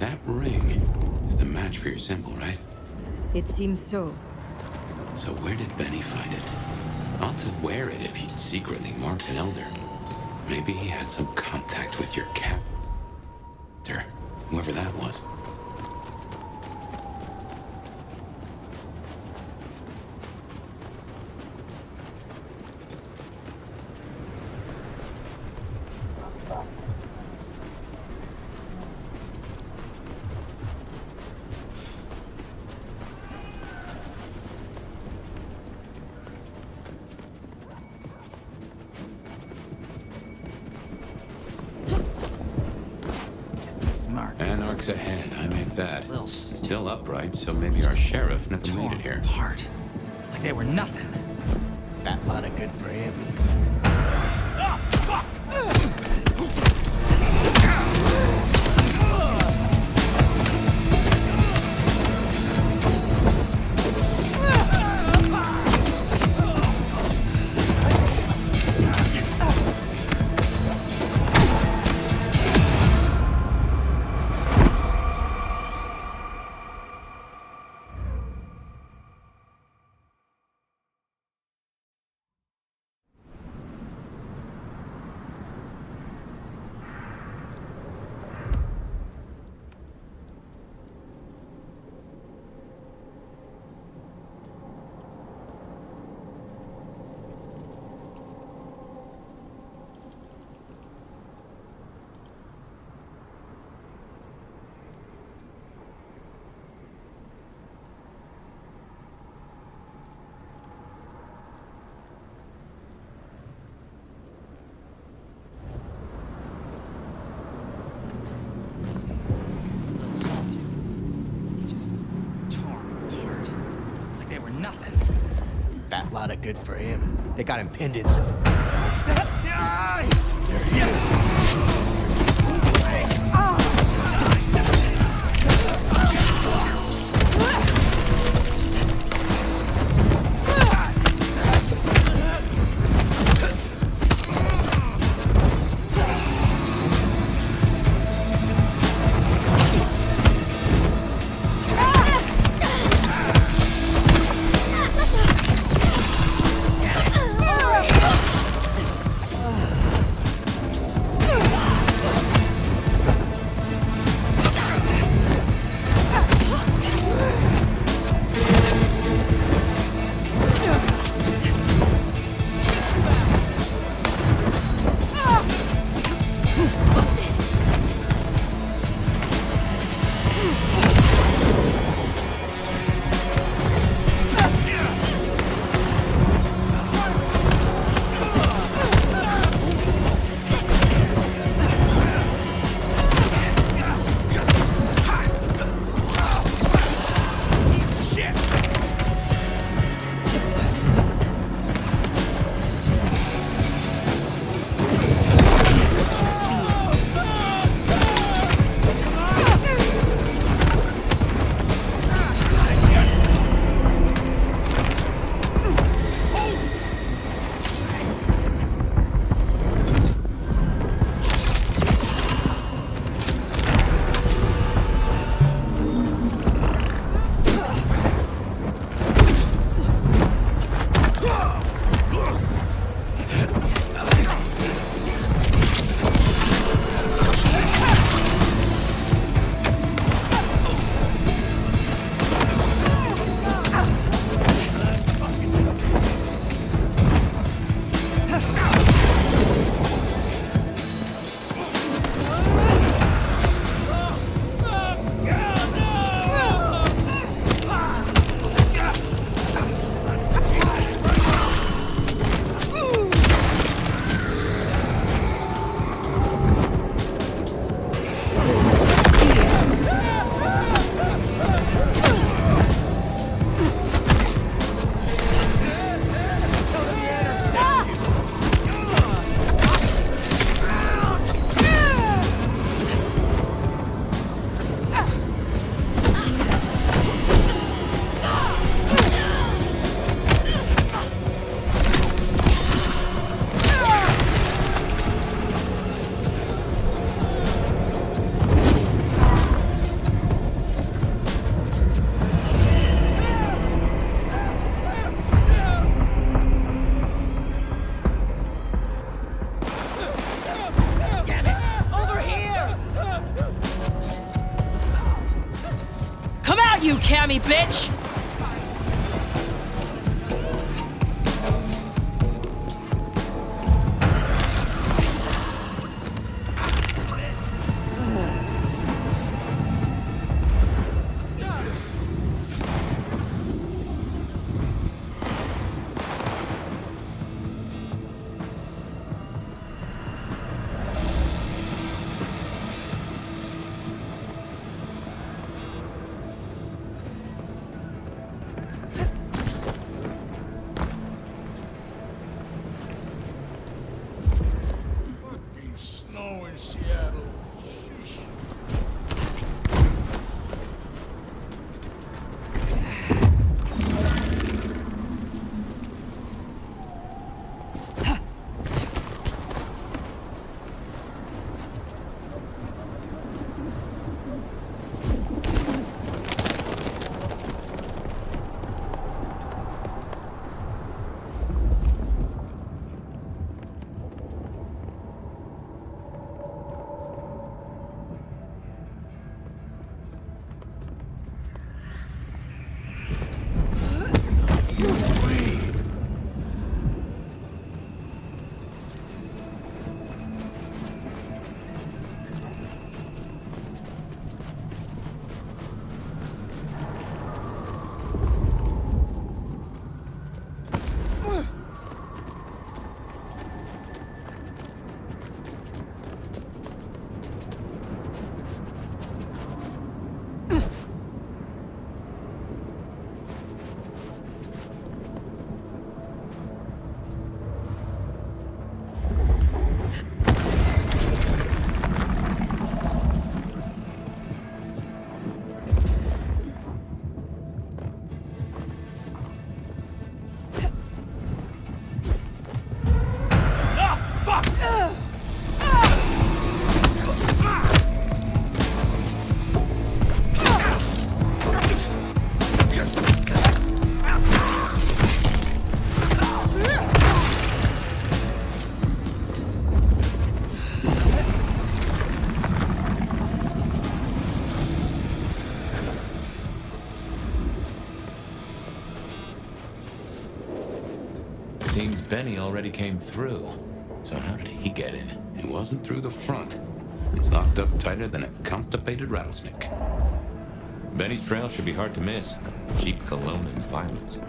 That ring is the match for your symbol, right? It seems so. So where did Benny find it? Ought to wear it if he'd secretly marked an elder. Maybe he had some contact with your captor, whoever that was. Anarch's ahead, I make that. Little Still upright, so maybe our sheriff never made it here. Apart. Like they were nothing. Fat lot of good for him. Nothing. Fat lot of good for him. They got him pinned in some. There he is. hear me, bitch? Fucking snow in Seattle. Sheesh. Seems Benny already came through. So how did he get in? It wasn't through the front. It's locked up tighter than a constipated rattlesnake. Benny's trail should be hard to miss. Cheap cologne and violence.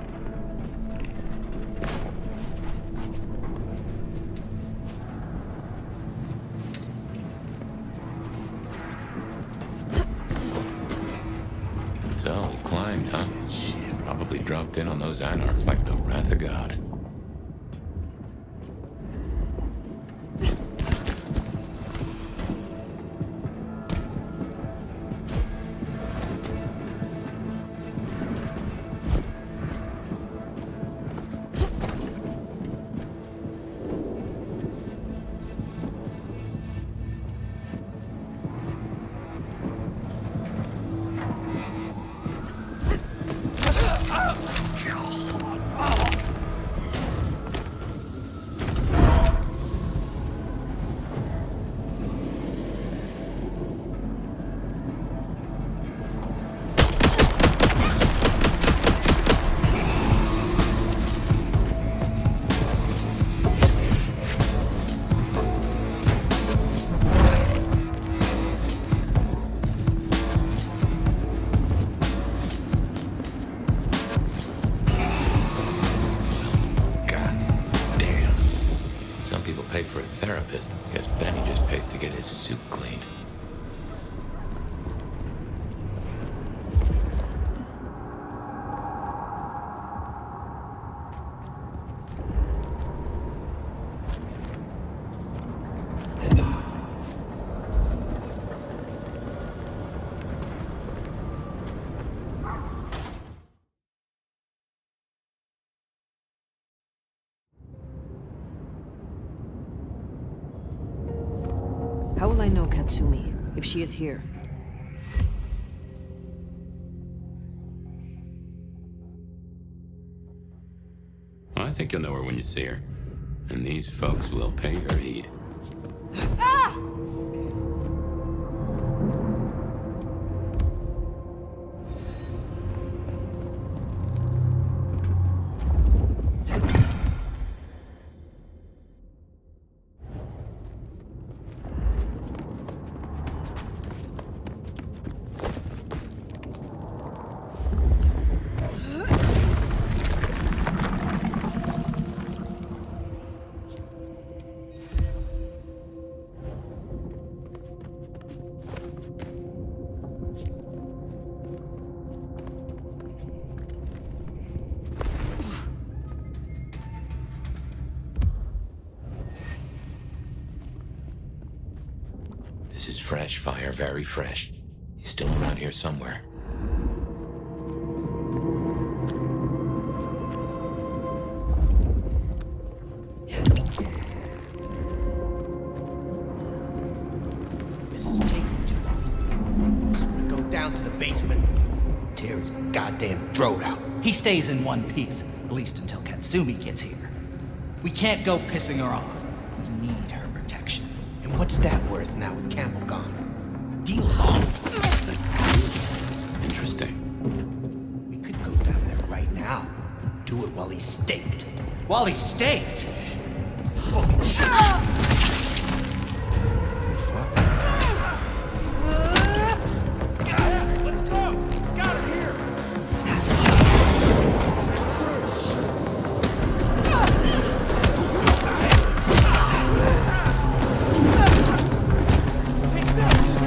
So he climbed, huh? Shit, probably dropped in on those anarchs like the wrath of God. Pay for a therapist. Guess Benny just pays to get his suit cleaned. How will I know Katsumi, if she is here? Well, I think you'll know her when you see her. And these folks will pay her heed. is fresh, fire, very fresh. He's still around here somewhere. This is taking too long. Just wanna go down to the basement, tear his goddamn throat out. He stays in one piece, at least until Katsumi gets here. We can't go pissing her off. We need her protection. And what's that worth now with Campbell gone? The deal's off. Interesting. We could go down there right now. Do it while he's staked. While he's staked! Fucking shit. Let's go! Got it here! Take this!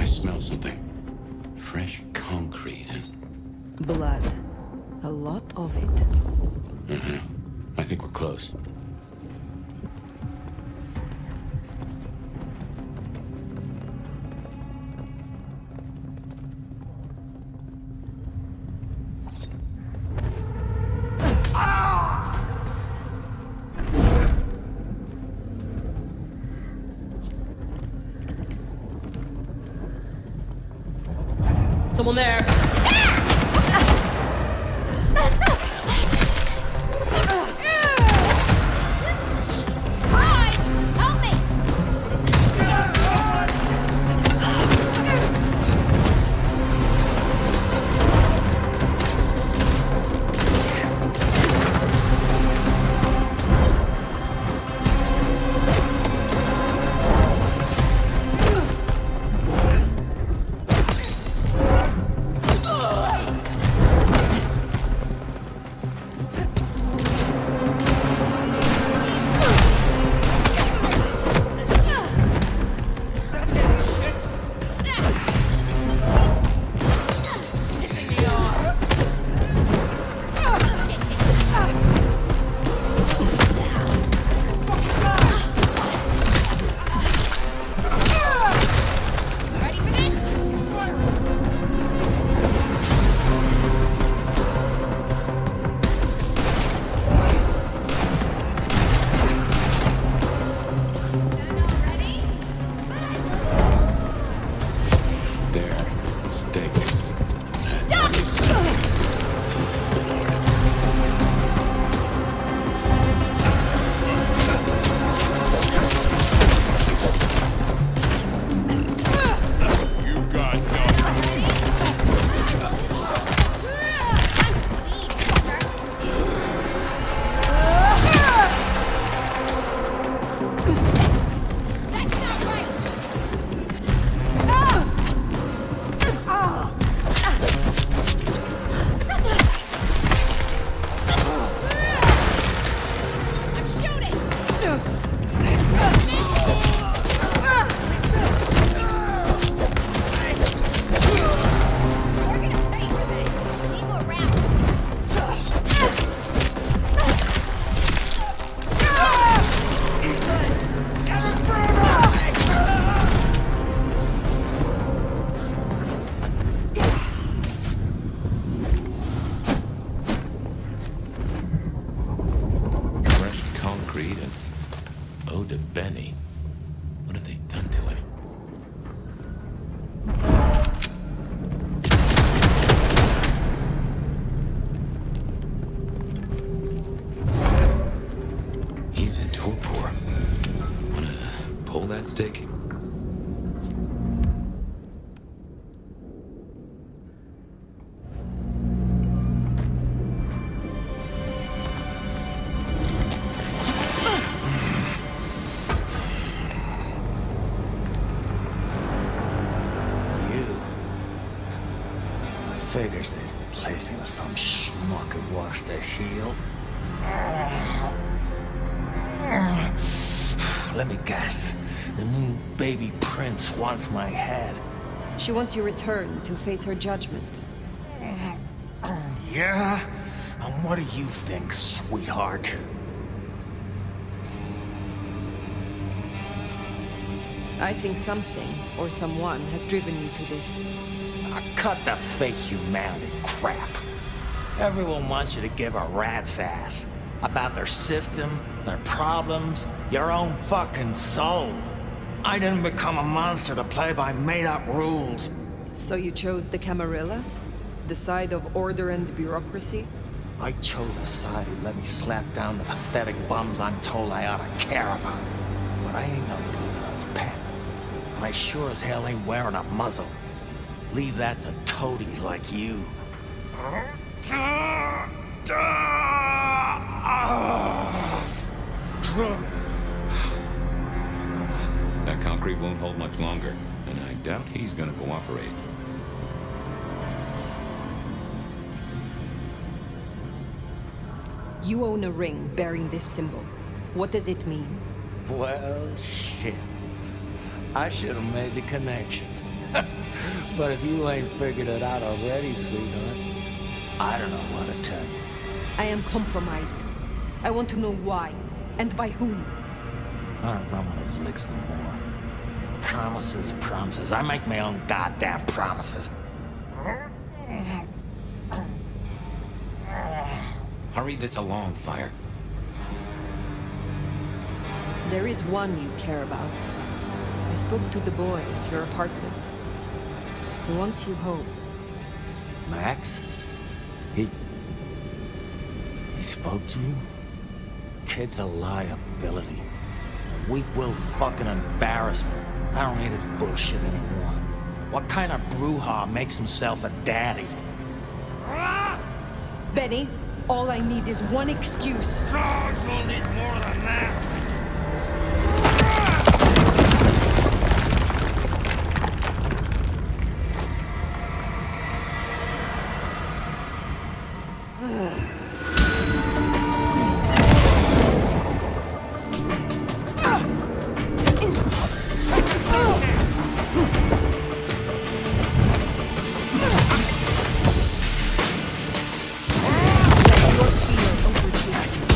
smell something. Fresh concrete and... Blood. A lot of it. Mm-hmm. I think we're close. Someone there! figures they'd replace me with some schmuck who wants to heal. Let me guess. The new baby prince wants my head. She wants you returned to face her judgment. Yeah? And what do you think, sweetheart? I think something, or someone, has driven you to this. Cut the fake humanity crap. Everyone wants you to give a rat's ass about their system, their problems, your own fucking soul. I didn't become a monster to play by made-up rules. So you chose the Camarilla? The side of order and bureaucracy? I chose a side who let me slap down the pathetic bums I'm told I ought to care about. But I ain't no blue nose pet. And I sure as hell ain't wearing a muzzle. Leave that to toadies like you. That concrete won't hold much longer, and I doubt he's gonna cooperate. You own a ring bearing this symbol. What does it mean? Well, shit. I should have made the connection. But if you ain't figured it out already, sweetheart, I don't know what to tell you. I am compromised. I want to know why, and by whom. I don't run with those licks no more. Promises, promises. I make my own goddamn promises. Hurry this along, Fire. There is one you care about. I spoke to the boy at your apartment. He wants you home. Max? He spoke to you? Kid's a liability. Weak-willed fucking embarrassment. I don't need his bullshit anymore. What kind of brouhaha makes himself a daddy? Benny, all I need is one excuse. You'll need more than that. Your fear overtake you.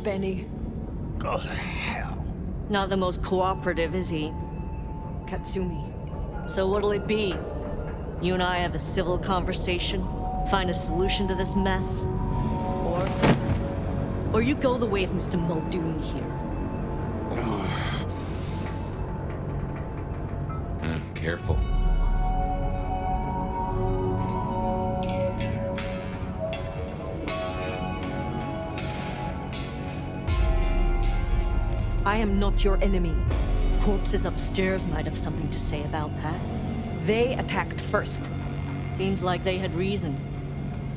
Thanks, Benny. Go to hell. Not the most cooperative, is he? Katsumi. So what'll it be? You and I have a civil conversation? Find a solution to this mess? Or you go the way of Mr. Muldoon here? Careful. I am not your enemy. Corpses upstairs might have something to say about that. They attacked first. Seems like they had reason.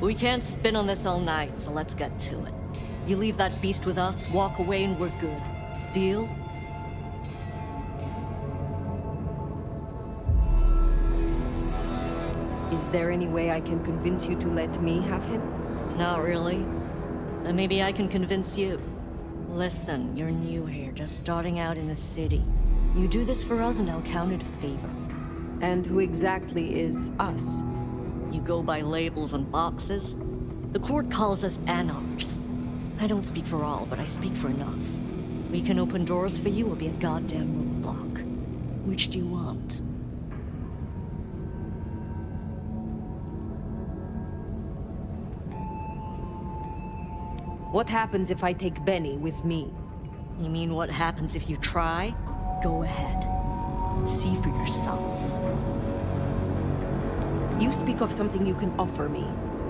We can't spin on this all night, so let's get to it. You leave that beast with us, walk away, and we're good. Deal? Is there any way I can convince you to let me have him? Not really. Then maybe I can convince you. Listen, you're new here, just starting out in the city. You do this for us and I'll count it a favor. And who exactly is us? You go by labels on boxes. The court calls us anarchs. I don't speak for all, but I speak for enough. We can open doors for you or be a goddamn roadblock. Which do you want? What happens if I take Benny with me? You mean what happens if you try? Go ahead. See for yourself. You speak of something you can offer me.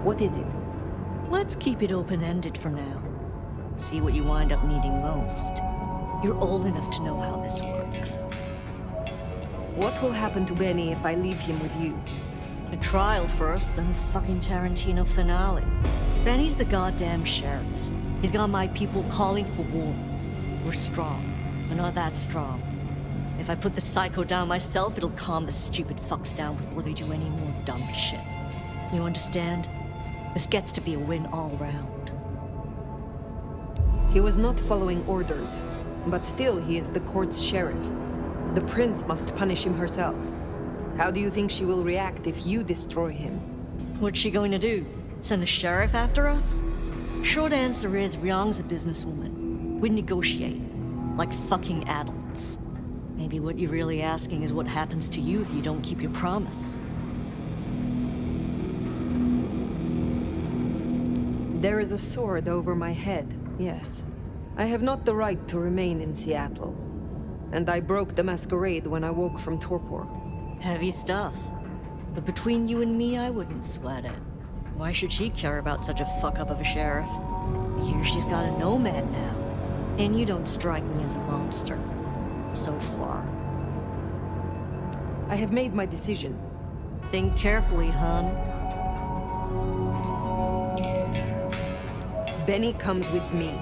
What is it? Let's keep it open-ended for now. See what you wind up needing most. You're old enough to know how this works. What will happen to Benny if I leave him with you? A trial first, then a fucking Tarantino finale. Benny's the goddamn sheriff. He's got my people calling for war. We're strong, but not that strong. If I put the psycho down myself, it'll calm the stupid fucks down before they do any more dumb shit. You understand? This gets to be a win all round. He was not following orders, but still he is the court's sheriff. The prince must punish him herself. How do you think she will react if you destroy him? What's she going to do? Send the sheriff after us? Short answer is Ryong's a businesswoman. We'd negotiate. Like fucking adults. Maybe what you're really asking is what happens to you if you don't keep your promise. There is a sword over my head, yes. I have not the right to remain in Seattle. And I broke the masquerade when I woke from torpor. Heavy stuff. But between you and me, I wouldn't sweat it. Why should she care about such a fuck-up of a sheriff? I hear she's got a nomad now. And you don't strike me as a monster. So far. I have made my decision. Think carefully, hon. Benny comes with me.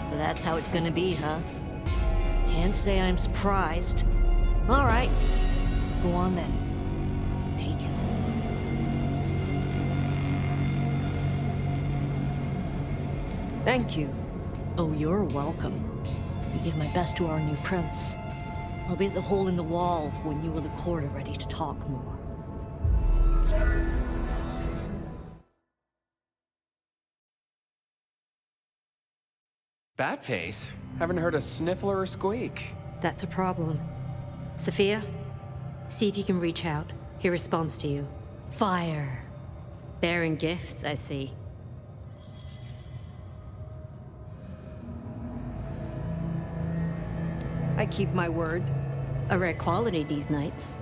So that's how it's gonna be, huh? Can't say I'm surprised. All right. Go on then. Take it. Thank you. Oh, you're welcome. You give my best to our new prince. I'll be at the hole in the wall when you and the court are ready to talk more. Bat pace? Haven't heard a sniffle or a squeak. That's a problem. Sophia, see if you can reach out. He responds to you. Fire. Bearing gifts, I see. I keep my word. A rare quality these nights.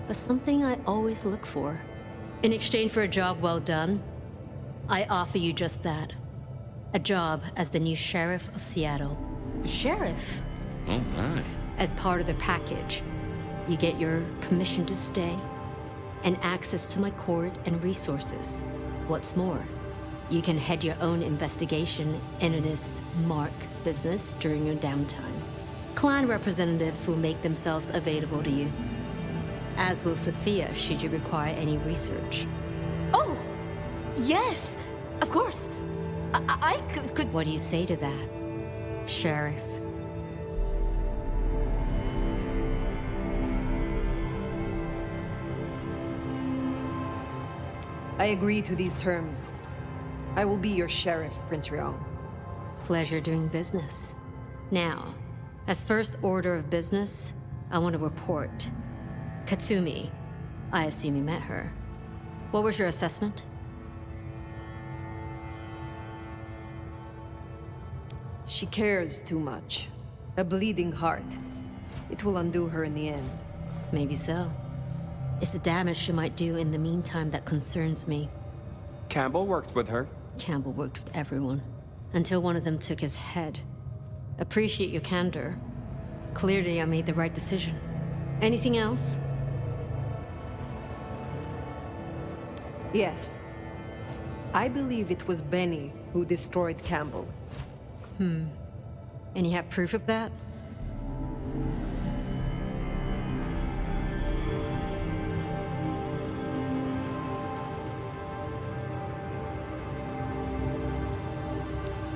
But something I always look for. In exchange for a job well done, I offer you just that. A job as the new sheriff of Seattle. Sheriff? Oh my. As part of the package, you get your permission to stay and access to my court and resources. What's more, you can head your own investigation into this Mark business during your downtime. Clan representatives will make themselves available to you, as will Sophia should you require any research. Oh! Yes! Of course! I could... What do you say to that, Sheriff? I agree to these terms. I will be your sheriff, Prince Ryong. Pleasure doing business. Now, as first order of business, I want to report. Katsumi, I assume you met her. What was your assessment? She cares too much. A bleeding heart. It will undo her in the end. Maybe so. It's the damage she might do in the meantime that concerns me. Campbell worked with her. Campbell worked with everyone, until one of them took his head. Appreciate your candor. Clearly I made the right decision. Anything else? Yes. I believe it was Benny who destroyed Campbell. And you have proof of that?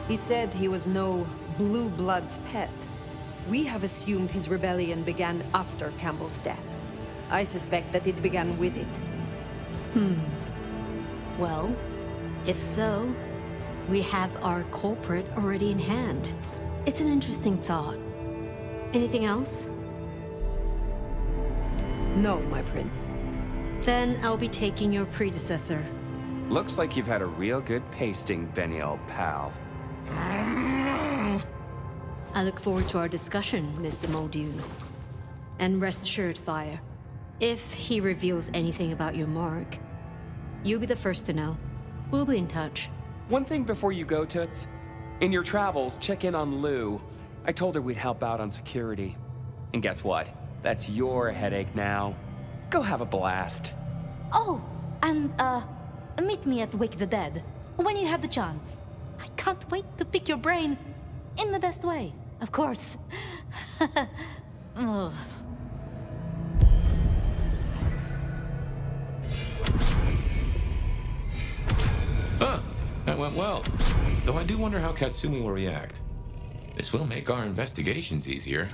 He said he was no Blue Blood's pet. We have assumed his rebellion began after Campbell's death. I suspect that it began with it. Well, if so, we have our culprit already in hand. It's an interesting thought. Anything else? No, my prince. Then I'll be taking your predecessor. Looks like you've had a real good pasting, Benny, old pal. I look forward to our discussion, Mr. Muldoon. And rest assured, Fire, if he reveals anything about your mark, you'll be the first to know. We'll be in touch. One thing before you go, Toots. In your travels, check in on Lou. I told her we'd help out on security. And guess what? That's your headache now. Go have a blast. Oh, and, meet me at Wake the Dead, when you have the chance. I can't wait to pick your brain, in the best way, of course. Ugh. That went well. Though I do wonder how Katsumi will react. This will make our investigations easier,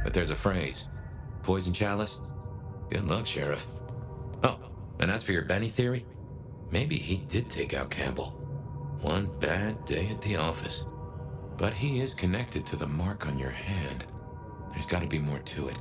but there's a phrase. Poison chalice? Good luck, Sheriff. Oh, and as for your Benny theory, maybe he did take out Campbell. One bad day at the office. But he is connected to the mark on your hand. There's got to be more to it.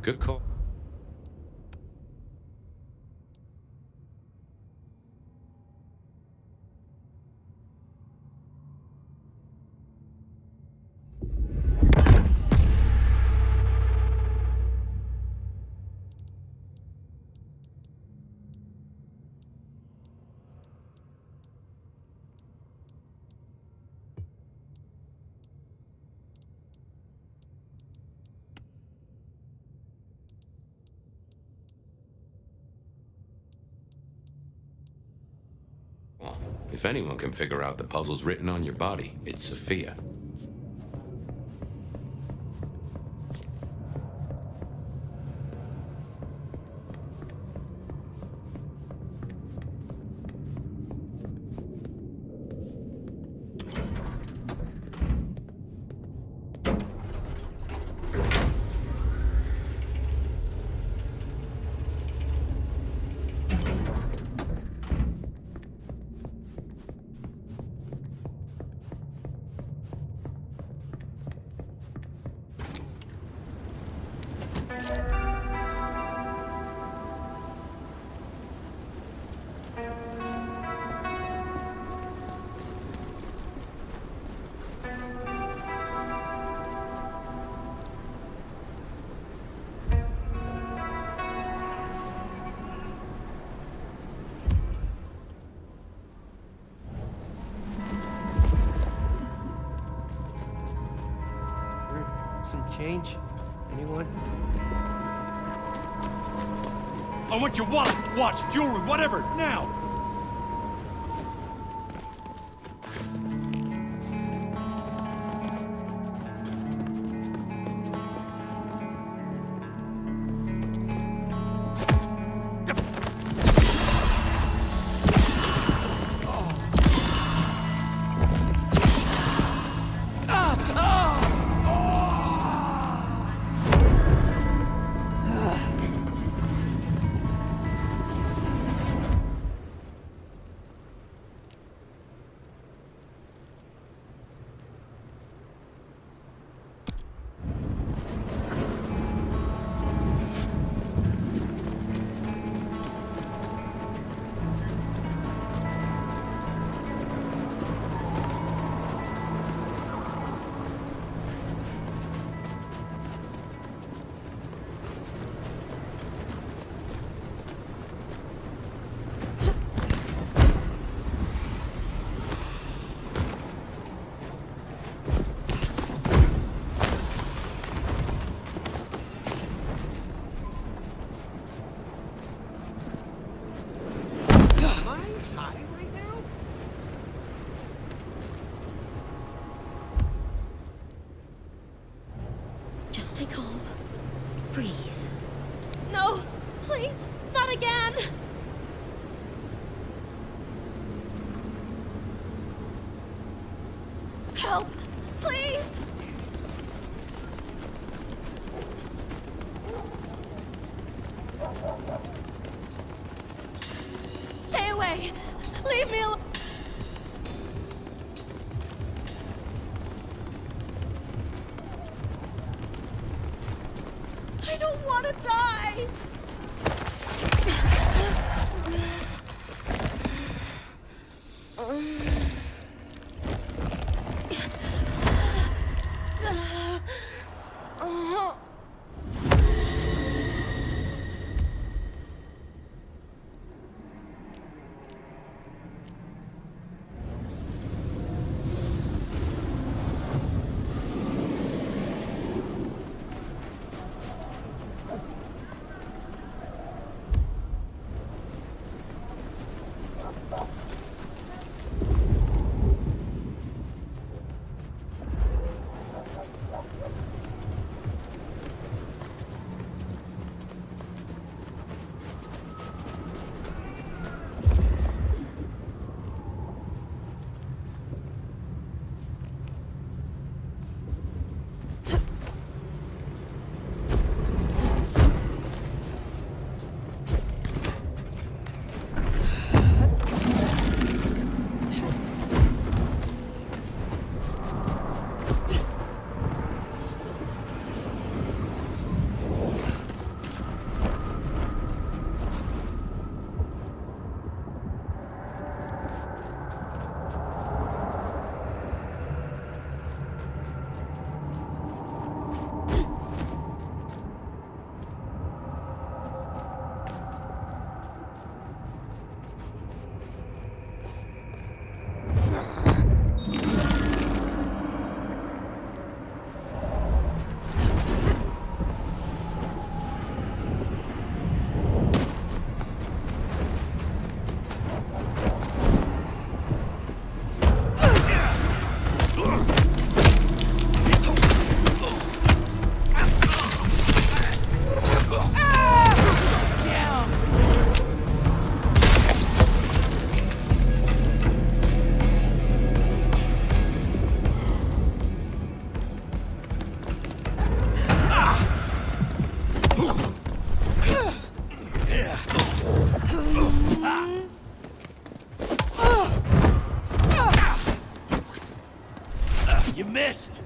Good call. If anyone can figure out the puzzles written on your body, it's Sophia. Some change? Anyone? I want your wallet, watch, jewelry, whatever, now! Just stay calm. Breathe. No, please, not again. Help, please. Stay away. Leave me alone. I don't want to die. You missed!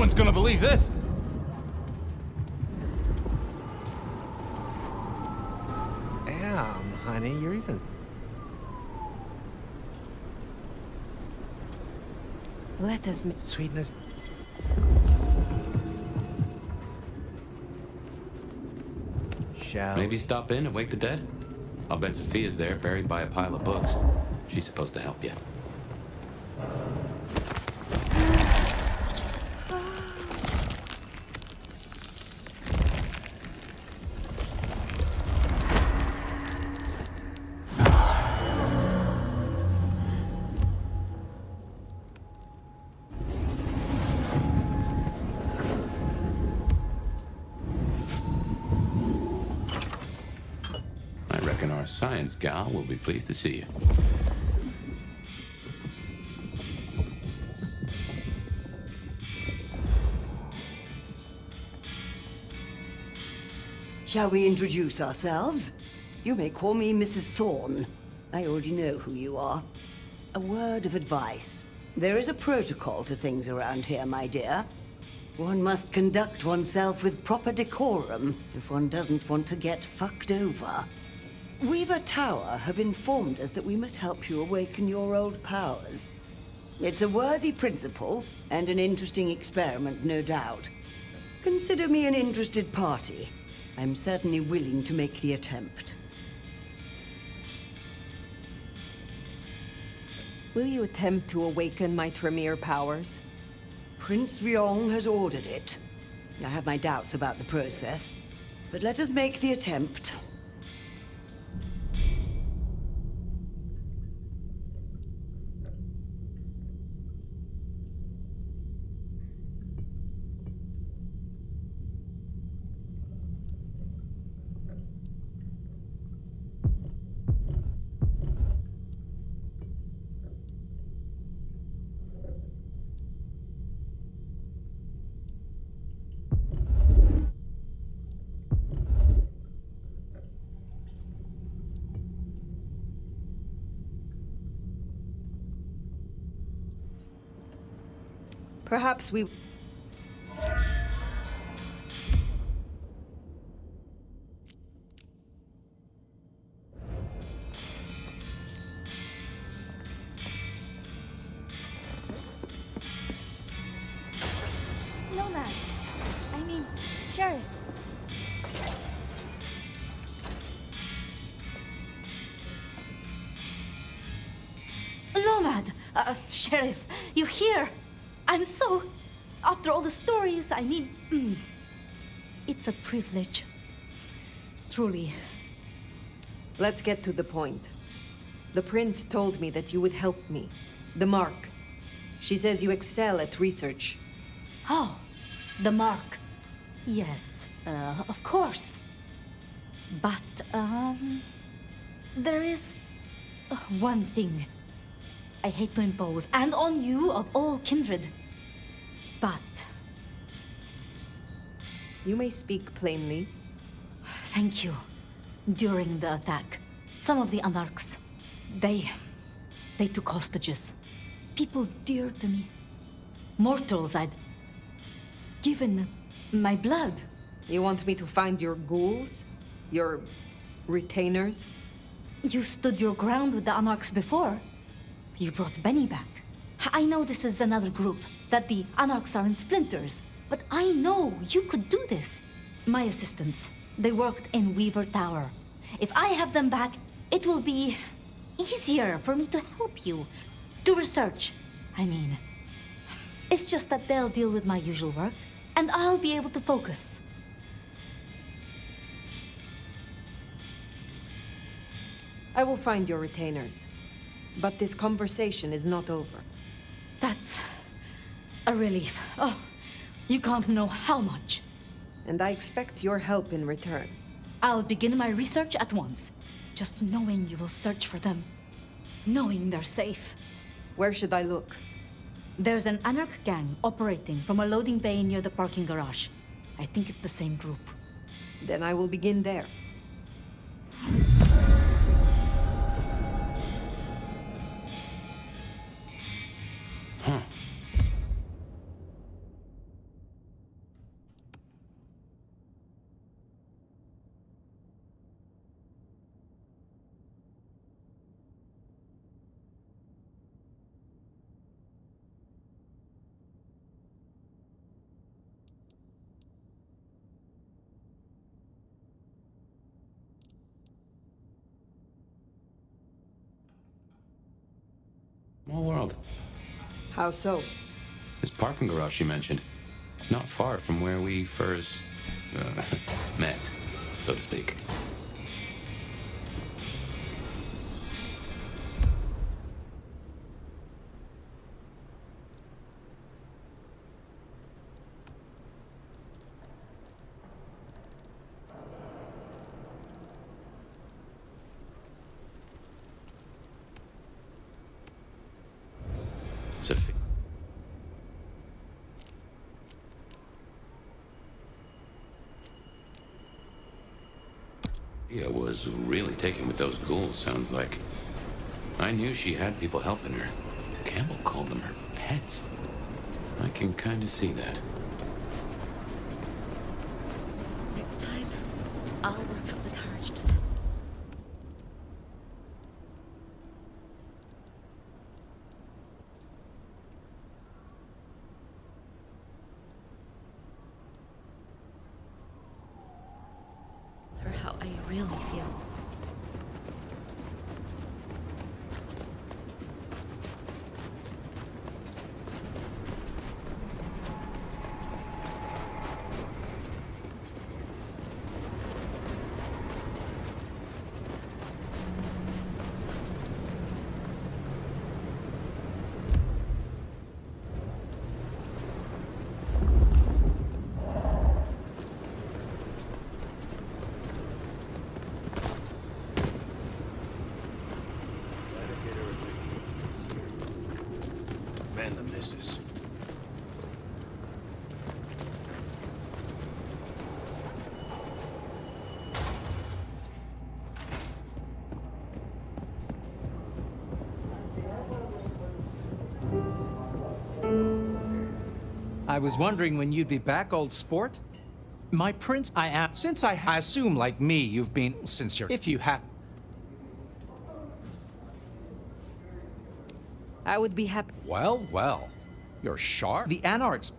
one's gonna believe this. Damn, honey, you're even... Let us... Sweetness. Shall Maybe stop in and wake the dead? I'll bet Sophia's there, buried by a pile of books. She's supposed to help you. I reckon our science gal will be pleased to see you. Shall we introduce ourselves? You may call me Mrs. Thorne. I already know who you are. A word of advice. There is a protocol to things around here, my dear. One must conduct oneself with proper decorum if one doesn't want to get fucked over. Weaver Tower have informed us that we must help you awaken your old powers. It's a worthy principle and an interesting experiment, no doubt. Consider me an interested party. I'm certainly willing to make the attempt. Will you attempt to awaken my Tremere powers? Prince Ryong has ordered it. I have my doubts about the process, but let us make the attempt. Perhaps we... Nomad. I mean, Sheriff. Nomad! Sheriff, you here? I'm so... After all the stories, I mean... It's a privilege. Truly. Let's get to the point. The prince told me that you would help me. The Mark. She says you excel at research. Oh, the Mark. Yes, of course. But, there is... one thing. I hate to impose, and on you of all kindred. But... You may speak plainly. Thank you. During the attack, some of the Anarchs, they took hostages. People dear to me. Mortals I'd given my blood. You want me to find your ghouls? Your retainers? You stood your ground with the Anarchs before. You brought Benny back. I know this is another group, that the Anarchs are in splinters, but I know you could do this. My assistants, they worked in Weaver Tower. If I have them back, it will be easier for me to help you. To research, I mean. It's just that they'll deal with my usual work, and I'll be able to focus. I will find your retainers. But this conversation is not over. That's a relief. Oh, you can't know how much. And I expect your help in return. I'll begin my research at once. Just knowing you will search for them. Knowing they're safe. Where should I look? There's an Anarch gang operating from a loading bay near the parking garage. I think it's the same group. Then I will begin there. Small world. How so? This parking garage you mentioned. It's not far from where we first met, so to speak. Sophia was really taken with those ghouls, sounds like. I knew she had people helping her. Campbell called them her pets. I can kind of see that. Next time, I'll work up the courage to tell. Her how I really feel. Man, the missus. I was wondering when you'd be back, old sport. My prince, I am. Since I assume, like me, you've been since you're. If you have. I would be happy. Well, well. You're sharp. The Anarchs.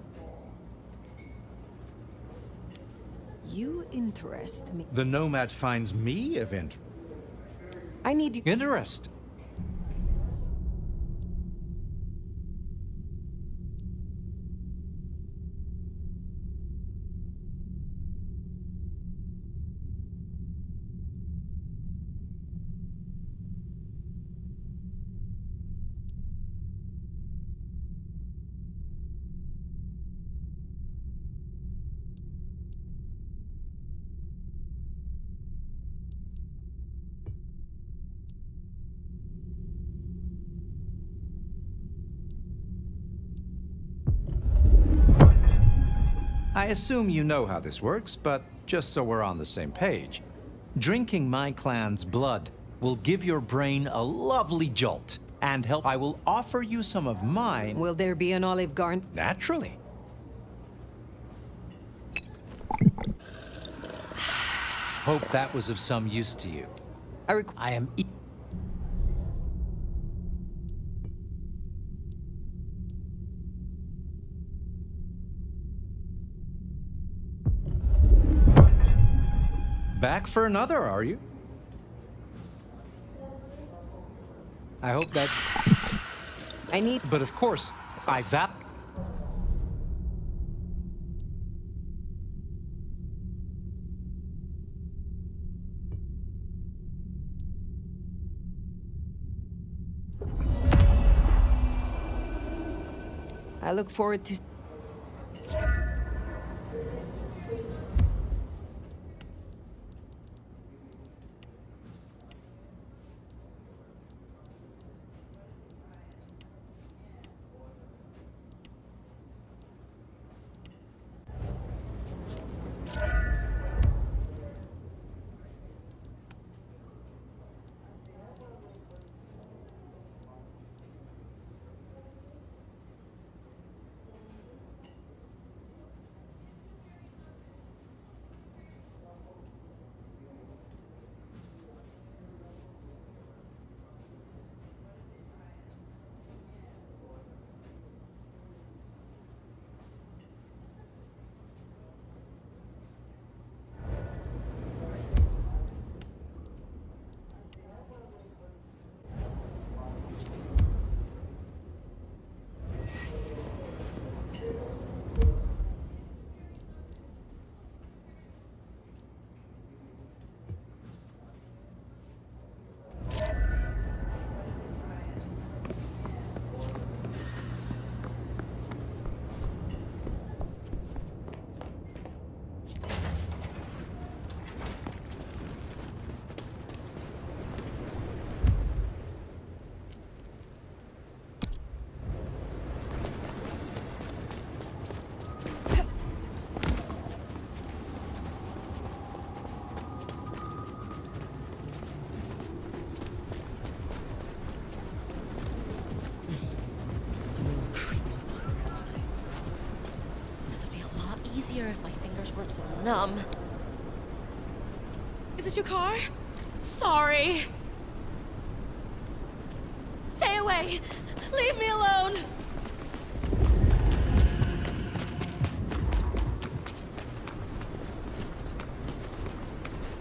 You interest me. The Nomad finds me of interest. I need you. Interest. I assume you know how this works, but just so we're on the same page. Drinking my clan's blood will give your brain a lovely jolt and help. I will offer you some of mine. Will there be an Olive Garden? Naturally. Hope that was of some use to you. I am. Back for another, are you? I hope that. I need. But of course, I vap. I look forward to. some real creeps walking around tonight. This would be a lot easier if my fingers weren't so numb. Is this your car? Sorry. Stay away! Leave me alone!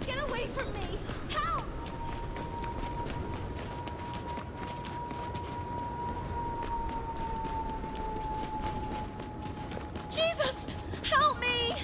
Get away from me! Help! Jesus! Help me!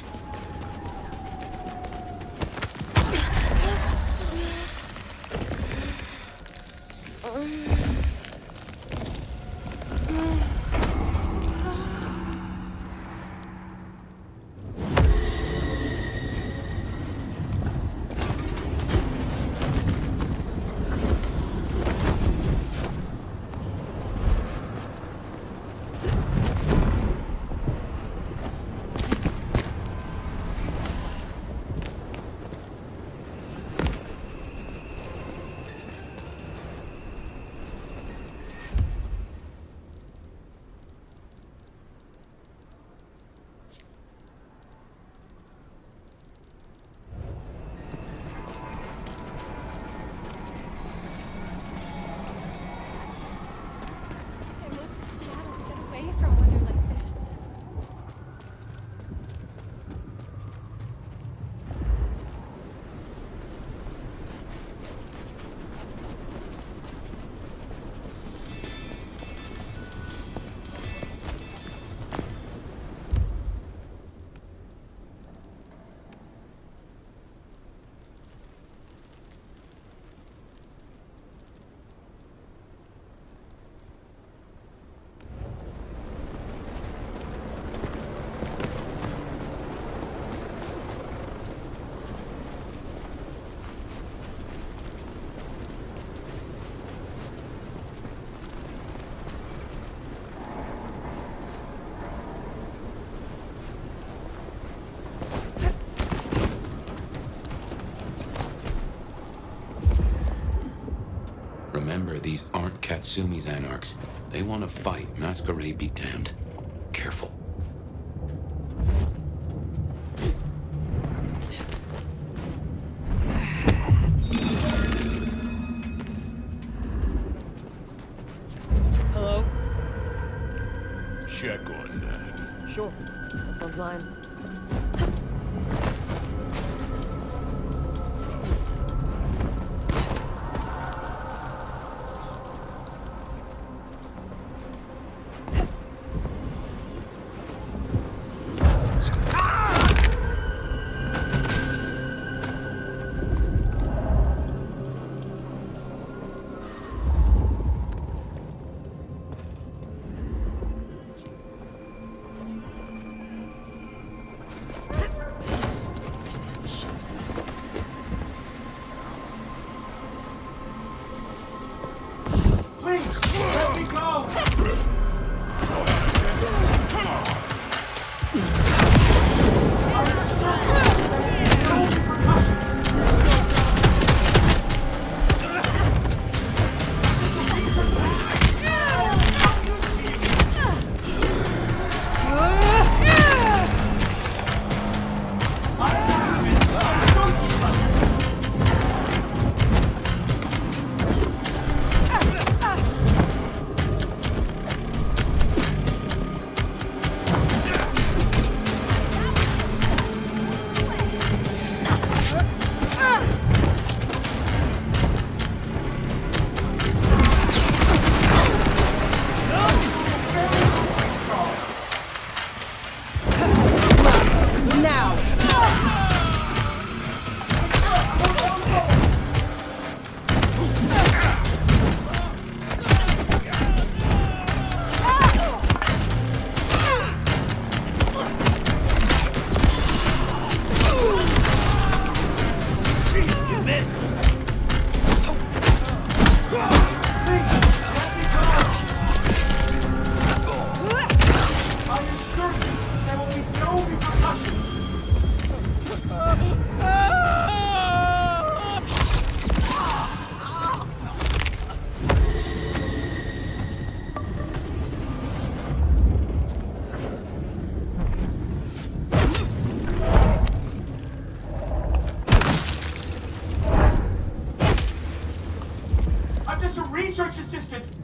From weather like this. Remember, these aren't Katsumi's anarchs. They want to fight. Masquerade be damned. Careful. Hello? Check on that. Sure. This one's mine. Let me go!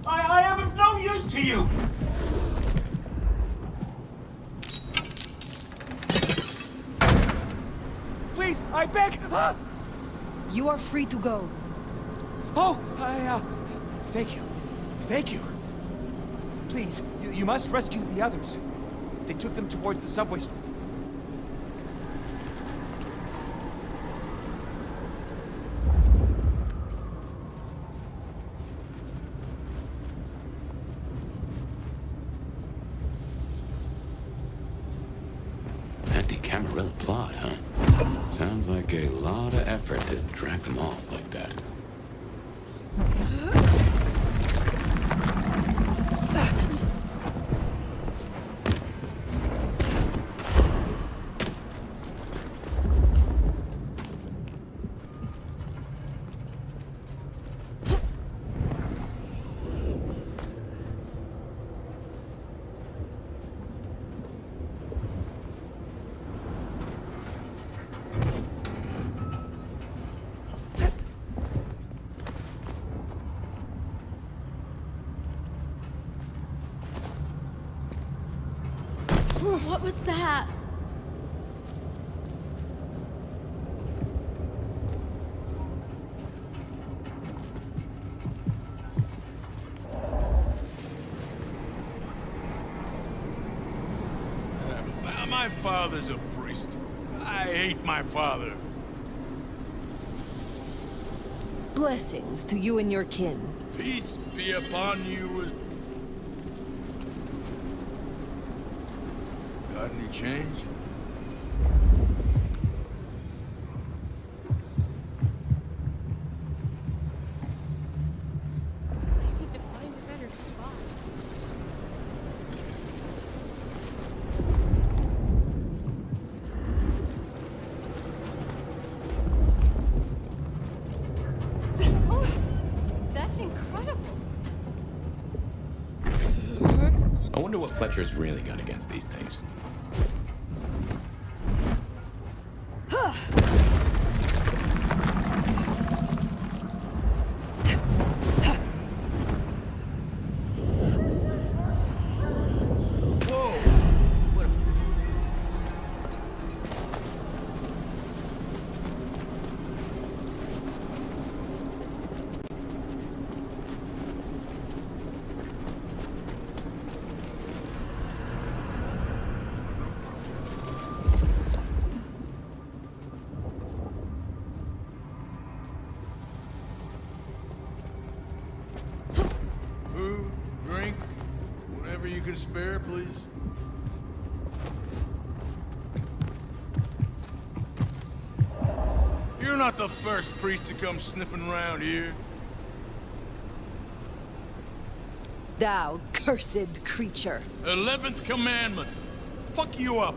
I am of no use to you! Please, I beg! Ah! You are free to go. Oh, thank you. Thank you. Please, you must rescue the others. They took them towards the subway station. Anti-Camarilla plot, huh? Sounds like a lot of effort to drag them off like that. What was that? My father's a priest. I hate my father. Blessings to you and your kin. Peace be upon you. Got any change? I need to find a better spot. Oh, that's incredible. I wonder what Fletcher's really got against these things. Food, drink, whatever you can spare, please. You're not the first priest to come sniffing around here. Thou cursed creature. 11th commandment. Fuck you up.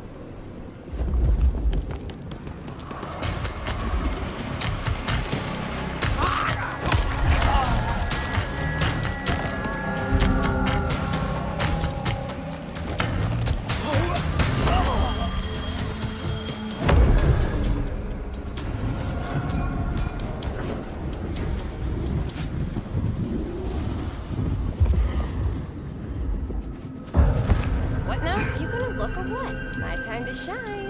What now? Are you gonna look or what? My time to shine.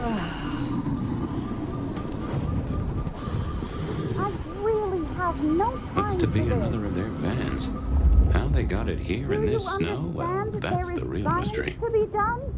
I really have no time. Looks to be another of their vans. How they got it here in this snow, well, that's the real mystery. To be done?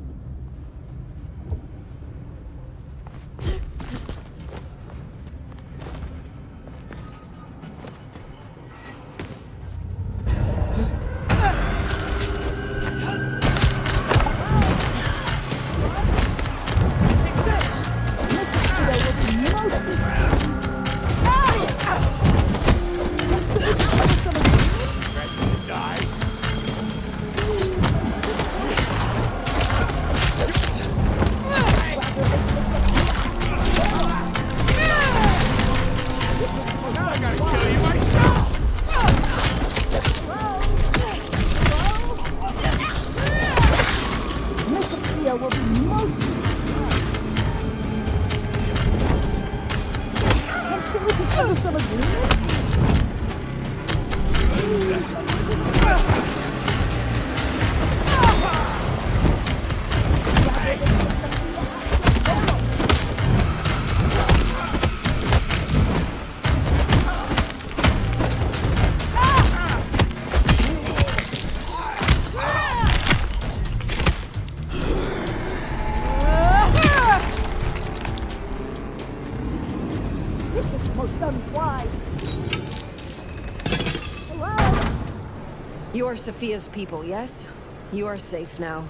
You are Sophia's people, yes? You are safe now.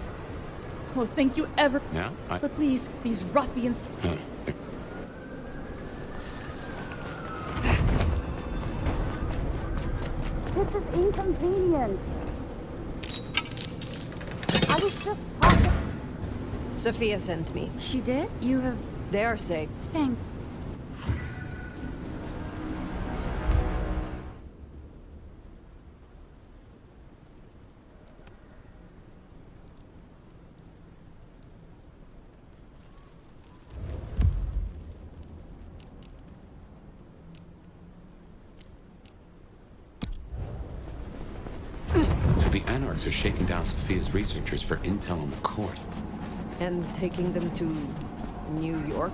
Oh, thank you ever. Yeah, But please, these ruffians. This is inconvenient. I was just talking. Sophia sent me. She did? You have. They are safe. Thank. So the Anarchs are shaking down Sophia's researchers for intel on the court. And taking them to New York?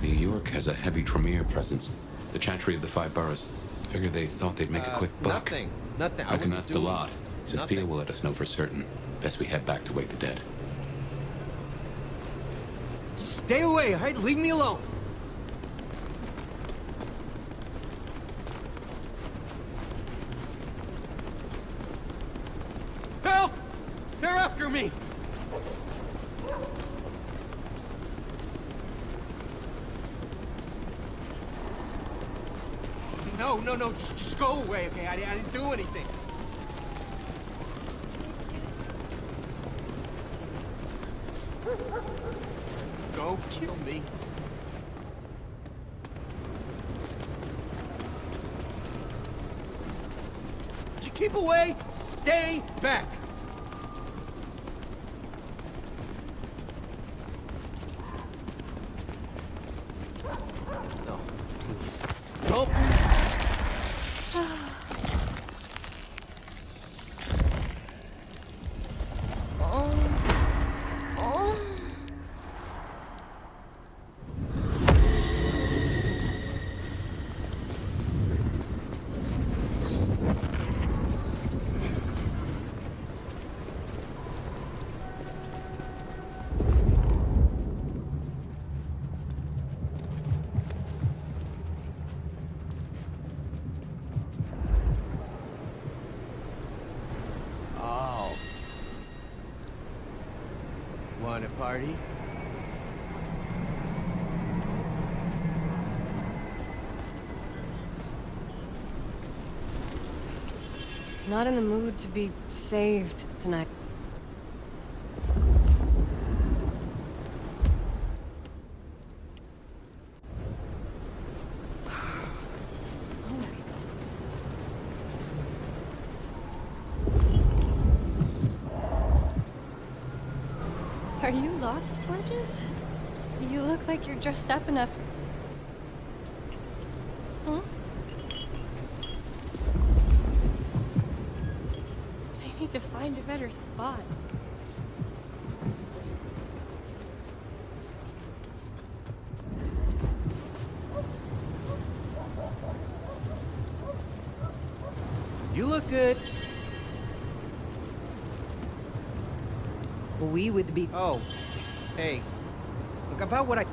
New York has a heavy Tremere presence. The Chantry of the Five Boroughs. Figured they thought they'd make a quick buck. Nothing. I reckon that's the lot. Sophia will let us know for certain. Best we head back to wake the dead. Stay away, all right? Leave me alone. Help! They're after me! No, just go away, okay? I didn't do anything. Don't kill me. Did you keep away? Stay back! No, please. Nope. Want a party? Not in the mood to be saved tonight. Are you lost, Gorgeous? You look like you're dressed up enough. Hmm? I need to find a better spot. good. We would be... Oh, hey. Look, about what I...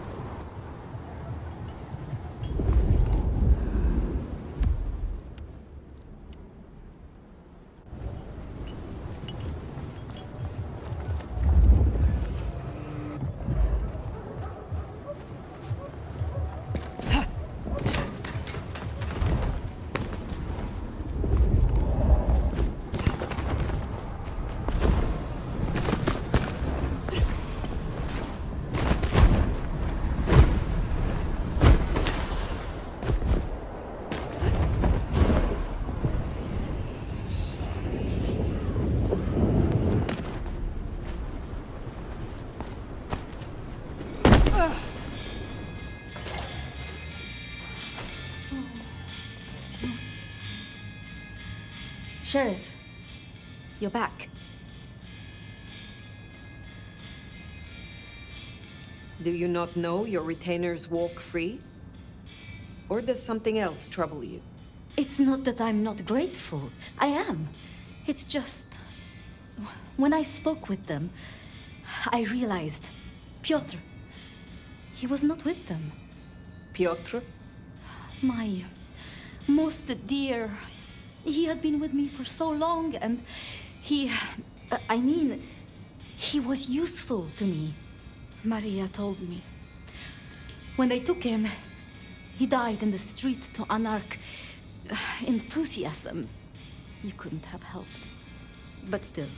Sheriff, you're back. Do you not know your retainers walk free? Or does something else trouble you? It's not that I'm not grateful. I am. It's just... When I spoke with them, I realized Piotr, he was not with them. Piotr? My most dear... He had been with me for so long, and he... I mean, he was useful to me. Maria told me. When they took him, he died in the street to Anarch enthusiasm. You couldn't have helped. But still.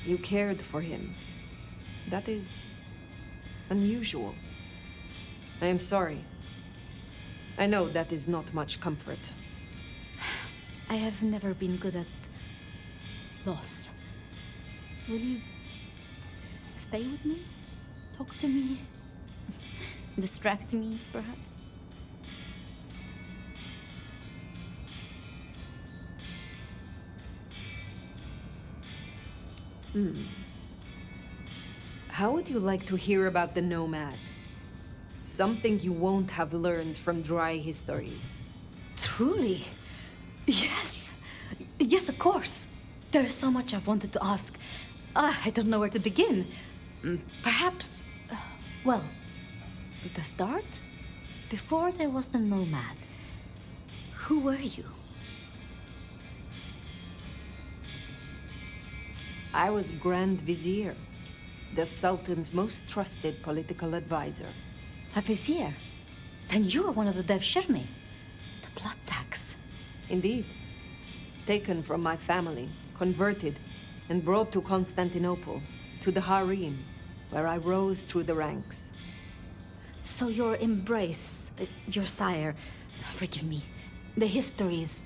You cared for him. That is... unusual. I am sorry. I know that is not much comfort. I have never been good at... loss. Will you... stay with me? Talk to me? Distract me, perhaps? How would you like to hear about the Nomad? Something you won't have learned from dry histories. Truly? Yes! Yes, of course! There's so much I've wanted to ask. I don't know where to begin. Perhaps... well, the start? Before there was the Nomad, who were you? I was Grand Vizier, the Sultan's most trusted political advisor. A vizier? Then you were one of the Devshirme. The blood tax. Indeed. Taken from my family, converted, and brought to Constantinople, to the harem, where I rose through the ranks. So your embrace, your sire, forgive me, the histories,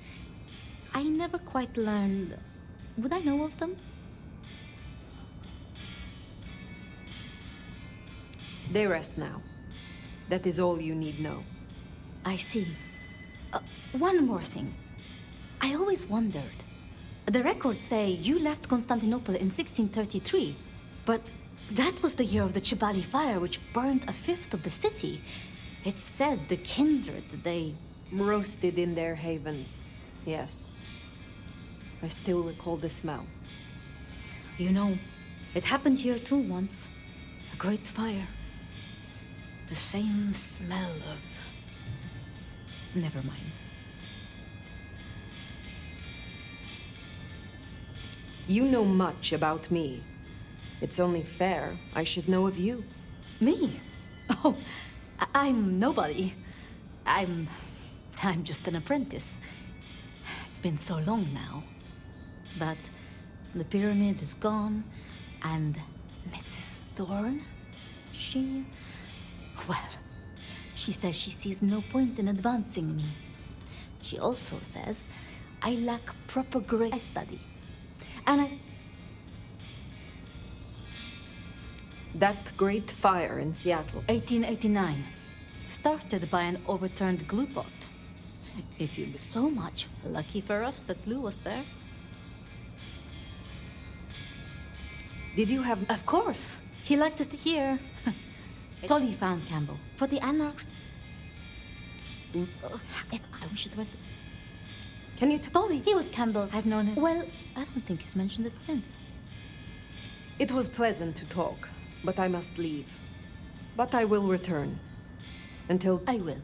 I never quite learned... Would I know of them? They rest now. That is all you need know. I see. One more thing. I always wondered. The records say you left Constantinople in 1633, but that was the year of the Chibali fire, which burned a fifth of the city. It's said the kindred, they... roasted in their havens, yes. I still recall the smell. You know, it happened here too once. A great fire. The same smell of... Never mind. You know much about me. It's only fair I should know of you. Me? Oh, I'm nobody. I'm just an apprentice. It's been so long now. But the pyramid is gone, and Mrs. Thorne, she... well, she says she sees no point in advancing me. She also says I lack proper grade study. And That great fire in Seattle. 1889. Started by an overturned glue pot. If you'd be so much lucky for us that glue was there. Did you have... Of course. He liked it here. Tolly found Campbell. For the Anarchs... If I should write. Can you Dolly, he was Campbell. I've known him. Well, I don't think he's mentioned it since. It was pleasant to talk, but I must leave. But I will return. Until... I will.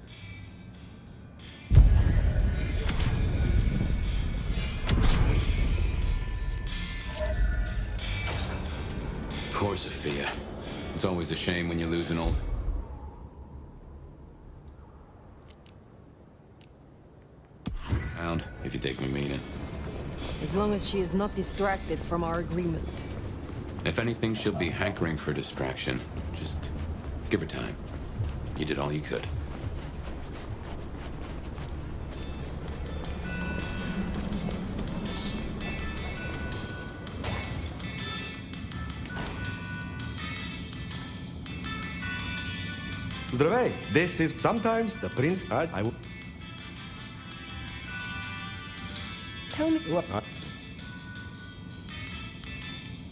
Poor Sophia. It's always a shame when you lose an old... Pound, if you take my meaning. As long as she is not distracted from our agreement. If anything, she'll be hankering for distraction. Just give her time. You did all you could. Zdravej, this is sometimes the prince. I will. Tell me. What?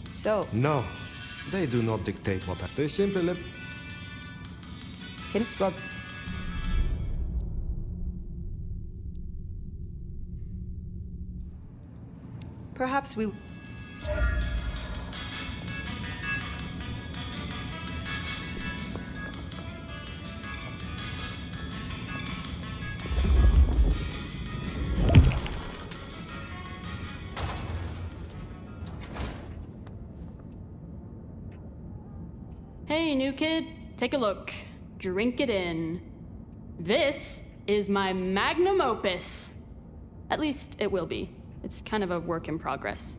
So. No, they do not dictate what they simply let. Can. Perhaps we. Hey, new kid, take a look. Drink it in. This is my magnum opus. At least it will be. It's kind of a work in progress.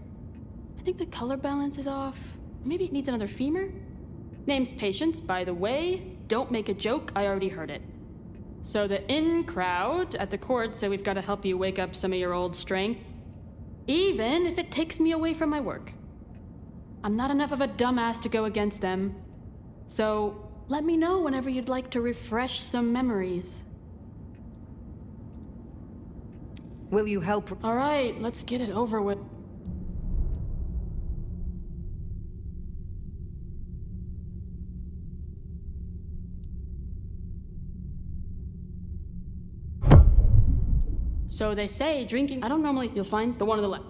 I think the color balance is off. Maybe it needs another femur? Name's Patience, by the way. Don't make a joke, I already heard it. So the in crowd at the court say we've got to help you wake up some of your old strength. Even if it takes me away from my work. I'm not enough of a dumbass to go against them. So let me know whenever you'd like to refresh some memories. Will you help? All right, let's get it over with. So they say drinking. I don't normally. You'll find the one on the left.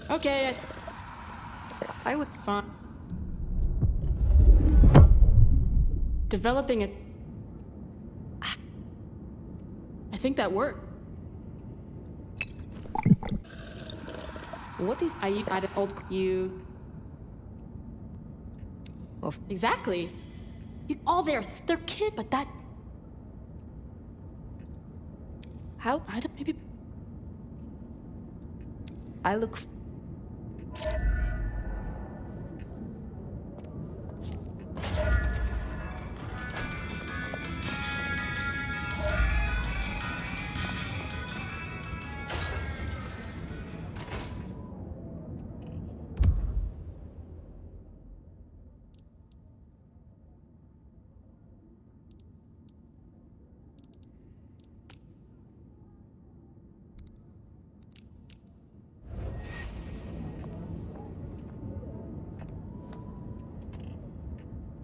Okay. I would find developing a. I think that worked. What is I old you? Of exactly. You all they're kid, but that. How? I don't maybe. I look.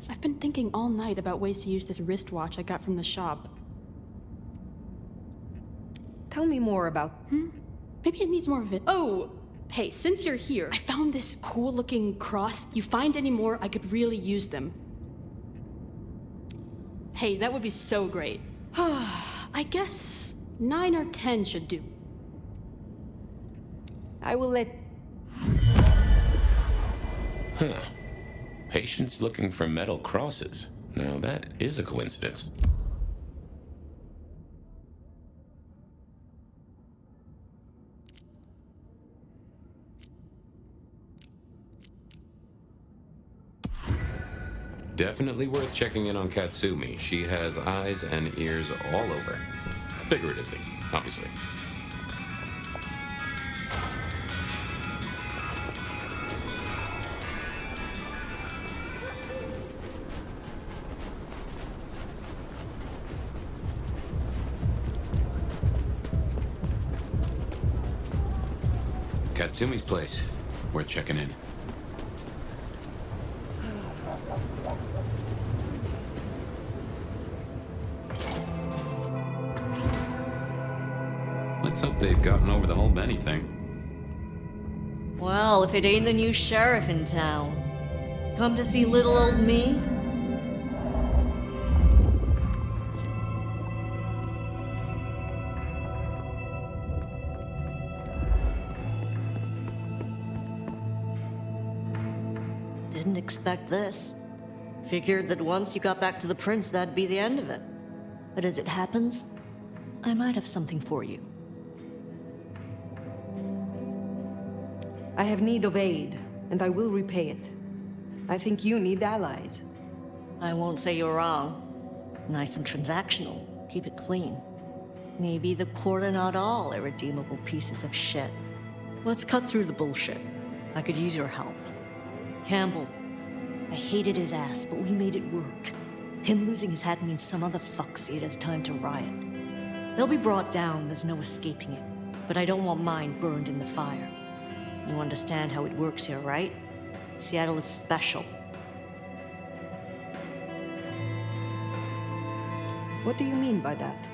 I've been thinking all night about ways to use this wristwatch I got from the shop. Tell me more about. Maybe it needs more of it. Oh, hey, since you're here, I found this cool-looking cross. You find any more, I could really use them. Hey, that would be so great. I guess 9 or 10 should do. I will let. Huh. Patience looking for metal crosses. Now that is a coincidence. Definitely worth checking in on Katsumi. She has eyes and ears all over. Figuratively, obviously. Katsumi's place. Worth checking in. Let's hope they've gotten over the whole Benny thing. Well, if it ain't the new sheriff in town. Come to see little old me? Didn't expect this. Figured that once you got back to the prince, that'd be the end of it. But as it happens, I might have something for you. I have need of aid, and I will repay it. I think you need allies. I won't say you're wrong. Nice and transactional. Keep it clean. Maybe the court are not all irredeemable pieces of shit. Let's cut through the bullshit. I could use your help. Campbell. I hated his ass, but we made it work. Him losing his head means some other fuck see it as time to riot. They'll be brought down, there's no escaping it. But I don't want mine burned in the fire. You understand how it works here, right? Seattle is special. What do you mean by that?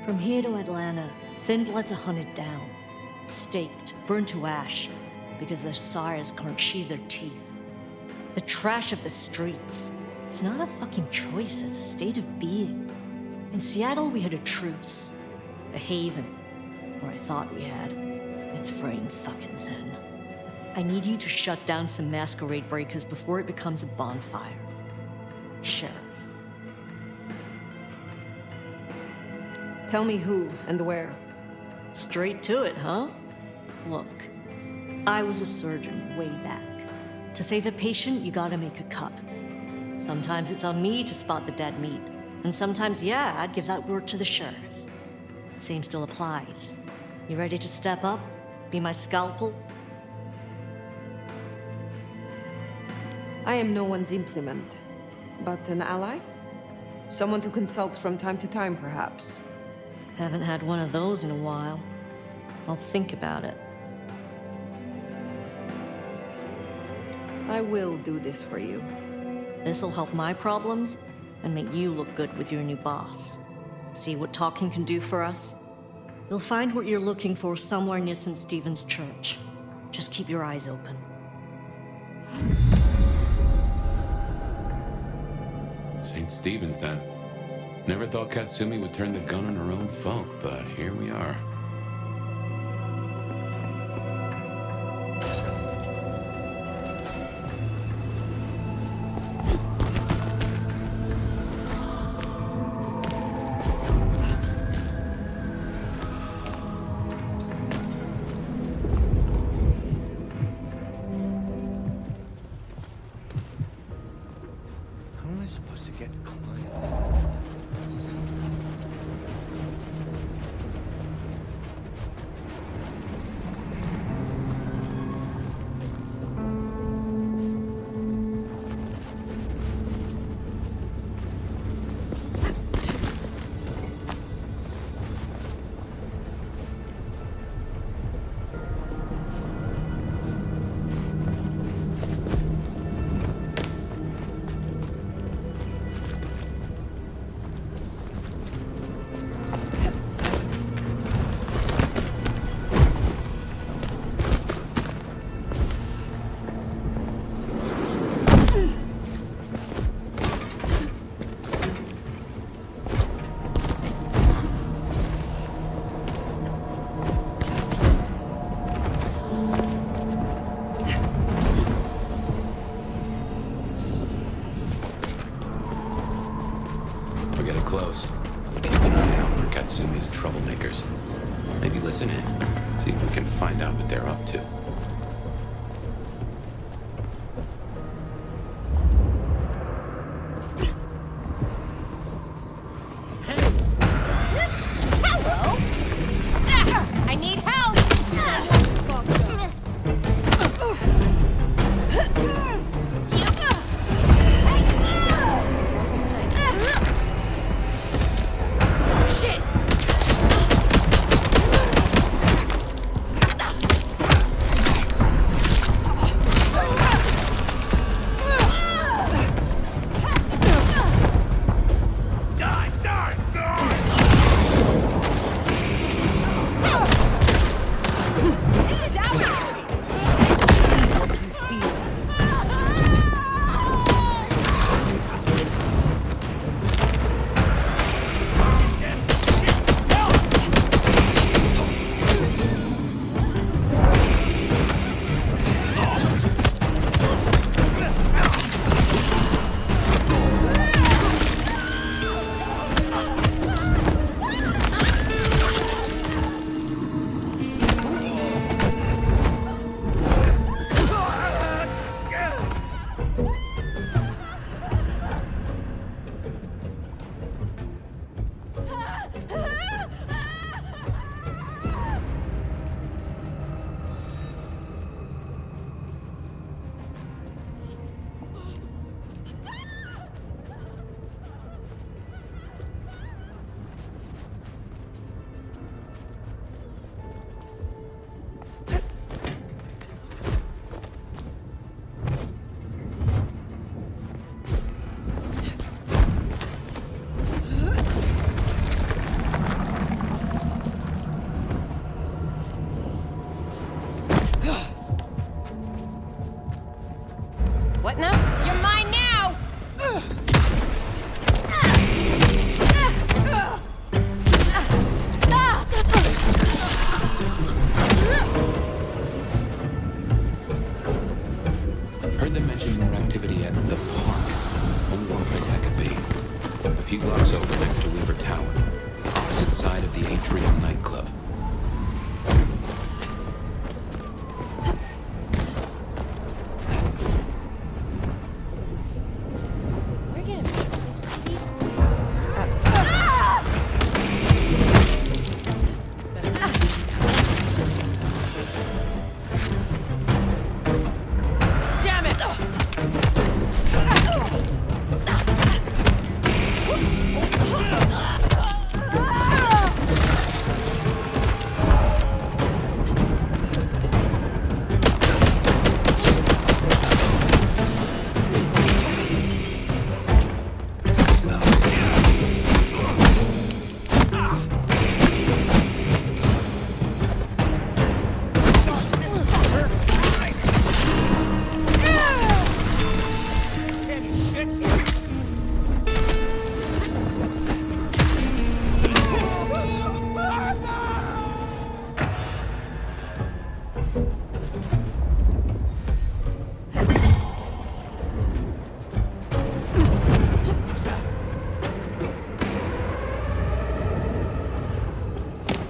From here to Atlanta, thin bloods are hunted down, staked, burned to ash, because their sires can't sheathe their teeth. The trash of the streets. It's not a fucking choice, it's a state of being. In Seattle, we had a truce. A haven. Or I thought we had. It's fraying fucking thin. I need you to shut down some masquerade breakers before it becomes a bonfire. Sheriff. Tell me who and where. Straight to it, huh? Look, I was a surgeon way back. To save a patient, you gotta make a cut. Sometimes it's on me to spot the dead meat. And sometimes, yeah, I'd give that word to the sheriff. Same still applies. You ready to step up? Be my scalpel? I am no one's implement, but an ally? Someone to consult from time to time, perhaps. Haven't had one of those in a while. I'll think about it. I will do this for you. This'll help my problems and make you look good with your new boss. See what talking can do for us? You'll find what you're looking for somewhere near St. Stephen's Church. Just keep your eyes open. St. Stephen's, then. Never thought Katsumi would turn the gun on her own folk, but here we are. We're getting close. Keep an eye out for Katsumi's troublemakers. Maybe listen in. See if we can find out what they're up to. Hello? I need help! Shit! What now? You're mine now! Heard them mention more activity at the park. Only one place that could be. A few blocks over next to Weaver Tower. Opposite side of the Atrium nightclub. We're gonna make this city. Damn it!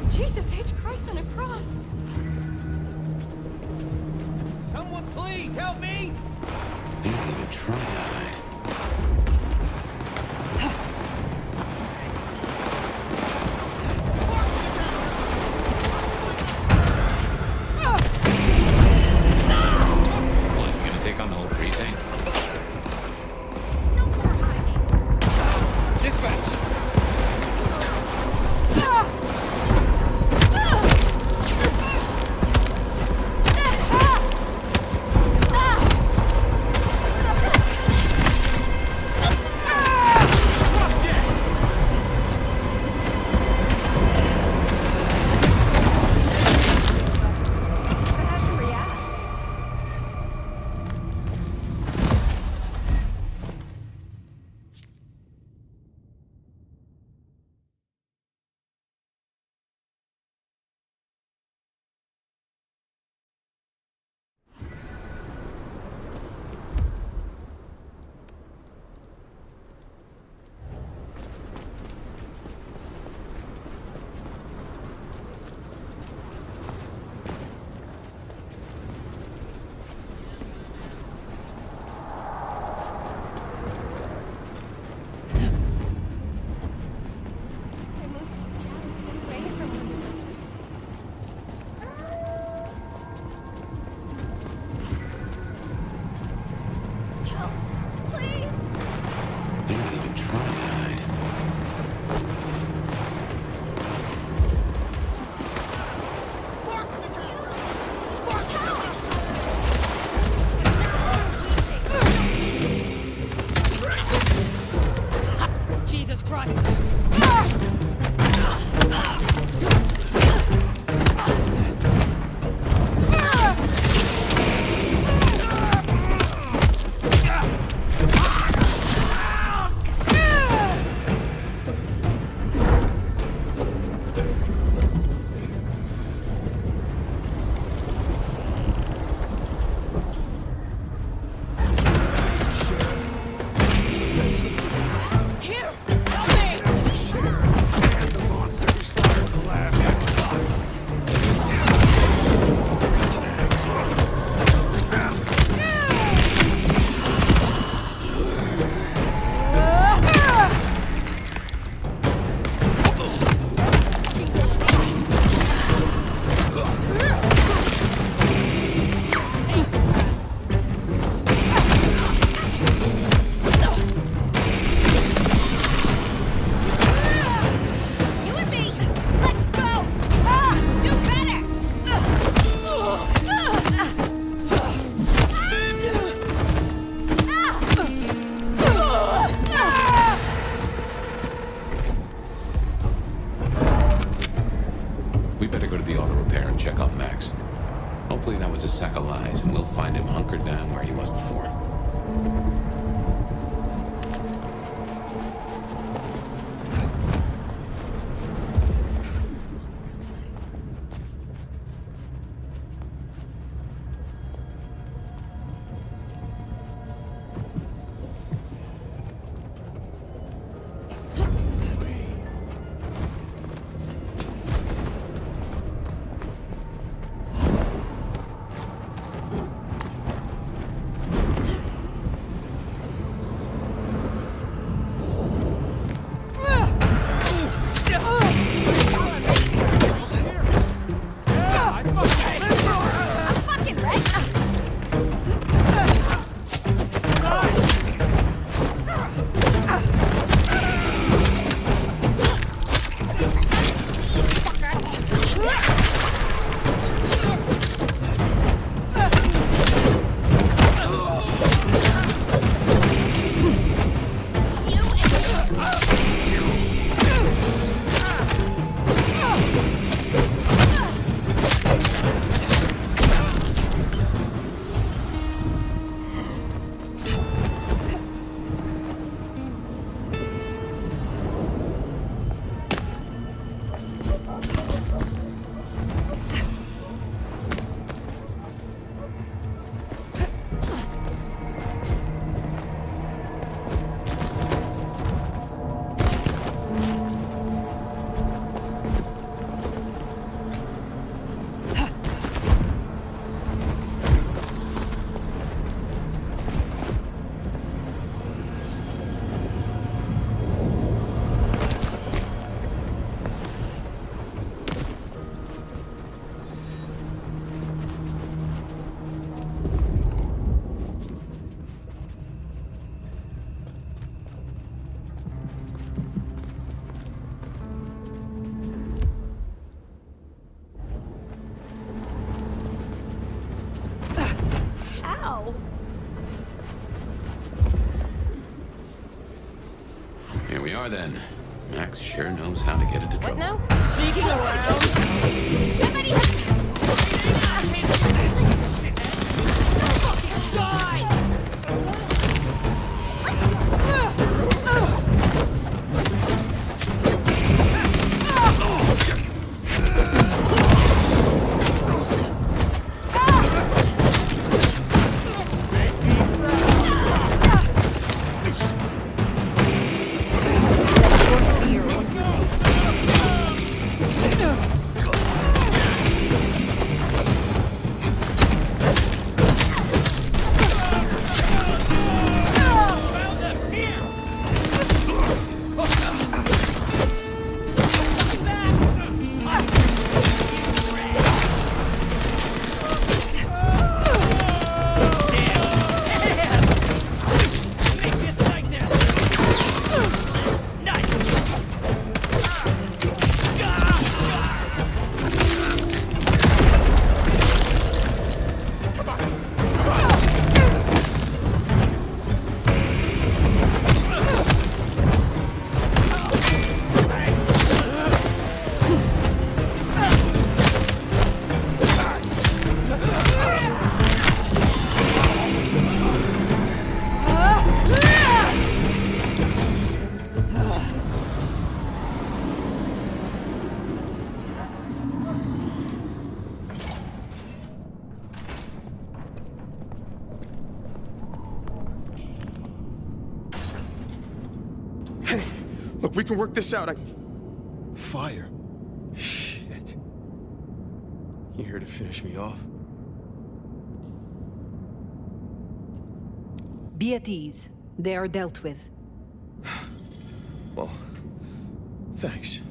Jesus H. Christ on a cross! Someone please help me! They don't even try to hide. What, you gonna take on the whole precinct? Dispatch! I moved to Seattle away from the place. Help! Please! They're not even trying to hide. Jesus Christ! Here! Help me! The monster who slaughtered the last You and me! Let's go! Do better! We better go to the auto repair and check on Max. Hopefully that was a sack of lies, and we'll find him hunkered down where he was before. Here we are then. Max sure knows how to get into trouble. What now? Sneaking around? Somebody Look, we can work this out. Fire. Shit. You here to finish me off? Be at ease. They are dealt with. Well, thanks.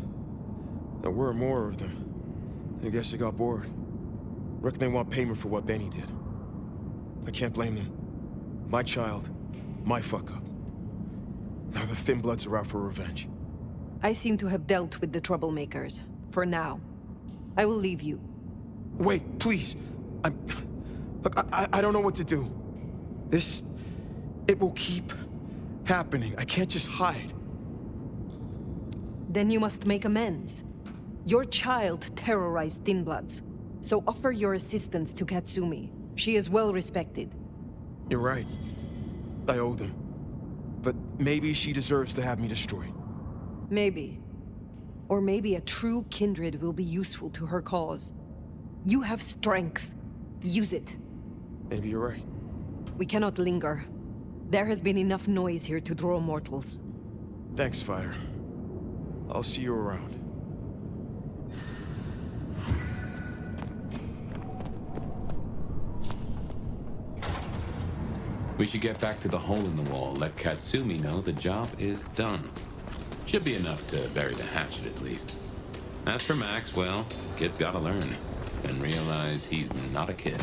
There were more of them. I guess they got bored. Reckon they want payment for what Benny did. I can't blame them. My child, my fuck-up. Now the Thin Bloods are out for revenge. I seem to have dealt with the troublemakers. For now. I will leave you. Wait, please. Look, I don't know what to do. It will keep happening. I can't just hide. Then you must make amends. Your child terrorized Thin Bloods, so offer your assistance to Katsumi. She is well respected. You're right. I owe them. But maybe she deserves to have me destroyed. Maybe. Or maybe a true kindred will be useful to her cause. You have strength. Use it. Maybe you're right. We cannot linger. There has been enough noise here to draw mortals. Thanks, Fire. I'll see you around. We should get back to the hole in the wall, let Katsumi know the job is done. Should be enough to bury the hatchet at least. As for Max, well, kid's gotta learn. And realize he's not a kid.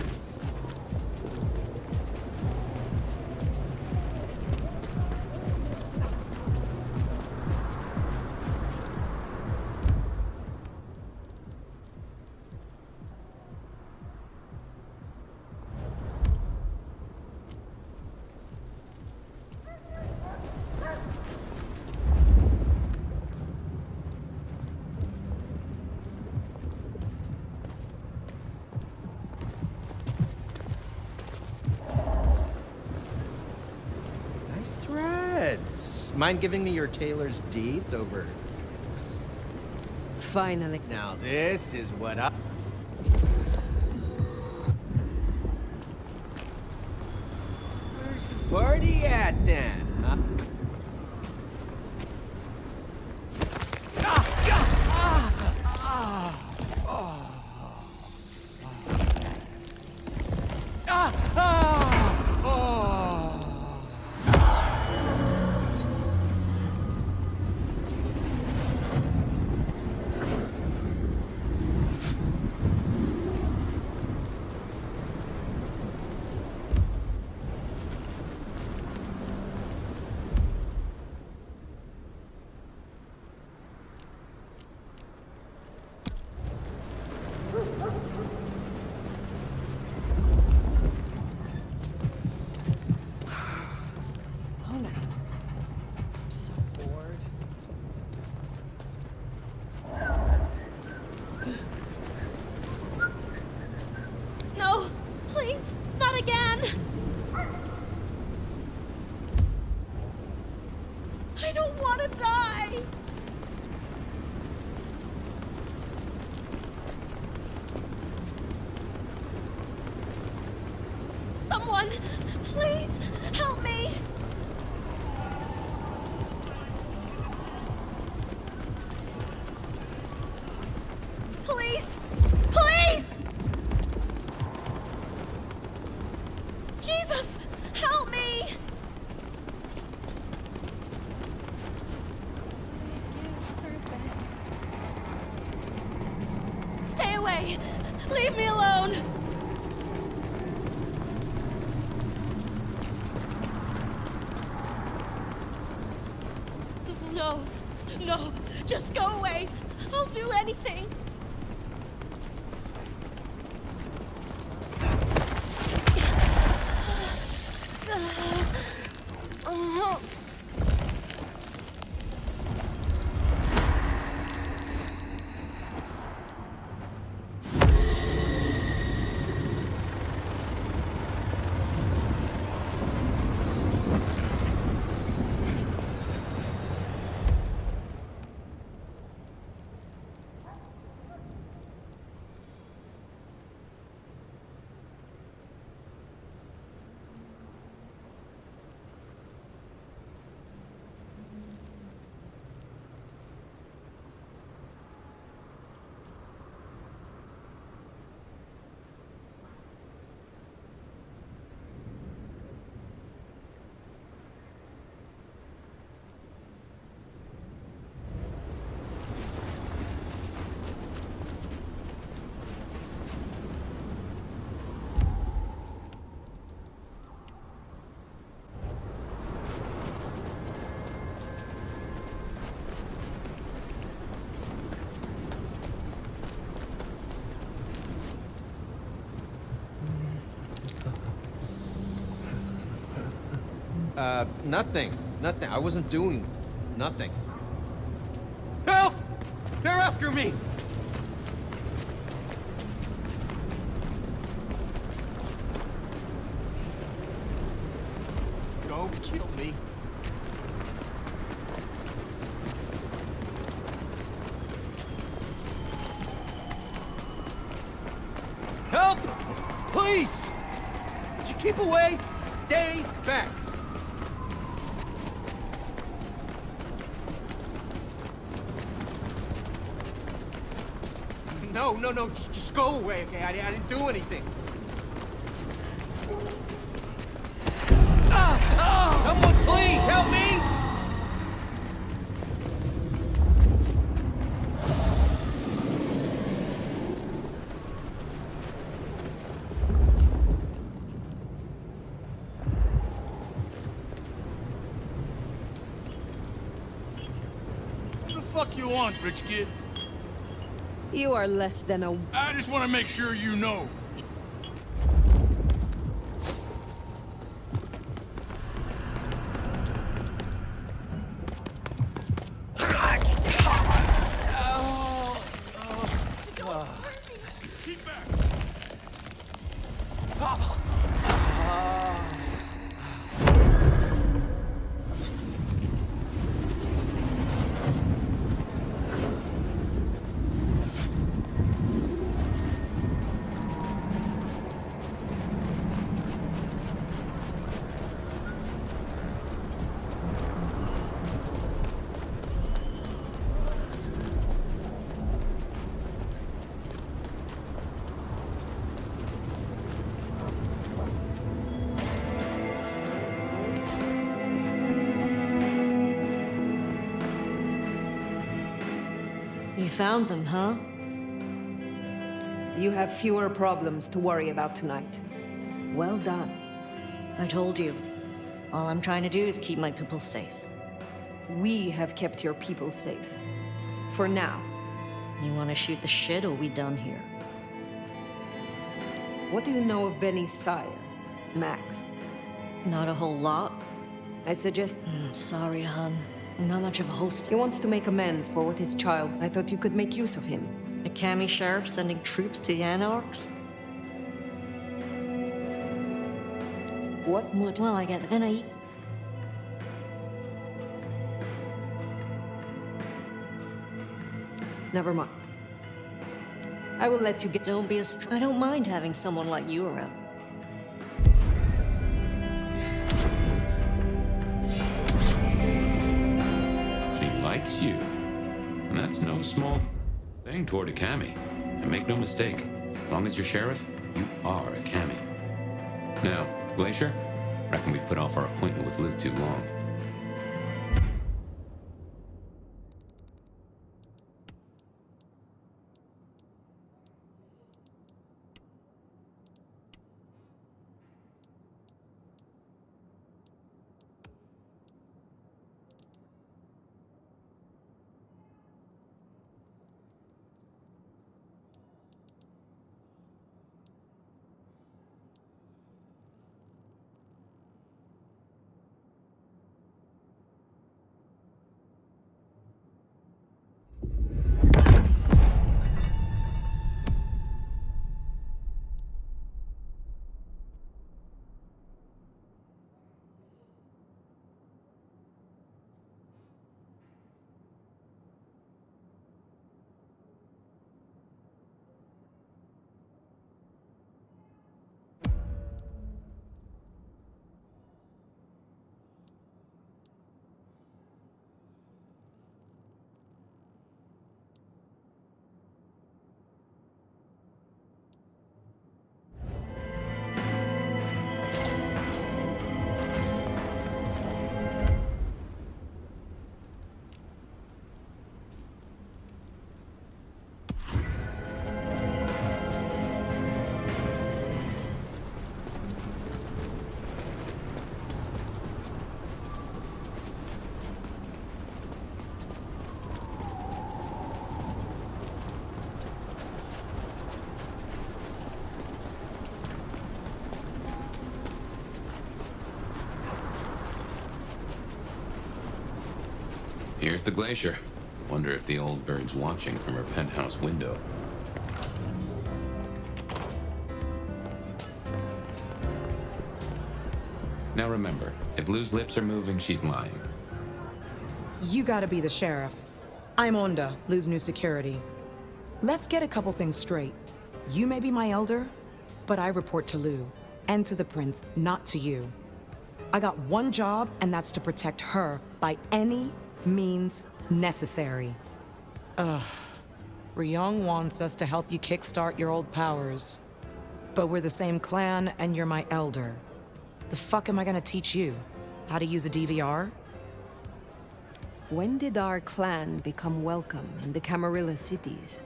Miss, mind giving me your tailor's deeds over... Finally. Now this is what I... Where's the party at then? Huh? No, please, not again. I don't want to die. Someone, please help me. Please, please. Jesus, help me! Stay away! Leave me alone! No, no, just go away! I'll do anything! Nothing. Nothing. I wasn't doing nothing. Help! They're after me! Don't kill me. Help! Please! Would you keep away? Stay back! No, just go away, okay? I didn't do anything. Someone please help me! What the fuck you want, rich kid? You are less than a... I just want to make sure you know. Keep back. We found them, huh? You have fewer problems to worry about tonight. Well done. I told you. All I'm trying to do is keep my people safe. We have kept your people safe. For now. You want to shoot the shit, or we done here? What do you know of Benny's sire, Max? Not a whole lot. I suggest... Sorry, hon. I'm not much of a host. He wants to make amends for what his child... I thought you could make use of him. A Cammy sheriff sending troops to the Anarchs? What? Well, I get it. And I... Never mind. I will let you get... Don't be a... I don't mind having someone like you around. She likes you. And that's no small thing toward a Cammy. And make no mistake, as long as you're sheriff, you are a Cammy. Now, Glacier, reckon we've put off our appointment with Lou too long. Here's the Glacier. Wonder if the old bird's watching from her penthouse window. Now remember, if Lou's lips are moving, she's lying. You gotta be the sheriff. I'm Onda, Lou's new security. Let's get a couple things straight. You may be my elder, but I report to Lou, and to the prince, not to you. I got one job, and that's to protect her by any means necessary. Ugh. Ryong wants us to help you kickstart your old powers. But we're the same clan, and you're my elder. The fuck am I gonna teach you? How to use a DVR? When did our clan become welcome in the Camarilla cities?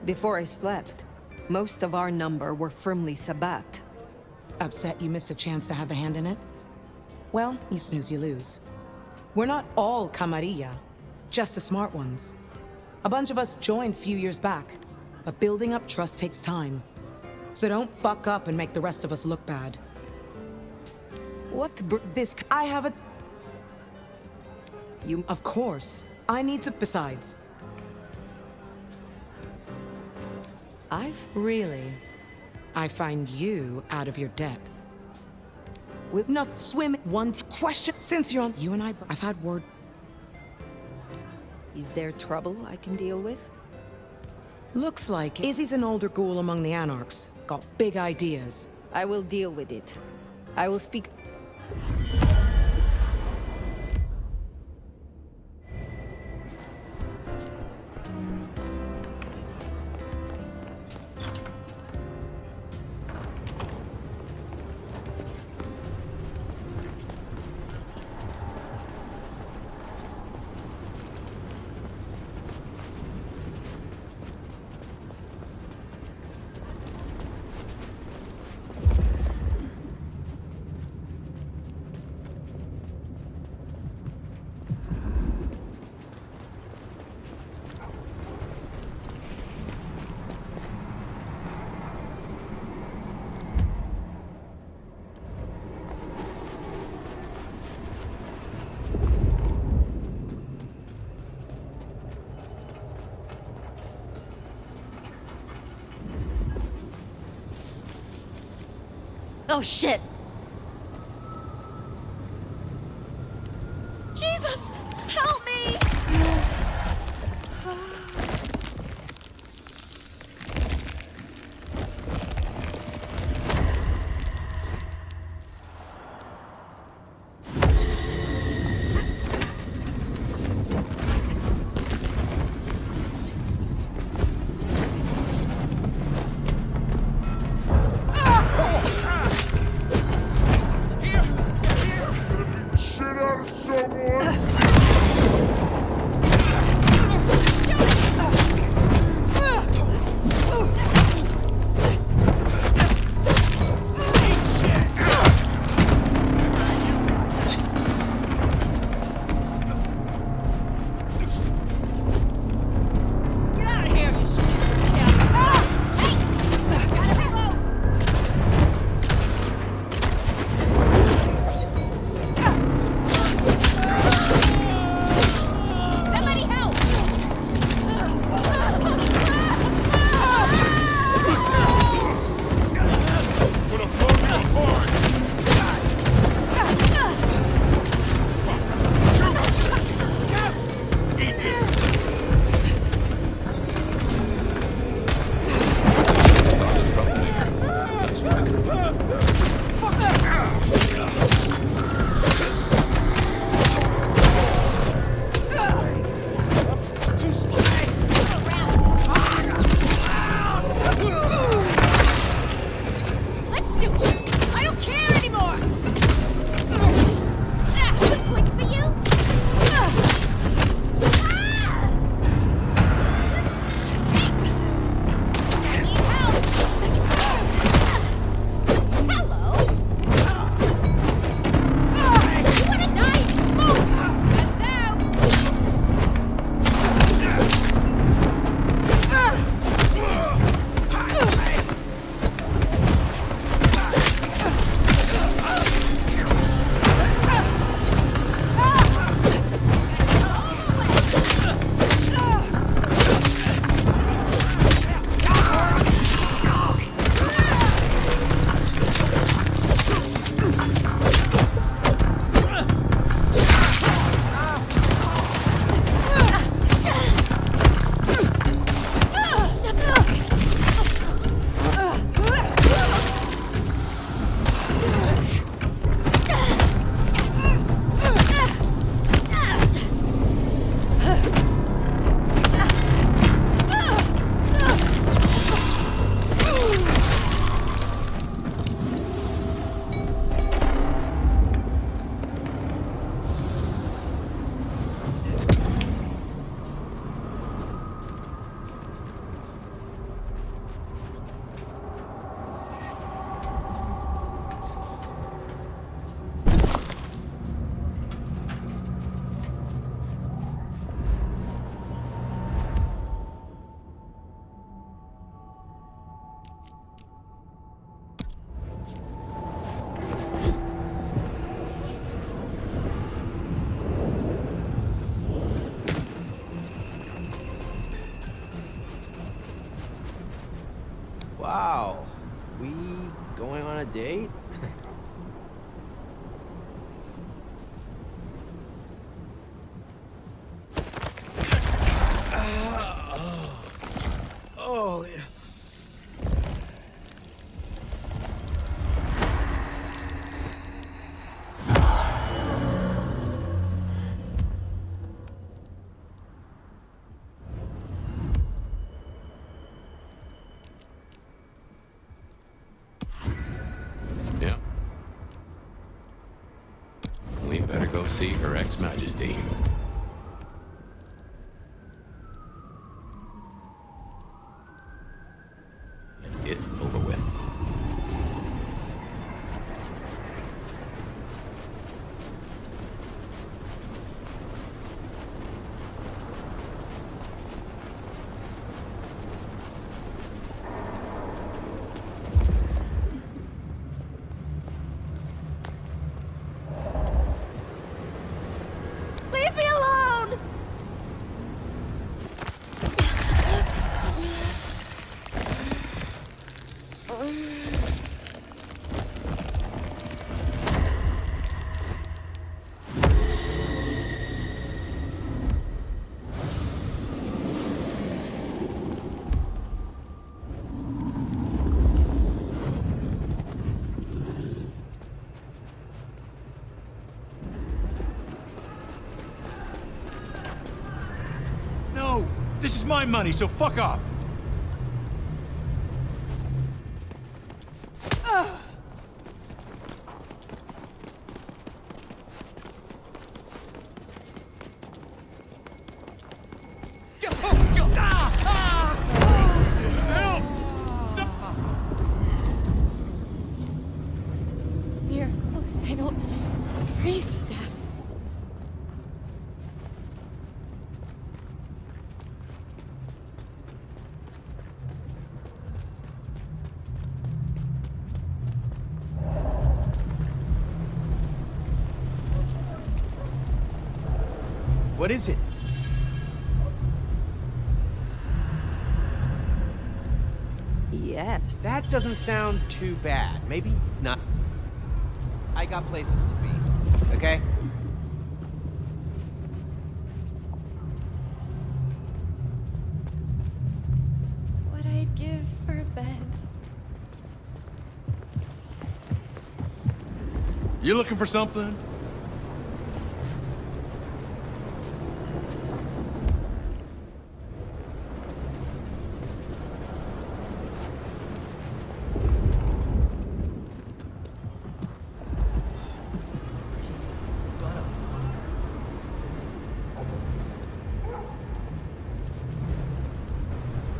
Before I slept, most of our number were firmly Sabbat. Upset you missed a chance to have a hand in it? Well, you snooze, you lose. We're not all Camarilla, just the smart ones. A bunch of us joined a few years back, but building up trust takes time. So don't fuck up and make the rest of us look bad. I have a... You... Of course. I need to... Besides... Really? I find you out of your depth. With not swim one question since you're on... You and I've had word... Is there trouble I can deal with? Looks like Izzy's an older ghoul among the Anarchs. Got big ideas. I will deal with it. I will speak... Oh shit! Jesus! Help me! Shit out of someone! Get out of here, you stupid cat! Hey! Gotta reload! Somebody help! Gonna blow you apart! Eat this! Troublemaker. Nice work. Too slow. Let's do it! I don't care anymore! Quick for you? I need help! Hello? You wanna die? Move! Guns out! Wow. We going on a date? Oh, yeah. Yeah. We better go see Her Ex-Majesty. Get over with. Leave me alone! This is my money, so fuck off. Miracle, I don't freeze to death. What is it? Yes. That doesn't sound too bad. Maybe not. I got places to be, okay? What I'd give for a bed. You looking for something?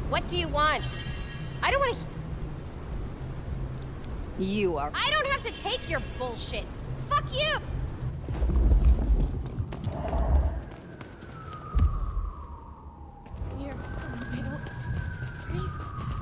What do you want? I don't want to. You are. I don't have to take your bullshit. Fuck you! Miracle, I don't freeze to death.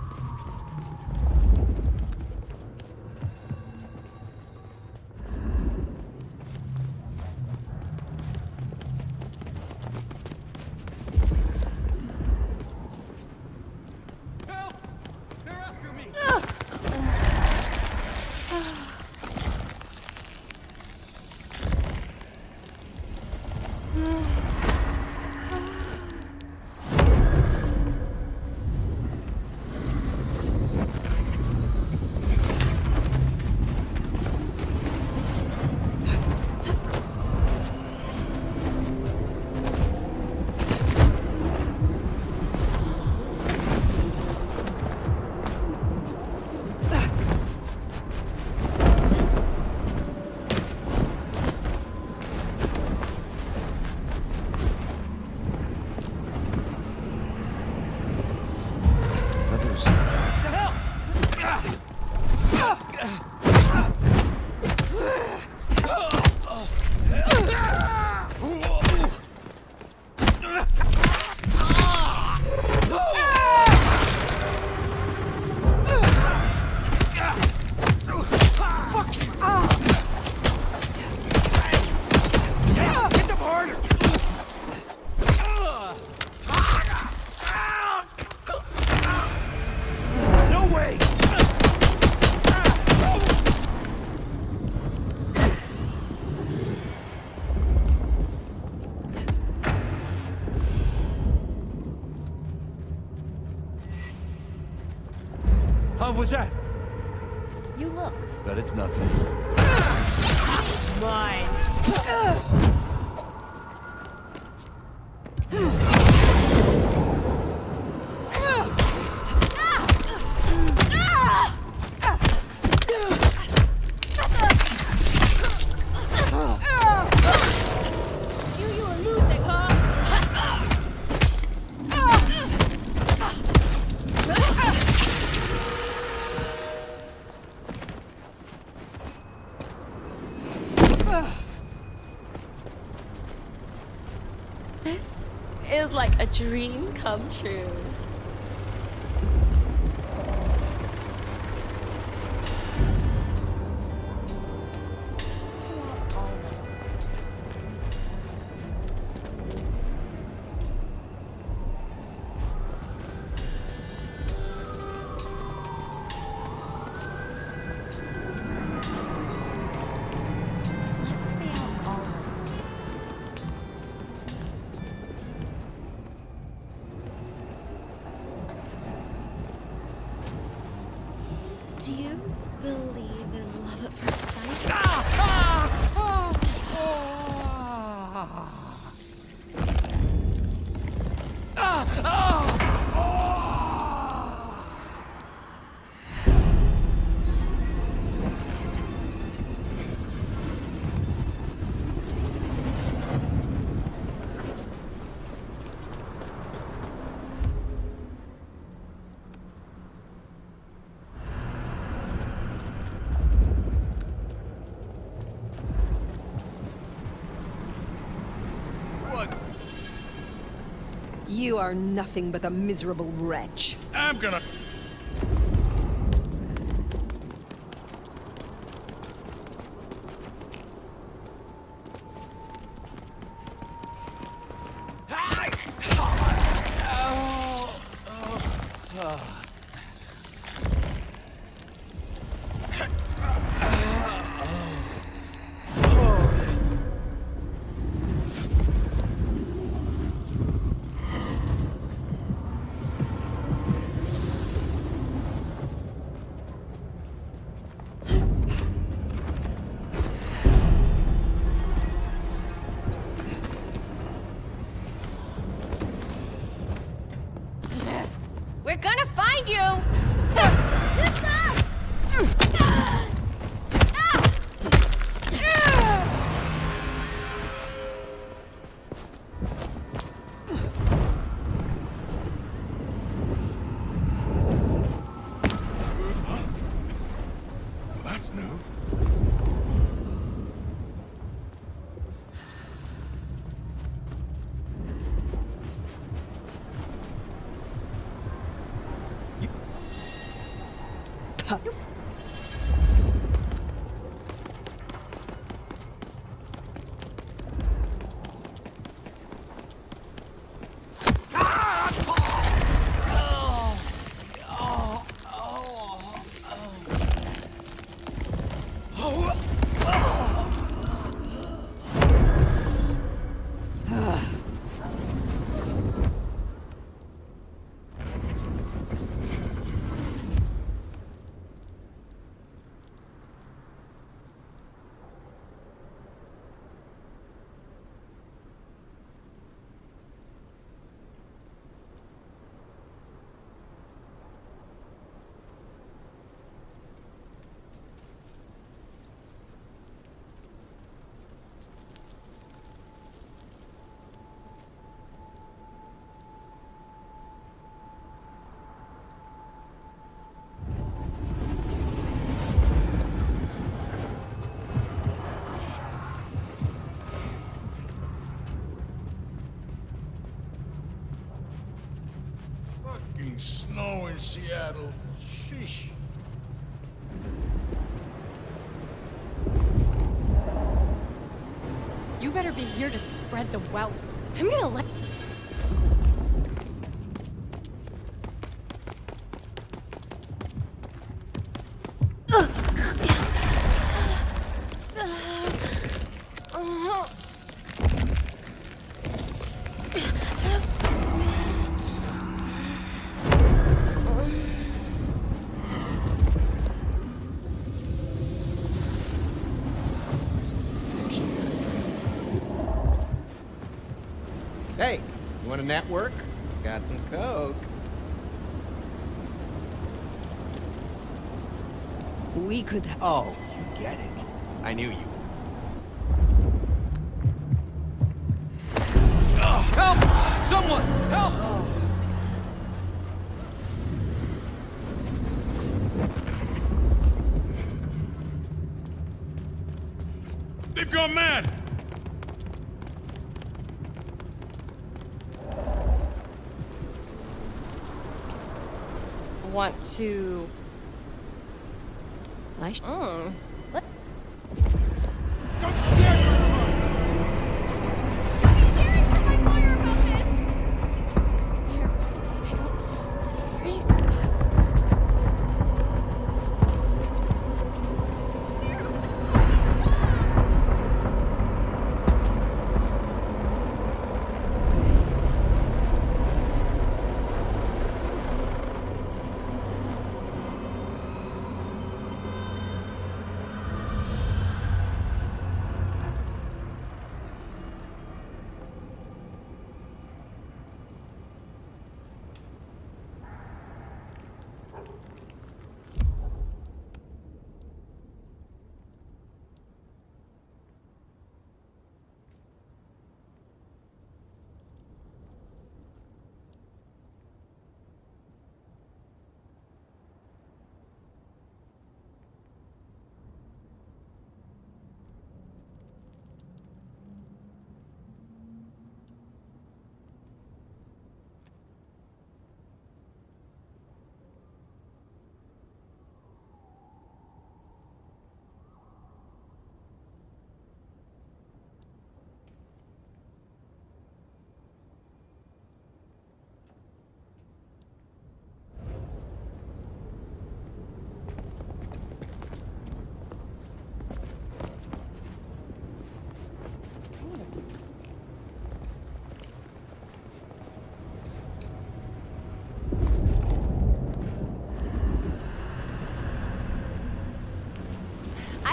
How was that? You look. But it's nothing. Mine. You are losing, huh? This is like a dream come true. Let's stay out all night. Do you believe in love at first sight? You are nothing but a miserable wretch. I'm gonna... We're gonna find you! That's new. Fucking snow in Seattle. Sheesh. You better be here to spread the wealth. I'm gonna let... Hey, you want a network? Got some coke. We could... Oh, you get it. I knew you. Help! Someone! Help! They've gone mad! Want to... Let...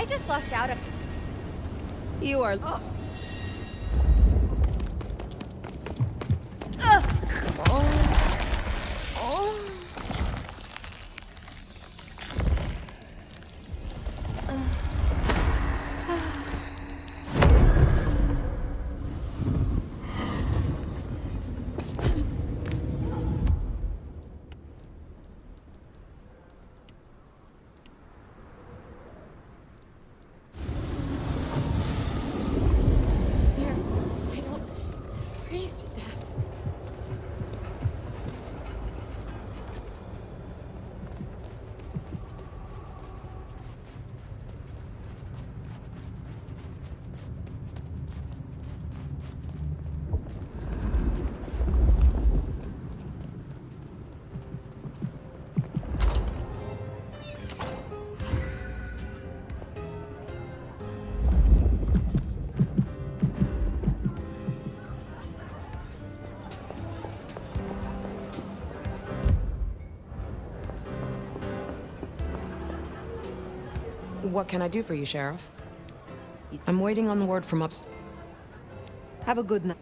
I just lost out on... You are... Oh. What can I do for you, Sheriff? I'm waiting on word from upstairs. Have a good night.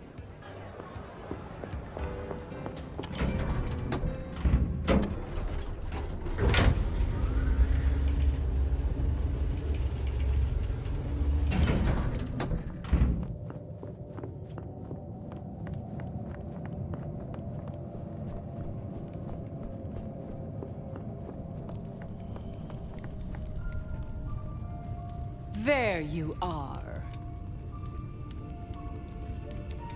There you are.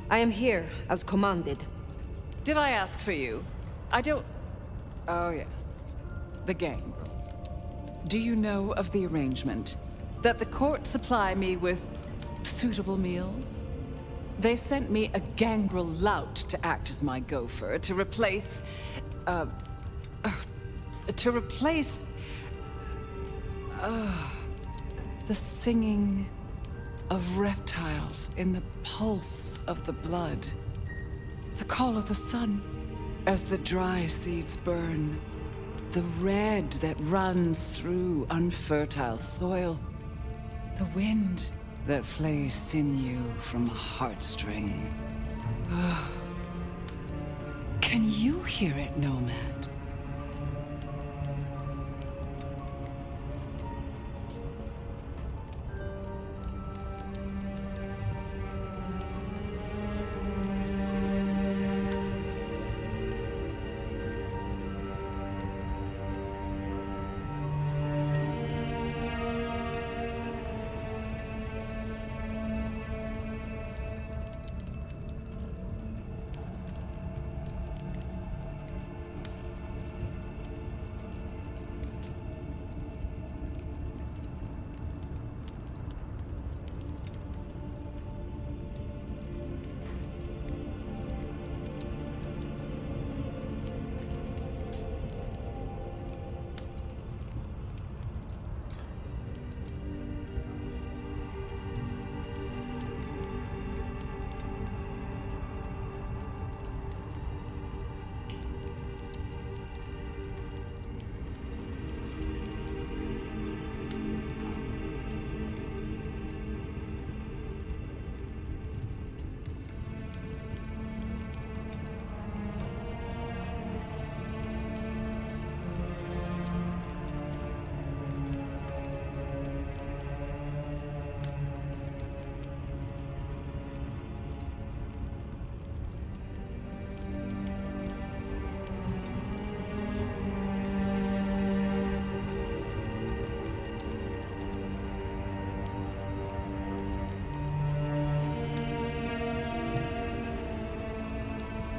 I am here, as commanded. Did I ask for you? I don't... Oh, yes. The gang. Do you know of the arrangement? That the court supply me with suitable meals? They sent me a gangrel lout to act as my gopher, to replace... the singing of reptiles in the pulse of the blood. The call of the sun as the dry seeds burn. The red that runs through unfertile soil. The wind that flays sinew from a heartstring. Can you hear it, Nomad?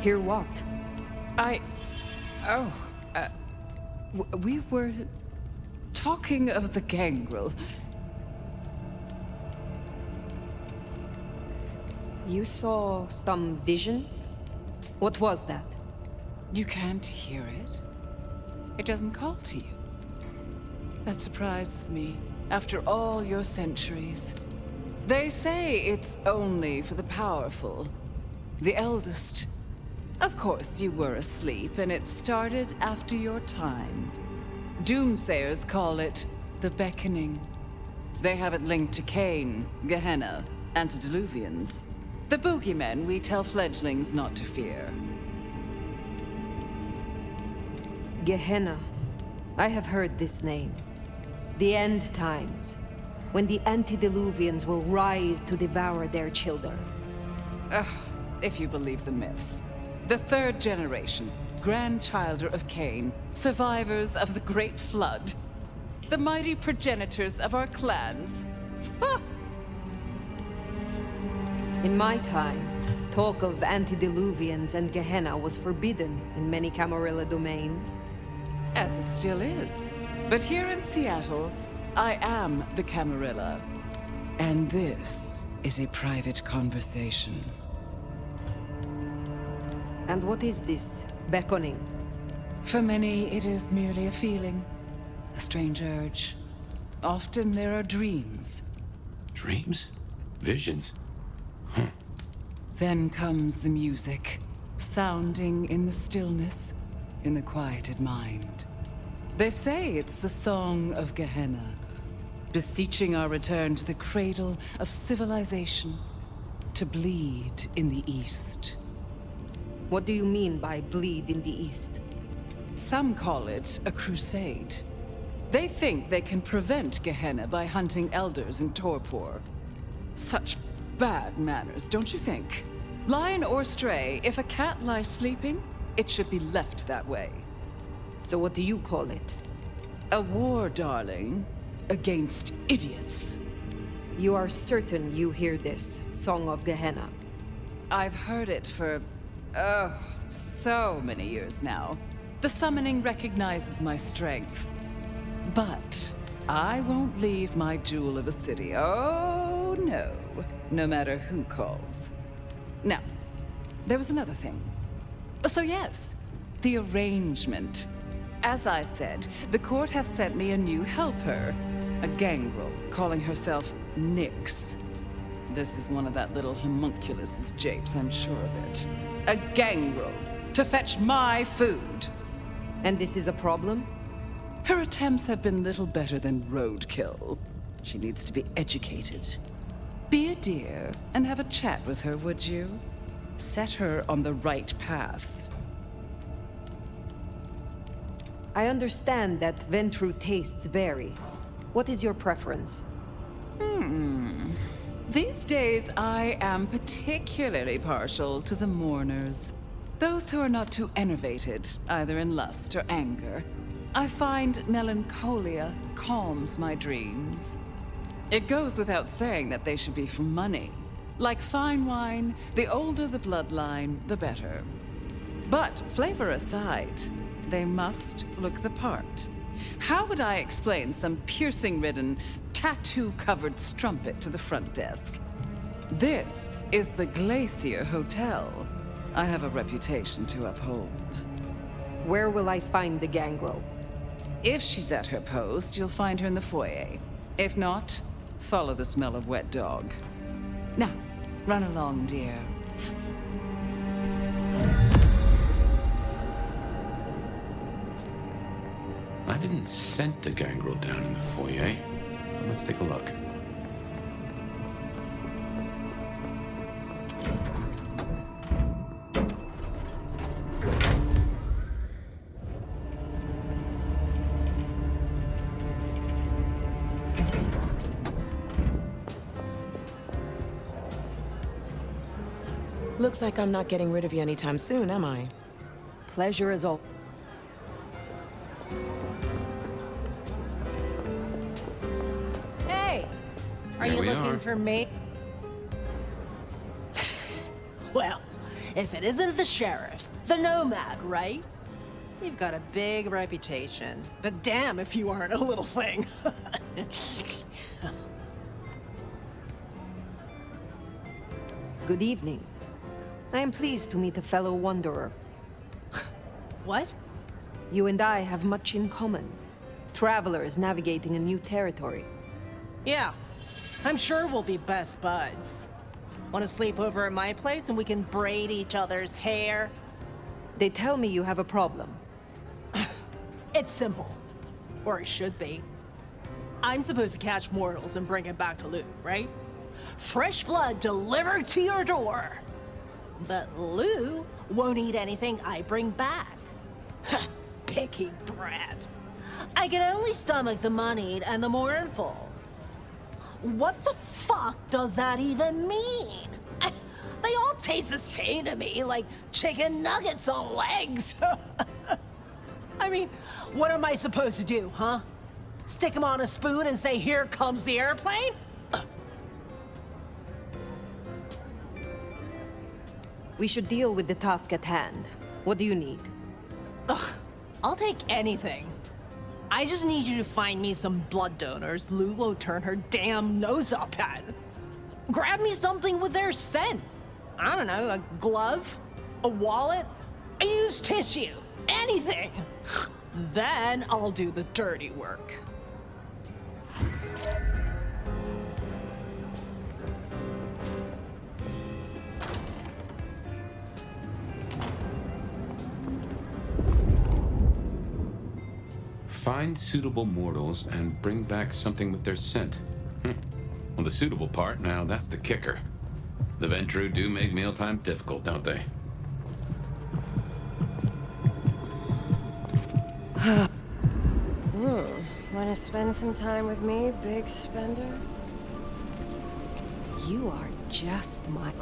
Hear what? We were talking of the gangrel. You saw some vision? What was that? You can't hear it? It doesn't call to you? That surprises me, after all your centuries. They say it's only for the powerful, the eldest. Of course, you were asleep, and it started after your time. Doomsayers call it the beckoning. They have it linked to Cain, Gehenna, antediluvians. The boogeymen we tell fledglings not to fear. Gehenna. I have heard this name. The end times, when the antediluvians will rise to devour their children. If you believe the myths. The third generation, grandchilder of Cain, survivors of the Great Flood. The mighty progenitors of our clans. Ah! In my time, talk of antediluvians and Gehenna was forbidden in many Camarilla domains. As it still is. But here in Seattle, I am the Camarilla. And this is a private conversation. And what is this beckoning? For many, it is merely a feeling. A strange urge. Often there are dreams. Dreams? Visions? Huh. Then comes the music, sounding in the stillness, in the quieted mind. They say it's the song of Gehenna, beseeching our return to the cradle of civilization, to bleed in the East. What do you mean by bleed in the East? Some call it a crusade. They think they can prevent Gehenna by hunting elders in Torpor. Such bad manners, don't you think? Lion or stray, if a cat lies sleeping, it should be left that way. So what do you call it? A war, darling, against idiots. You are certain you hear this, Song of Gehenna? I've heard it for, so many years now. The summoning recognizes my strength. But I won't leave my jewel of a city. Oh, no. No matter who calls. Now, there was another thing. So yes, the arrangement. As I said, the court have sent me a new helper. A gangrel, calling herself Nyx. This is one of that little homunculus's japes, I'm sure of it. A gangrel, to fetch my food. And this is a problem? Her attempts have been little better than roadkill. She needs to be educated. Be a dear and have a chat with her, would you? Set her on the right path. I understand that Ventru tastes vary. What is your preference? These days, I am particularly partial to the mourners. Those who are not too enervated, either in lust or anger. I find melancholia calms my dreams. It goes without saying that they should be for money. Like fine wine, the older the bloodline, the better. But flavor aside, they must look the part. How would I explain some piercing-ridden, tattoo-covered strumpet to the front desk? This is the Glacier Hotel. I have a reputation to uphold. Where will I find the gangrel? If she's at her post, you'll find her in the foyer. If not, follow the smell of wet dog. Now, run along, dear. I didn't scent the gangrel down in the foyer. Let's take a look. Looks like I'm not getting rid of you anytime soon, am I? Pleasure is all. Hey! Are There you we looking are. for me? Well, if it isn't the sheriff, the nomad, right? You've got a big reputation, but damn if you aren't a little thing. Good evening. I am pleased to meet a fellow wanderer. What? You and I have much in common. Travelers navigating a new territory. Yeah, I'm sure we'll be best buds. Want to sleep over at my place and we can braid each other's hair? They tell me you have a problem. It's simple. Or it should be. I'm supposed to catch mortals and bring it back to Lou, right? Fresh blood delivered to your door. But Lou won't eat anything I bring back. Picky brat. I can only stomach the moneyed and the mournful. What the fuck does that even mean? They all taste the same to me, like chicken nuggets on legs. I mean, what am I supposed to do, huh? Stick them on a spoon and say, here comes the airplane? We should deal with the task at hand. What do you need? Ugh, I'll take anything. I just need you to find me some blood donors Lou won't turn her damn nose up at. Grab me something with their scent. I don't know, a glove, a wallet, a used tissue, anything. Then I'll do the dirty work. Find suitable mortals and bring back something with their scent. Well, the suitable part, now that's the kicker. The Ventru do make mealtime difficult, don't they? Wanna spend some time with me, big spender? You are just my...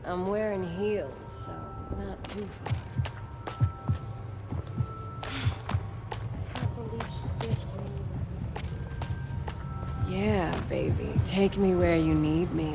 I'm wearing heels, so not too far. Yeah, baby. Take me where you need me.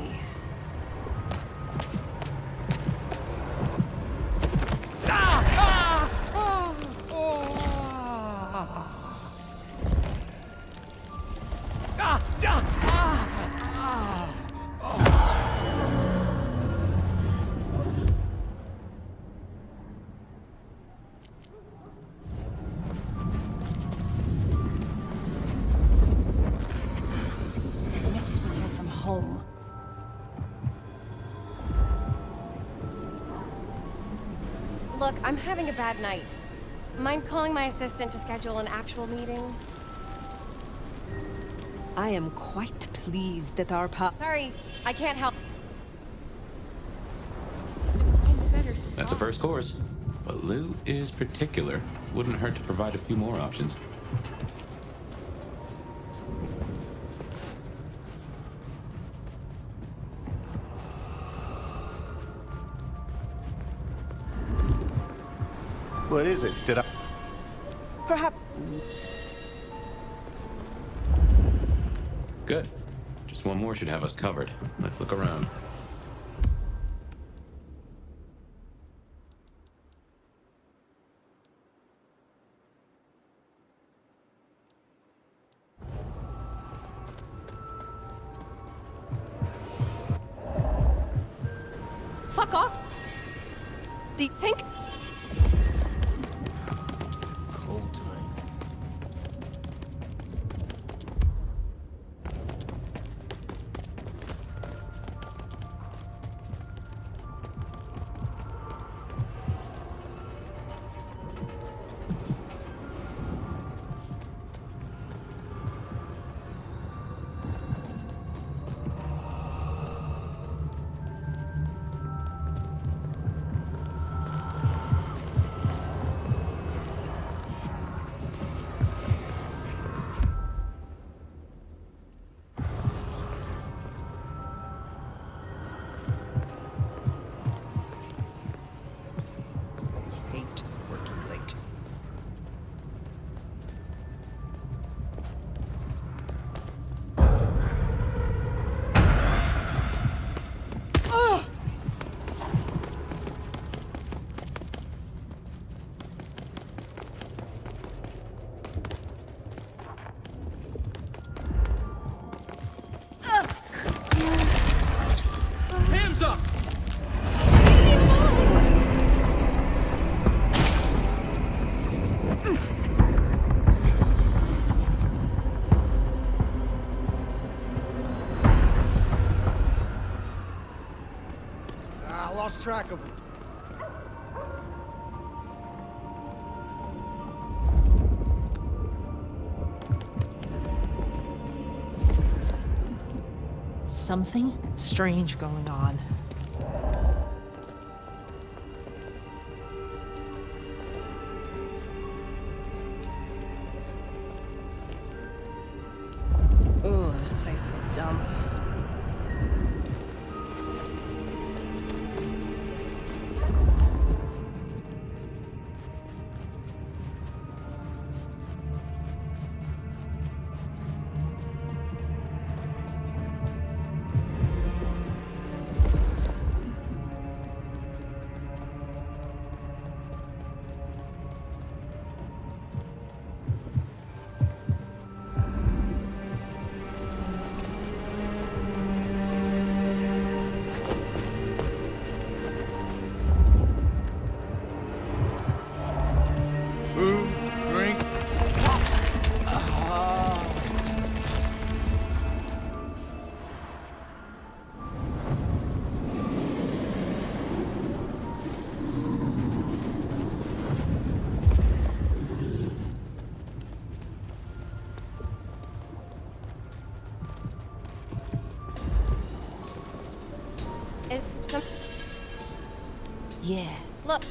Look, I'm having a bad night. Mind calling my assistant to schedule an actual meeting? I am quite pleased that our Sorry, I can't help. That's a first course. But Lou is particular. Wouldn't hurt to provide a few more options. What is it? Did I... Perhaps... Good. Just one more should have us covered. Let's look around. Fuck off! Do you think? Hold tight. Hands up! I lost track of him. Something strange going on. Oh, this place is a dump. Food, drink. Is some... Yes. Look.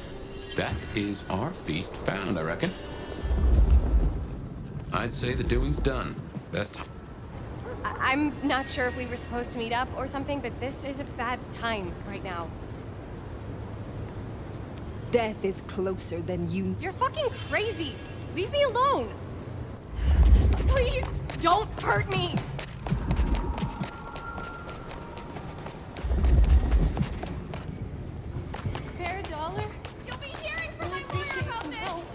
That is our feast found, I reckon. I'd say the doing's done. Best time. I'm not sure if we were supposed to meet up or something, but this is a bad time right now. Death is closer than you. You're fucking crazy! Leave me alone! Please, don't hurt me! Spare a dollar? You'll be hearing from my lawyer about this!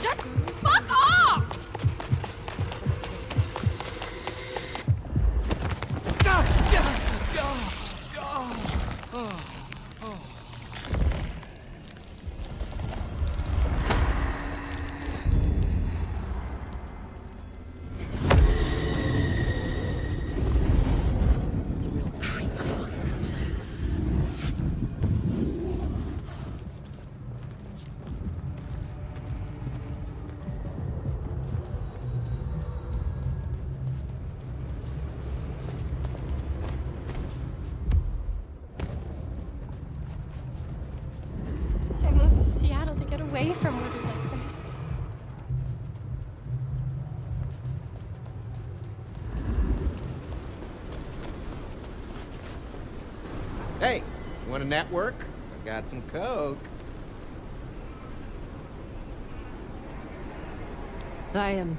Just fuck off! It's a real creep talking. I moved to Seattle to get away from weather like this. Hey, you want to network? I've got some coke. I am.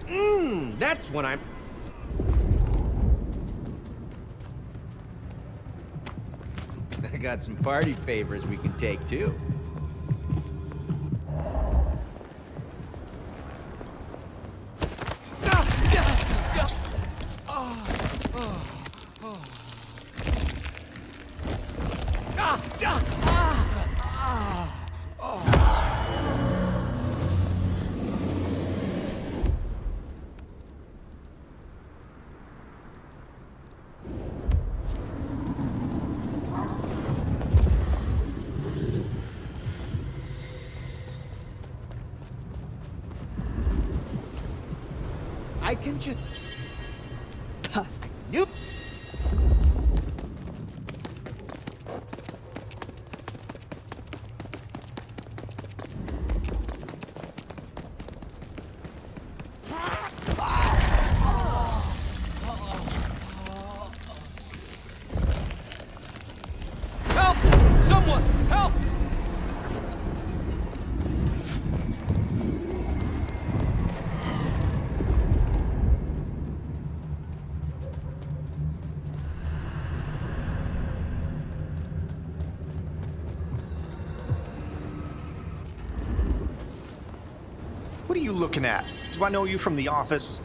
That's when I'm. I got some party favors we can take too. I can just. I knew. Help! Someone! Help! What are you looking at? Do I know you from the office?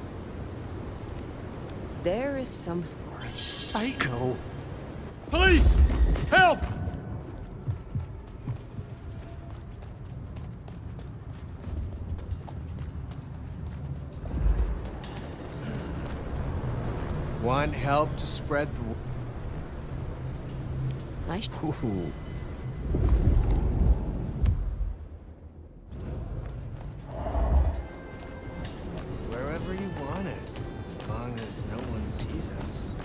There is something. You're a psycho. Police! Help! Want help to spread the... Nice. Ooh. Wherever you want it, as long as no one sees us.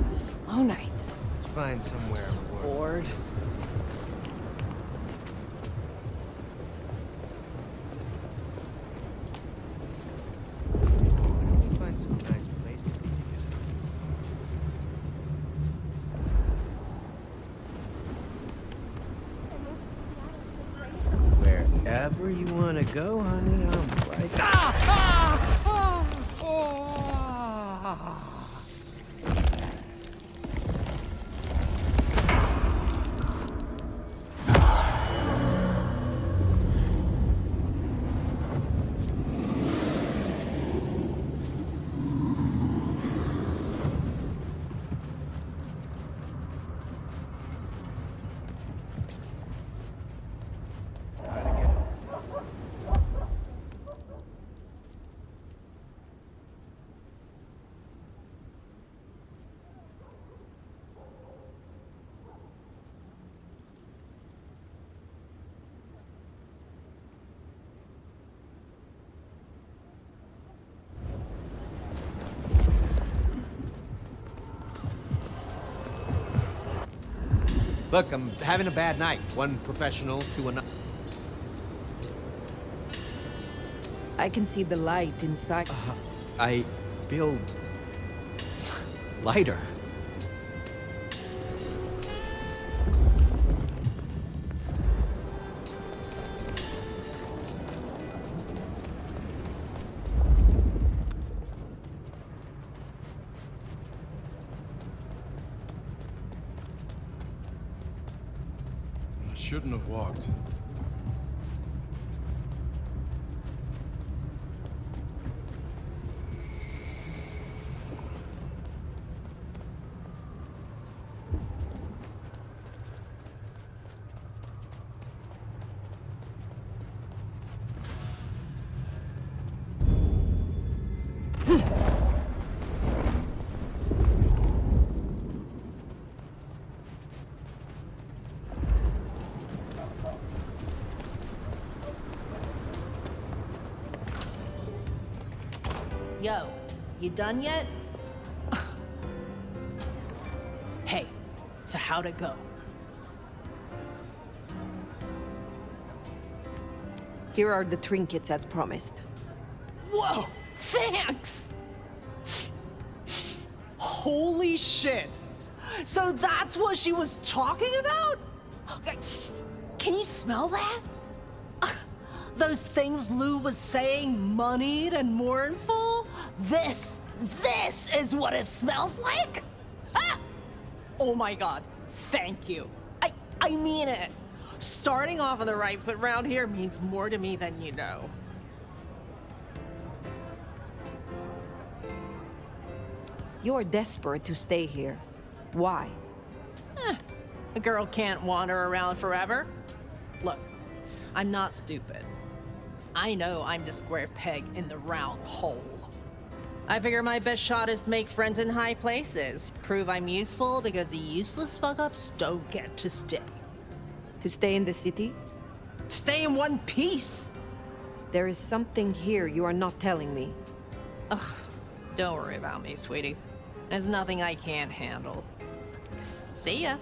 Slow night. Let's find somewhere. So bored. Find some nice place to be together. Wherever you want to go, honey, I'm right. Look, I'm having a bad night. One professional to another. I can see the light inside. I feel lighter. I shouldn't have walked. Yo, you done yet? Hey, so how'd it go? Here are the trinkets as promised. Whoa, thanks! Holy shit! So that's what she was talking about? Can you smell that? Those things Lou was saying, moneyed and mournful? This is what it smells like? Ah! Oh my god, thank you. I mean it. Starting off on the right foot round here means more to me than you know. You're desperate to stay here. Why? A girl can't wander around forever. Look, I'm not stupid. I know I'm the square peg in the round hole. I figure my best shot is to make friends in high places. Prove I'm useful because the useless fuck-ups don't get to stay. To stay in the city? Stay in one piece! There is something here you are not telling me. Ugh, don't worry about me, sweetie. There's nothing I can't handle. See ya.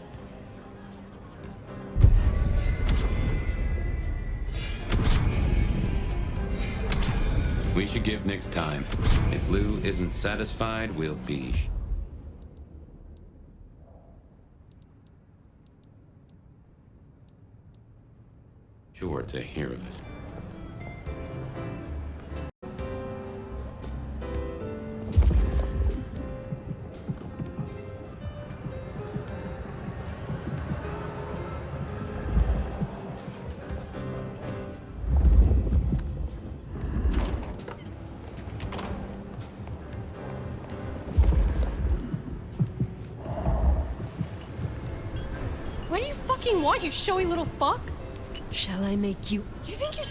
We should give Nix time. If Lou isn't satisfied, we'll be sure to hear of it. What do you fucking want, you showy little fuck? Shall I make you... You think you're...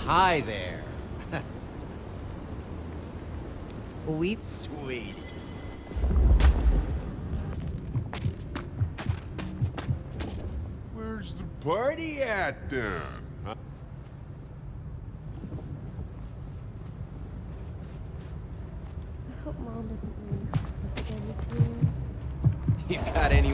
hi there. Sweet. Where's the party at then? Huh? I hope Mom doesn't see anything. You got any...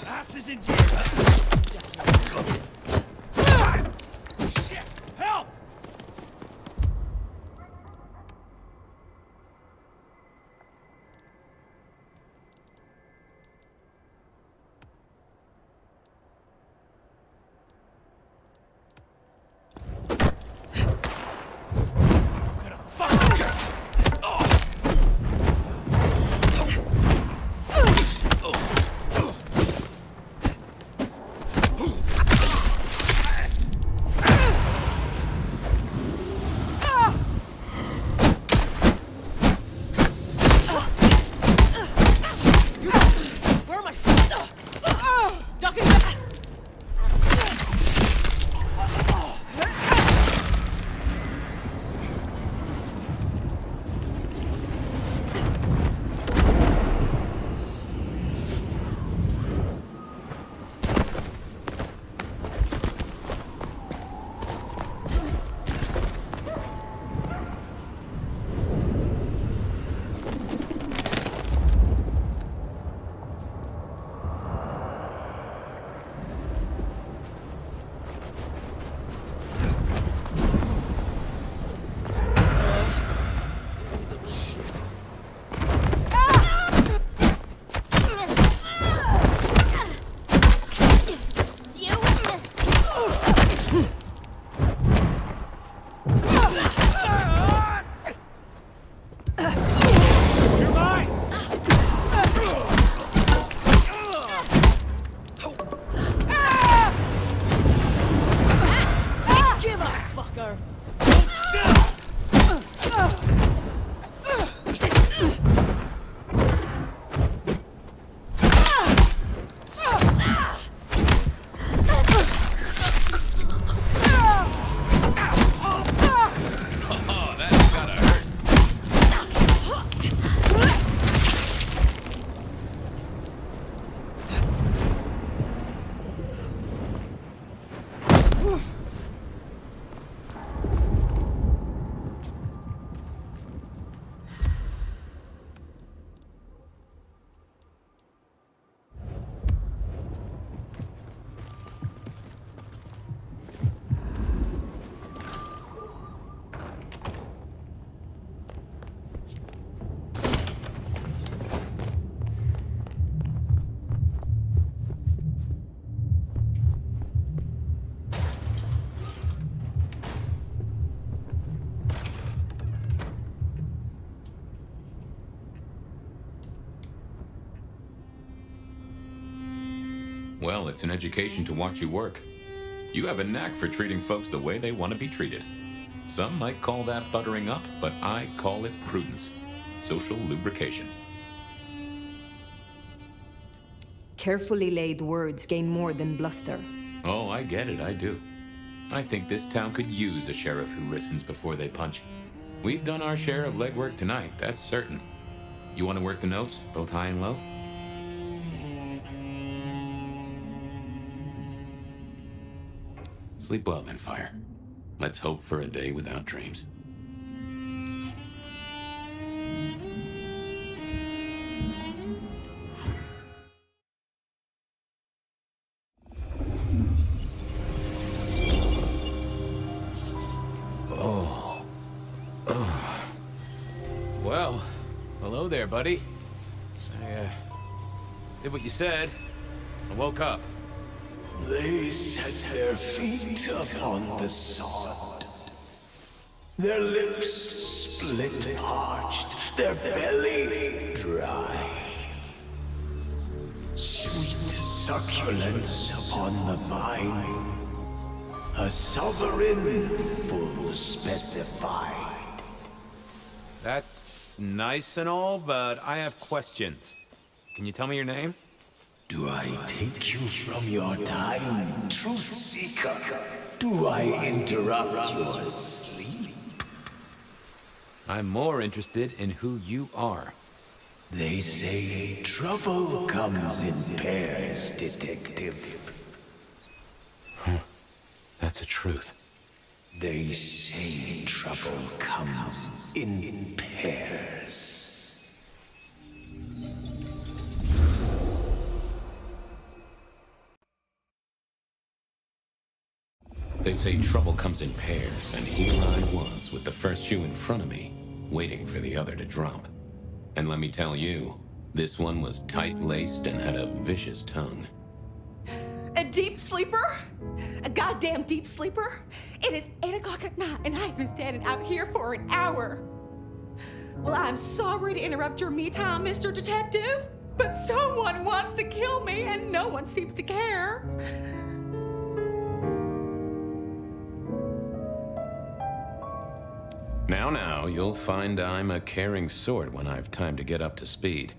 Asses in here! Shit! Help! Well, it's an education to watch you work. You have a knack for treating folks the way they want to be treated. Some might call that buttering up, but I call it prudence. Social lubrication. Carefully laid words gain more than bluster. Oh, I get it, I do. I think this town could use a sheriff who listens before they punch. We've done our share of legwork tonight, that's certain. You want to work the notes, both high and low? Sleep well then, Fire. Let's hope for a day without dreams. Well, hello there, buddy. I did what you said. I woke up. They set their feet upon the sod. Their lips split parched, their belly dry. Sweet succulence upon the vine. A sovereign full specified. That's nice and all, but I have questions. Can you tell me your name? Do I take you from your time, truth seeker? Do I interrupt your sleep? I'm more interested in who you are. They say trouble comes in pairs, detective. Huh. That's a truth. They say trouble comes in pairs. They say trouble comes in pairs, and here I was with the first shoe in front of me, waiting for the other to drop. And let me tell you, this one was tight-laced and had a vicious tongue. A deep sleeper? A goddamn deep sleeper? It is 8 o'clock at night and I've been standing out here for an hour. Well, I'm sorry to interrupt your me time, Mr. Detective, but someone wants to kill me and no one seems to care. Now, you'll find I'm a caring sort when I've time to get up to speed.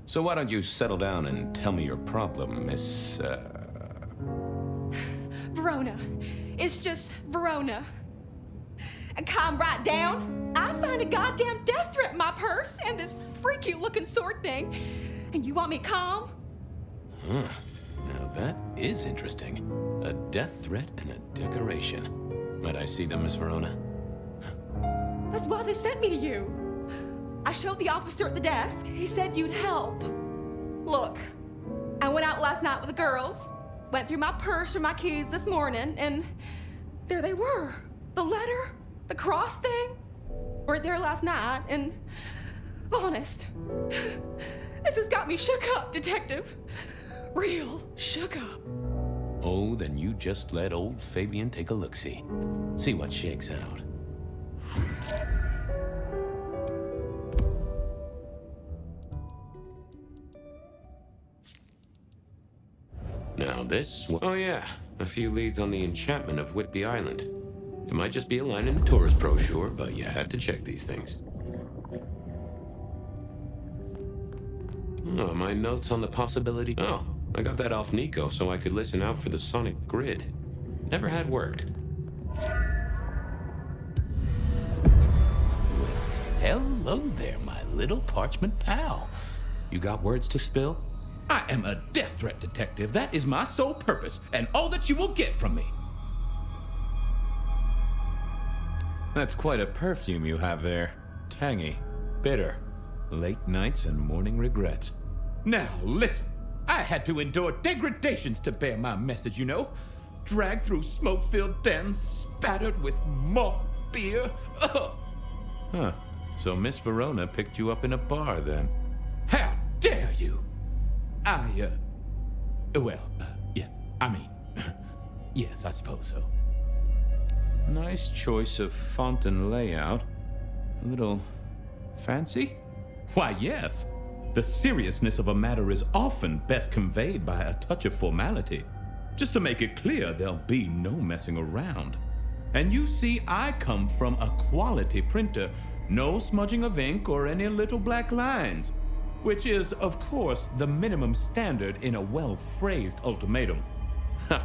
So why don't you settle down and tell me your problem, Miss, Verona. It's just Verona. And calm right down. I find a goddamn death threat in my purse and this freaky looking sword thing. And you want me calm? Huh. Now that is interesting. A death threat and a decoration. Might I see them, Miss Verona? That's why they sent me to you. I showed the officer at the desk. He said you'd help. Look, I went out last night with the girls, went through my purse for my keys this morning, and there they were. The letter, the cross thing, were there last night, and honest, this has got me shook up, Detective. Real shook up. Oh, then you just let old Fabian take a look-see. See what shakes out. Now this one... Oh yeah, a few leads on the enchantment of Whitby Island. It might just be a line in the tourist brochure, but you had to check these things. Oh, my notes on the possibility... Oh, I got that off Nico so I could listen out for the sonic grid. Never had worked. Hello there, my little parchment pal. You got words to spill? I am a death threat detective. That is my sole purpose, and all that you will get from me. That's quite a perfume you have there. Tangy, bitter, late nights and morning regrets. Now, listen. I had to endure degradations to bear my message, you know. Dragged through smoke-filled dens, spattered with malt beer. Ugh. Huh. So Miss Verona picked you up in a bar, then? How dare you! Yes, I suppose so. Nice choice of font and layout. A little fancy? Why, yes. The seriousness of a matter is often best conveyed by a touch of formality. Just to make it clear, there'll be no messing around. And you see, I come from a quality printer. No smudging of ink or any little black lines. Which is, of course, the minimum standard in a well-phrased ultimatum. Ha!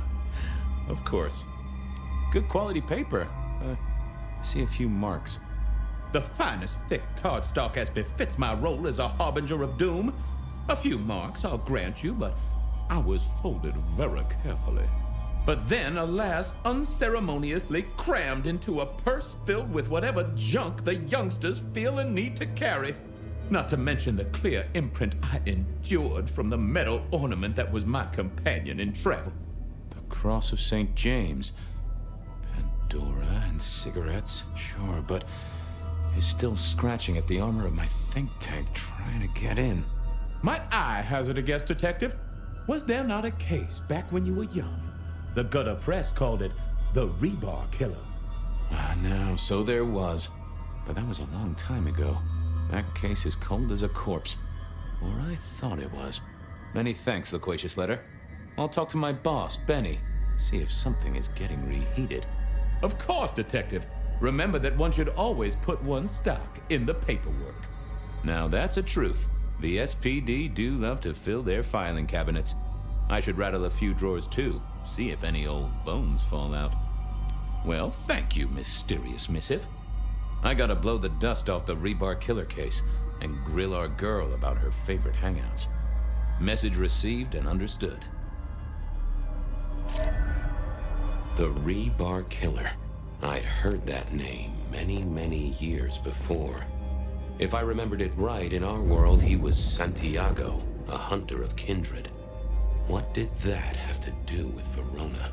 Of course. Good quality paper. See a few marks. The finest thick cardstock as befits my role as a harbinger of doom. A few marks, I'll grant you, but I was folded very carefully. but then, alas, unceremoniously crammed into a purse filled with whatever junk the youngsters feel a need to carry. Not to mention the clear imprint I endured from the metal ornament that was my companion in travel. The Cross of St. James. Pandora and cigarettes, sure, but he's still scratching at the armor of my think tank trying to get in. Might I hazard a guess, Detective? Was there not a case back when you were young? The gutter press called it the Rebar Killer. No, so there was. But that was a long time ago. That case is cold as a corpse. Or I thought it was. Many thanks, Loquacious Letter. I'll talk to my boss, Benny. See if something is getting reheated. Of course, Detective. Remember that one should always put one's stock in the paperwork. Now that's a truth. The SPD do love to fill their filing cabinets. I should rattle a few drawers too, see if any old bones fall out. Well, thank you, mysterious missive. I gotta blow the dust off the Rebar Killer case and grill our girl about her favorite hangouts. Message received and understood. The Rebar Killer. I'd heard that name many years before. If I remembered it right, in our world, he was Santiago, a hunter of kindred. What did that have to do with Verona?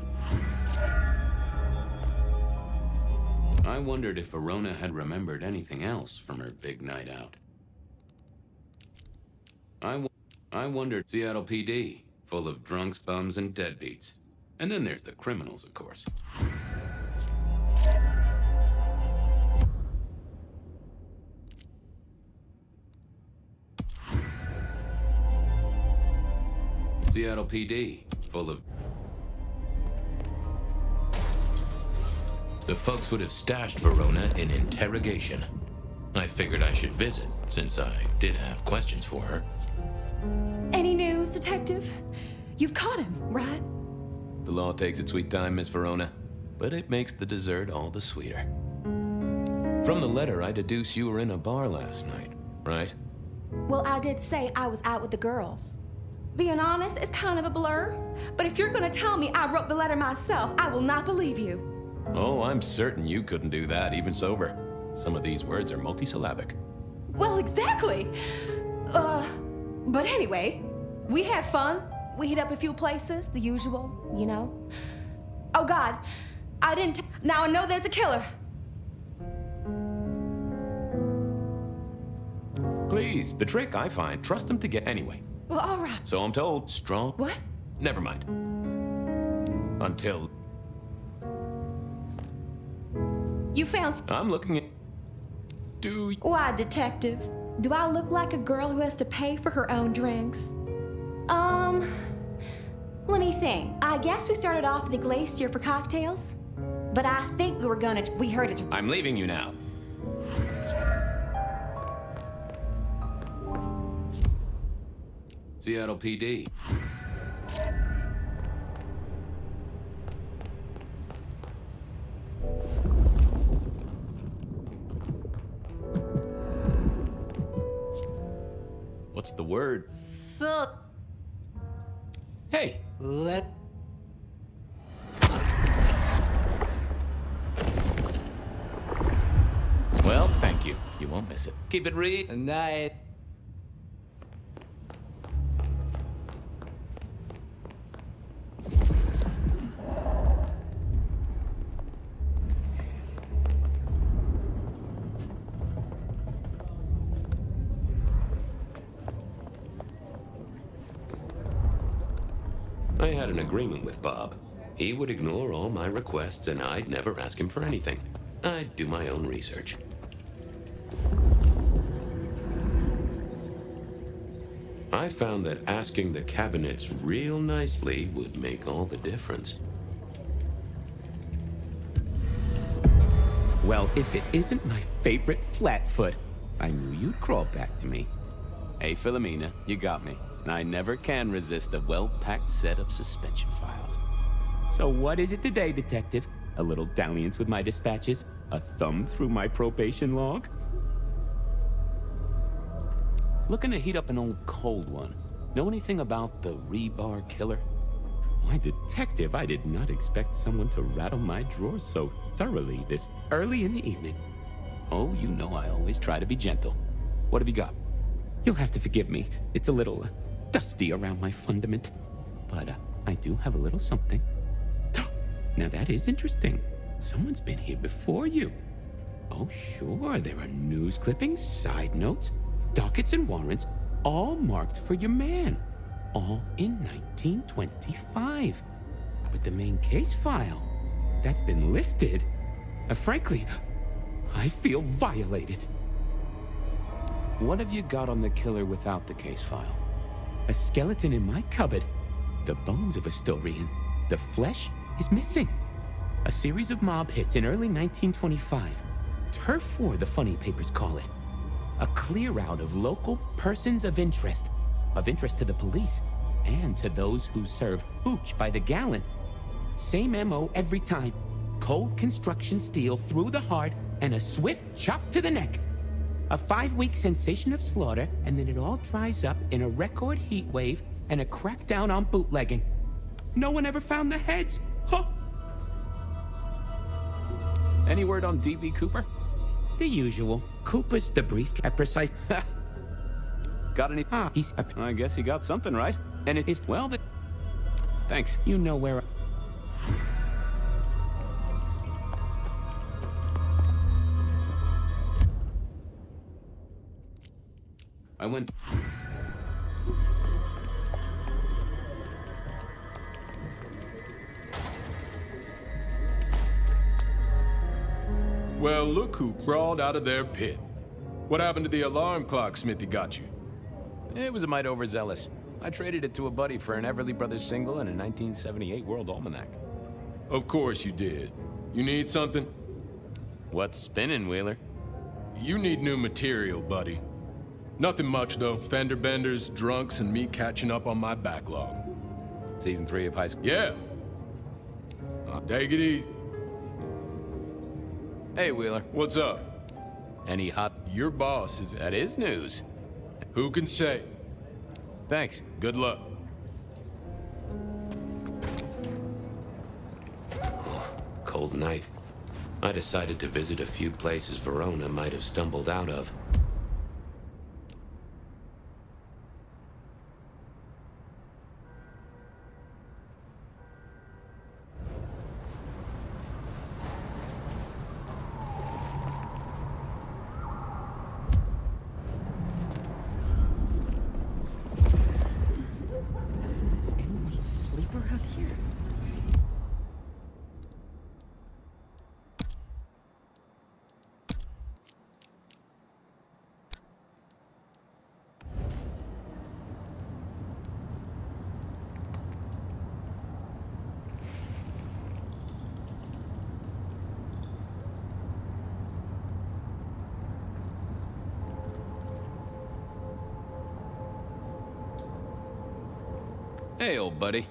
I wondered if Verona had remembered anything else from her big night out. I wondered Seattle PD, full of drunks, bums, and deadbeats. And then there's the criminals, of course. Seattle PD, full of... The folks would have stashed Verona in interrogation. I figured I should visit, since I did have questions for her. Any news, Detective? You've caught him, right? The law takes its sweet time, Miss Verona, but it makes the dessert all the sweeter. From the letter, I deduce you were in a bar last night, right? Well, I did say I was out with the girls. Being honest, it's kind of a blur. But if you're gonna tell me I wrote the letter myself, I will not believe you. Oh, I'm certain you couldn't do that, even sober. Some of these words are multisyllabic. Well, exactly. But anyway, we had fun. We hit up a few places, the usual, you know. Oh God, I didn't. Now I know there's a killer. Please, the trick I find, trust them to get anyway. Well, all right. So I'm told, strong. What? Never mind. Until... You found... I'm looking at... Do... Why, Detective? Do I look like a girl who has to pay for her own drinks? Let me think. I guess we started off at the Glacier for cocktails. But I think we heard it's... I'm leaving you now. Seattle PD. What's the word? So... Hey! Well, thank you. You won't miss it. Keep it read. Night. I had an agreement with Bob. He would ignore all my requests and I'd never ask him for anything. I'd do my own research. I found that asking the cabinets real nicely would make all the difference. Well, if it isn't my favorite Flatfoot, I knew you'd crawl back to me. Hey, Philomena, you got me. I never can resist a well-packed set of suspension files. So what is it today, Detective? A little dalliance with my dispatches? A thumb through my probation log? Looking to heat up an old cold one. Know anything about the Rebar Killer? Why, Detective, I did not expect someone to rattle my drawers so thoroughly this early in the evening. Oh, you know I always try to be gentle. What have you got? You'll have to forgive me. It's a little dusty around my fundament. But I do have a little something. Now that is interesting. Someone's been here before you. Oh, sure, there are news clippings, side notes, dockets and warrants, all marked for your man. All in 1925. But the main case file, that's been lifted. Frankly, I feel violated. What have you got on the killer without the case file? A skeleton in my cupboard. The bones of a Storian. The flesh is missing. A series of mob hits in early 1925. Turf war, the funny papers call it. A clear out of local persons of interest to the police, and to those who serve hooch by the gallon. Same MO every time. Cold construction steel through the heart, and a swift chop to the neck. A 5-week sensation of slaughter, and then it all dries up in a record heat wave and a crackdown on bootlegging. No one ever found the heads. Huh. Any word on D.B. Cooper? The usual. Cooper's the brief at precise. Got any? He's. I guess he got something right. And it is well. Thanks. You know where. I went. Well, look who crawled out of their pit. What happened to the alarm clock Smithy got you? It was a mite overzealous. I traded it to a buddy for an Everly Brothers single and a 1978 World Almanac. Of course you did. You need something? What's spinning, Wheeler? You need new material, buddy. Nothing much, though. Fender benders, drunks, and me catching up on my backlog. Season 3 of high school? Yeah. Take it easy. Hey, Wheeler. What's up? Any hot... Your boss is... That is news. Who can say? Thanks. Good luck. Cold night. I decided to visit a few places Verona might have stumbled out of. Sleeper out here? Hey, old buddy.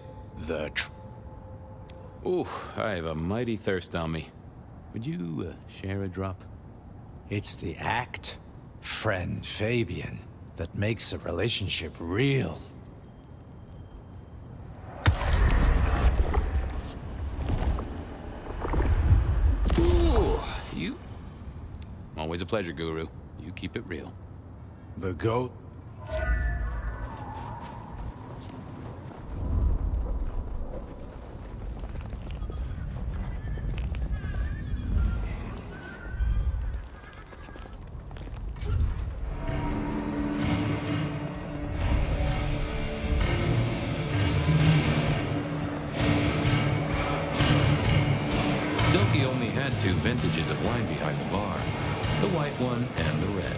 Ooh, I have a mighty thirst on me. Would you share a drop? It's the act, friend Fabian, that makes a relationship real. Ooh, you... Always a pleasure, Guru. You keep it real. The goat. Silky only had 2 vintages of wine behind the bar, the white one and the red.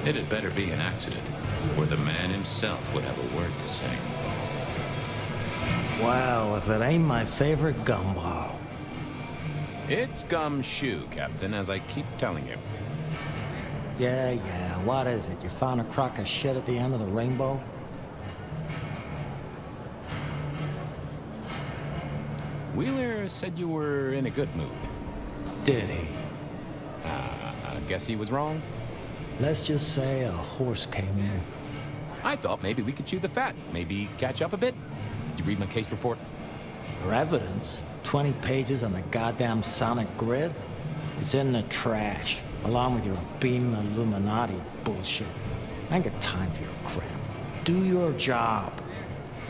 It had better be an accident, or the man himself would have a word to say. Well, if it ain't my favorite gumball. It's gumshoe, Captain, as I keep telling you. Yeah, what is it? You found a crock of shit at the end of the rainbow? Wheeler said you were in a good mood. Did he? I guess he was wrong. Let's just say a horse came in. I thought maybe we could chew the fat, maybe catch up a bit. Did you read my case report? For evidence? 20 pages on the goddamn sonic grid? It's in the trash, along with your beam Illuminati bullshit. I ain't got time for your crap. Do your job.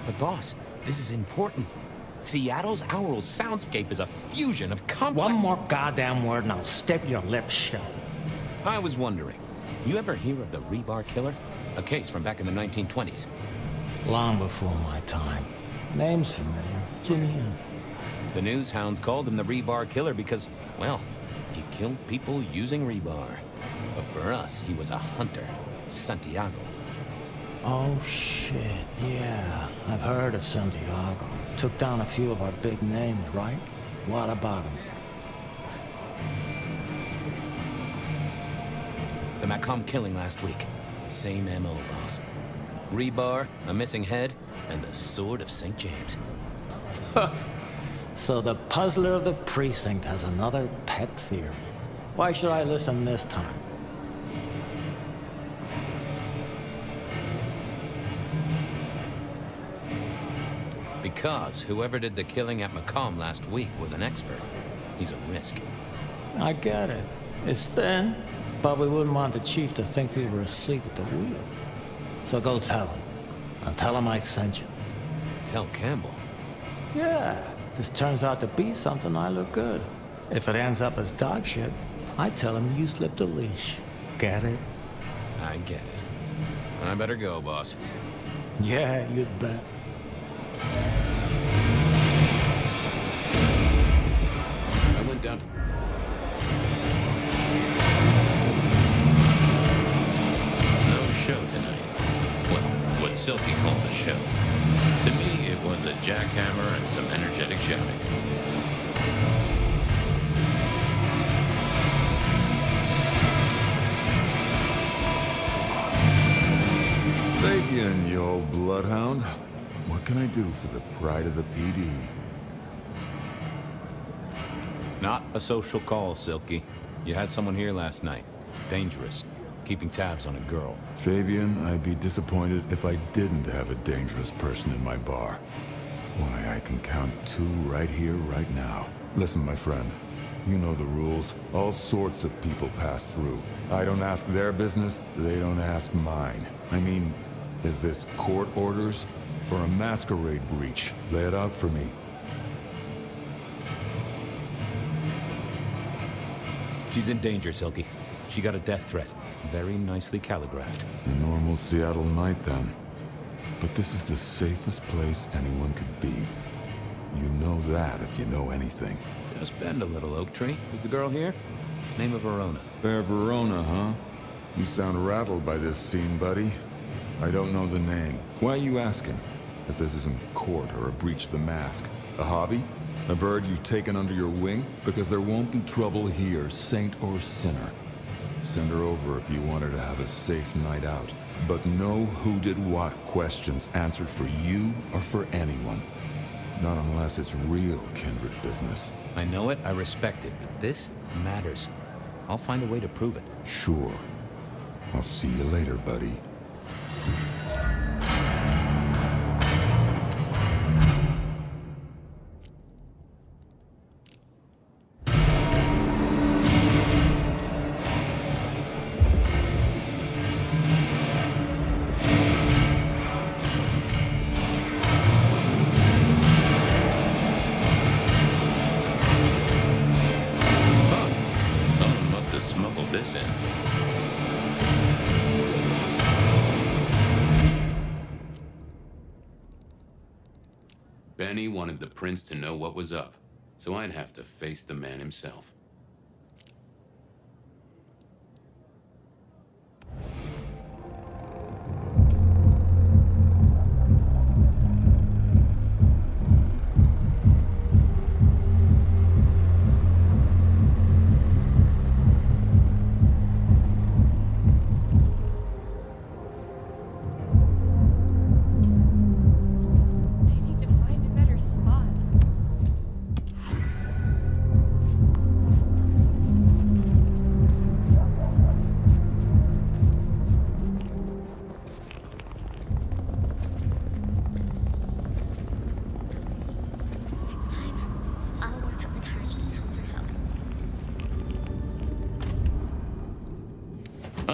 But boss, this is important. Seattle's aural soundscape is a fusion of complex... One more goddamn word and I'll step your lips shut. I was wondering, you ever hear of the rebar killer? A case from back in the 1920s. Long before my time. Name's familiar. Give me in. The news hounds called him the rebar killer because, well, he killed people using rebar. But for us, he was a hunter. Santiago. Oh, shit. Yeah, I've heard of Santiago. Took down a few of our big names, right? What about him? The Macomb killing last week. Same MO, boss. Rebar, a missing head, and the Sword of St. James. So the puzzler of the precinct has another pet theory. Why should I listen this time? Because whoever did the killing at Macomb last week was an expert. He's a risk. I get it. It's thin, but we wouldn't want the chief to think we were asleep at the wheel. So go tell him. And tell him I sent you. Tell Campbell? Yeah. This turns out to be something, I look good. If it ends up as dog shit, I tell him you slipped a leash. Get it? I get it. I better go, boss. Yeah, you'd bet. I went down to... No show tonight. Well, what Silky called a show. To me, it was a jackhammer and some energetic shouting. Fabian, you old bloodhound. What can I do for the pride of the PD? Not a social call, Silky. You had someone here last night. Dangerous. Keeping tabs on a girl. Fabian, I'd be disappointed if I didn't have a dangerous person in my bar. Why, I can count 2 right here, right now. Listen, my friend. You know the rules. All sorts of people pass through. I don't ask their business, they don't ask mine. I mean, is this court orders or a masquerade breach? Lay it out for me. She's in danger, Silky. She got a death threat. Very nicely calligraphed. A normal Seattle night, then. But this is the safest place anyone could be. You know that if you know anything. Just bend a little, Oak Tree. Who's the girl here? Name of Verona. Fair Verona, huh? You sound rattled by this scene, buddy. I don't know the name. Why are you asking? If this isn't court or a breach of the mask. A hobby? A bird you've taken under your wing? Because there won't be trouble here, saint or sinner. Send her over if you want her to have a safe night out. But no who did what questions answered for you or for anyone. Not unless it's real kindred business. I know it, I respect it, but this matters. I'll find a way to prove it. Sure. I'll see you later, buddy. Someone must have smuggled this in. Benny wanted the prince to know what was up, so I'd have to face the man himself.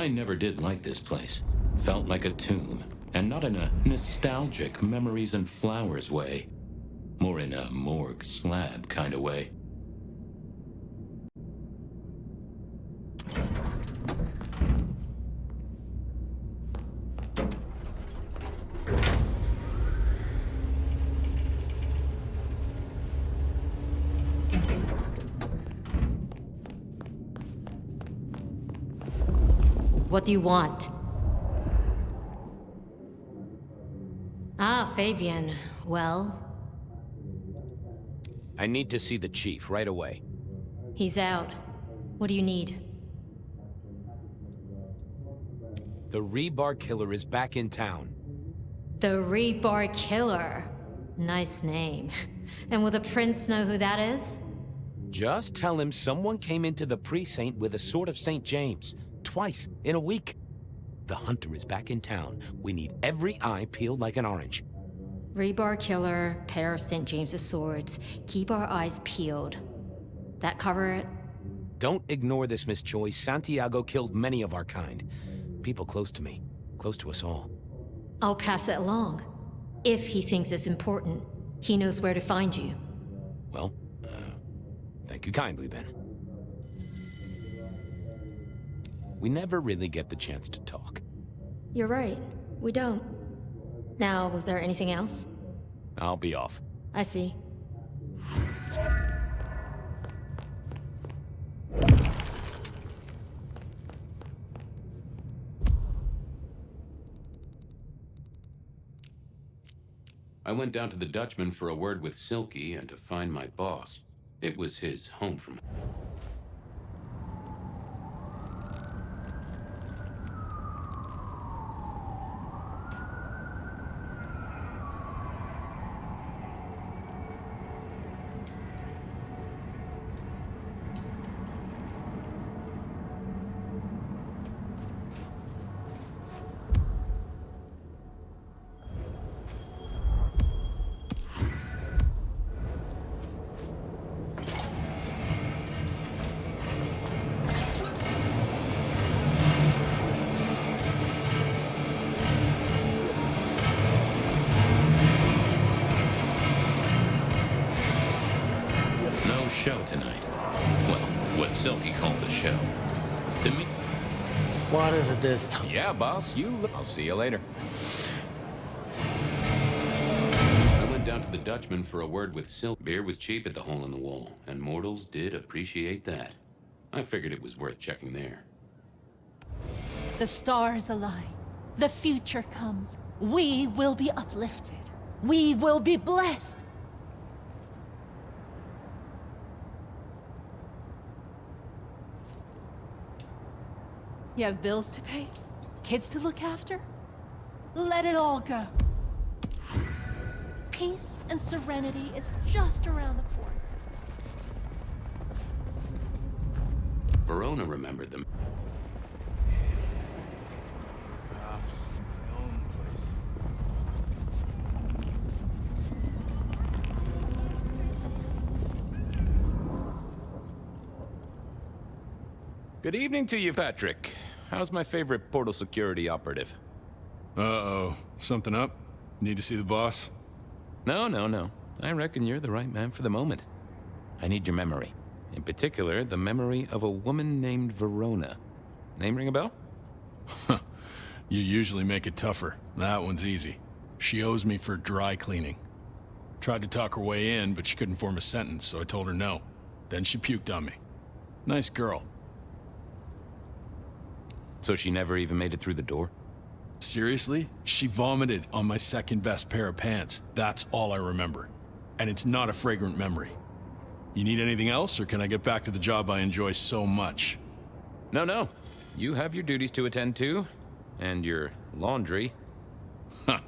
I never did like this place. Felt like a tomb, and not in a nostalgic memories and flowers way. More in a morgue slab kind of way. What do you want? Ah, Fabian. Well, I need to see the chief right away. he's out. What do you need? The Rebar Killer is back in town. The Rebar Killer. Nice name. And will the prince know who that is? Just tell him someone came into the precinct with a sword of St. James. Twice in a week. The hunter is back in town. We need every eye peeled like an orange. Rebar Killer, pair of St. James's swords. Keep our eyes peeled. That cover it? Don't ignore this, Miss Joyce. Santiago killed many of our kind. People close to me. Close to us all. I'll pass it along. If he thinks it's important, he knows where to find you. Well, thank you kindly then. We never really get the chance to talk. You're right. We don't. Now, was there anything else? I'll be off. I see. I went down to the Dutchman for a word with Silky and to find my boss. It was his home from... show tonight. Well, what Silky called the show. To me... What is it this time? Yeah, boss, I'll see you later. I went down to the Dutchman for a word with Silky. Beer was cheap at the Hole in the Wall, and mortals did appreciate that. I figured it was worth checking there. The stars align. The future comes. We will be uplifted. We will be blessed. You have bills to pay? Kids to look after? Let it all go. Peace and serenity is just around the corner. Verona remembered them. Good evening to you, Patrick. How's my favorite portal security operative? Uh-oh. Something up? Need to see the boss? No. I reckon you're the right man for the moment. I need your memory. In particular, the memory of a woman named Verona. Name ring a bell? You usually make it tougher. That one's easy. She owes me for dry cleaning. Tried to talk her way in, but she couldn't form a sentence, so I told her no. Then she puked on me. Nice girl. So she never even made it through the door? Seriously? She vomited on my second best pair of pants. That's all I remember. And it's not a fragrant memory. You need anything else, or can I get back to the job I enjoy so much? No. You have your duties to attend to, and your laundry. Huh.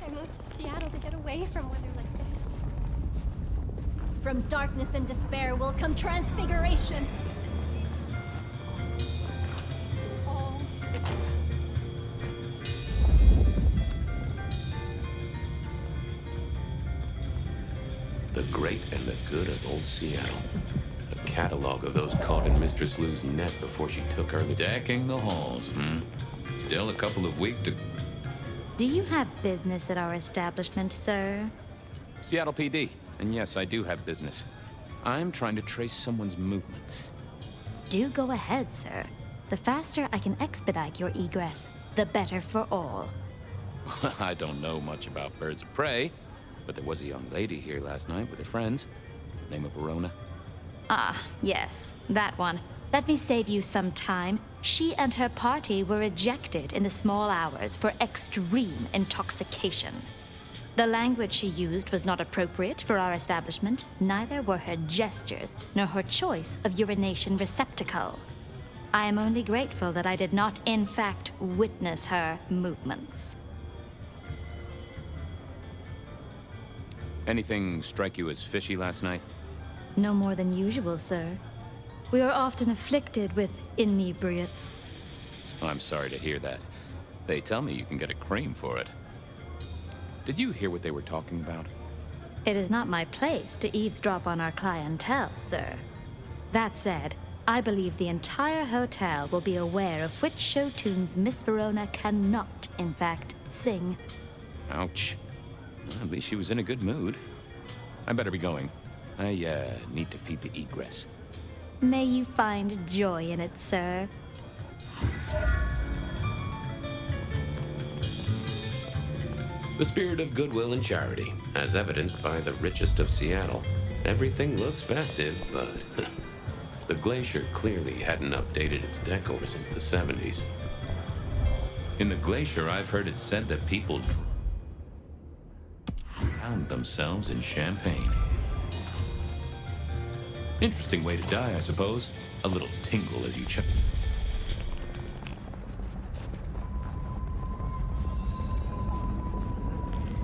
I moved to Seattle to get away from weather like this. From darkness and despair will come transfiguration. All is well. great and the good of old Seattle. A catalog of those caught in Mistress Lou's net before she took her... Decking the halls, Still a couple of weeks to... Do you have business at our establishment, sir? Seattle PD. And yes, I do have business. I'm trying to trace someone's movements. Do go ahead, sir. The faster I can expedite your egress, the better for all. I don't know much about birds of prey, but there was a young lady here last night with her friends. Name of Verona. Ah, yes, that one. Let me save you some time. She and her party were ejected in the small hours for extreme intoxication. The language she used was not appropriate for our establishment. Neither were her gestures, nor her choice of urination receptacle. I am only grateful that I did not, in fact, witness her movements. Anything strike you as fishy last night? No more than usual, sir. We are often afflicted with inebriates. Oh, I'm sorry to hear that. They tell me you can get a cream for it. Did you hear what they were talking about? It is not my place to eavesdrop on our clientele, sir. That said, I believe the entire hotel will be aware of which show tunes Miss Verona cannot, in fact, sing. Ouch. Well, at least she was in a good mood. I better be going. I, need to feed the egress. May you find joy in it, sir. The spirit of goodwill and charity, as evidenced by the richest of Seattle. Everything looks festive, but the glacier clearly hadn't updated its decor since the 70s. In the glacier, I've heard it said that people drowned themselves in champagne. Interesting way to die, I suppose. A little tingle as you check.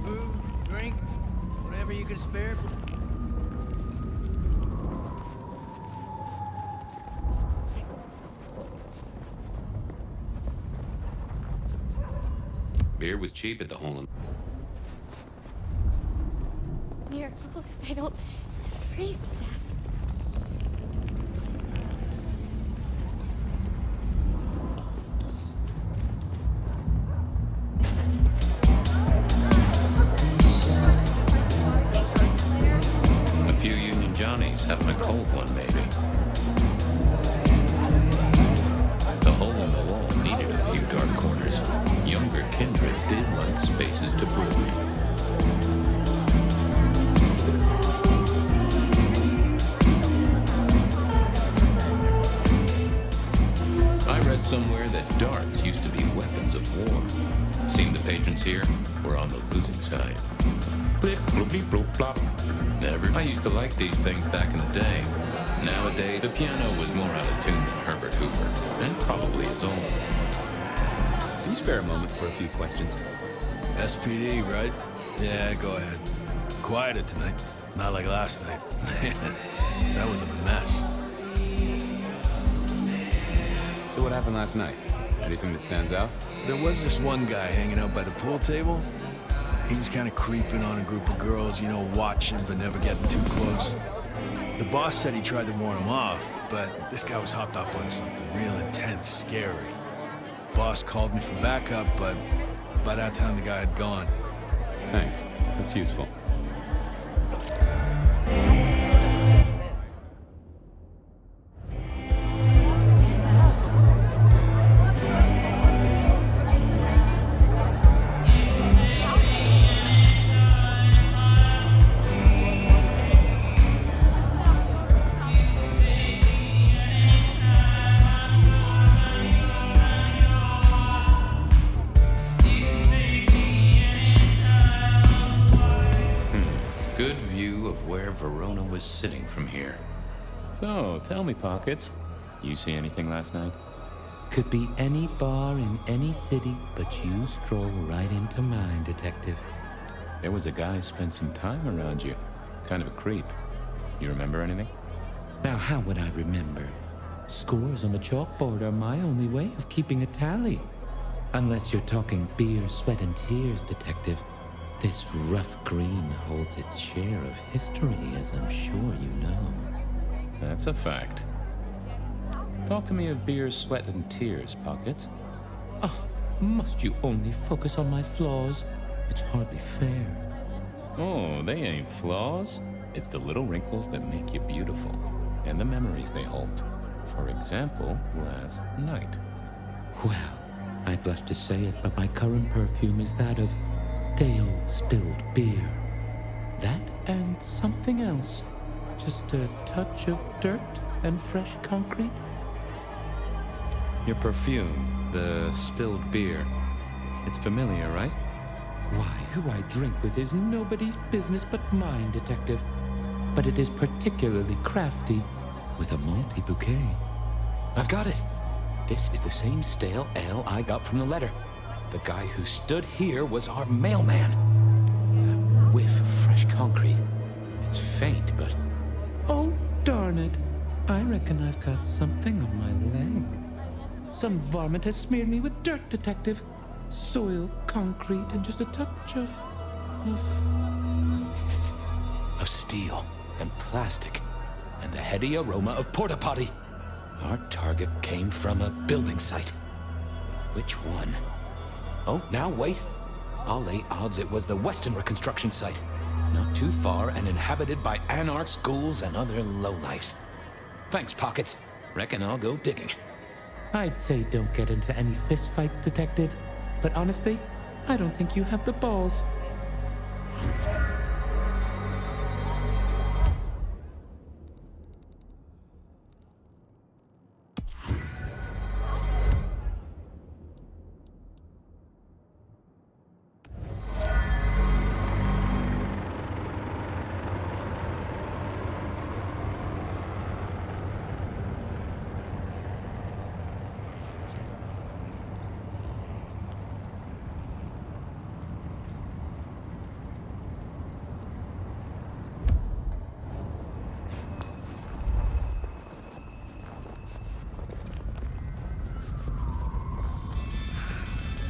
Food, drink, whatever you can spare. Beer was cheap at the hole in... Miracle if I don't freeze to death. A few Union Johnnies having a cold one, maybe. The hole in the wall needed a few dark corners. Younger kindred did like spaces to brood. I read somewhere that darts used to be weapons of war. Seemed the patrons here were on the losing side. Blip, bloop, bleep, bloop, plop. Never. I used to like these things back in the day. Nowadays, the piano was more out of tune than Herbert Hoover, and probably is old. Can you spare a moment for a few questions? SPD, right? Yeah, go ahead. Quieter tonight. Not like last night. That was a mess. So what happened last night? Anything that stands out? There was this one guy hanging out by the pool table. He was kind of creeping on a group of girls, you know, watching but never getting too close. The boss said he tried to warn him off, but this guy was hopped up on something real intense, scary. Boss called me for backup, but by that time the guy had gone. Thanks. That's useful. Good view of where Verona was sitting from here. So, tell me, Pockets. You see anything last night? Could be any bar in any city, but you stroll right into mine, Detective. There was a guy spent some time around you. Kind of a creep. You remember anything? Now, how would I remember? Scores on the chalkboard are my only way of keeping a tally. Unless you're talking beer, sweat, and tears, Detective. This rough green holds its share of history, as I'm sure you know. That's a fact. Talk to me of beer, sweat, and tears, Pockets. Ah, must you only focus on my flaws? It's hardly fair. Oh, they ain't flaws. It's the little wrinkles that make you beautiful, and the memories they hold. For example, last night. Well, I blush to say it, but my current perfume is that of day-old spilled beer. That and something else. Just a touch of dirt and fresh concrete. Your perfume, the spilled beer. It's familiar, right? Why, who I drink with is nobody's business but mine, Detective. But it is particularly crafty, with a malty bouquet. I've got it. This is the same stale ale I got from the letter. The guy who stood here was our mailman. That whiff of fresh concrete. It's faint, but... Oh, darn it. I reckon I've got something on my leg. Some varmint has smeared me with dirt, Detective. Soil, concrete, and just a touch of steel and plastic and the heady aroma of porta potty. Our target came from a building site. Which one? Oh, now wait. I'll lay odds it was the Westenra construction site. Not too far and inhabited by anarchs, ghouls, and other lowlifes. Thanks, Pockets. Reckon I'll go digging. I'd say don't get into any fistfights, Detective. But honestly, I don't think you have the balls.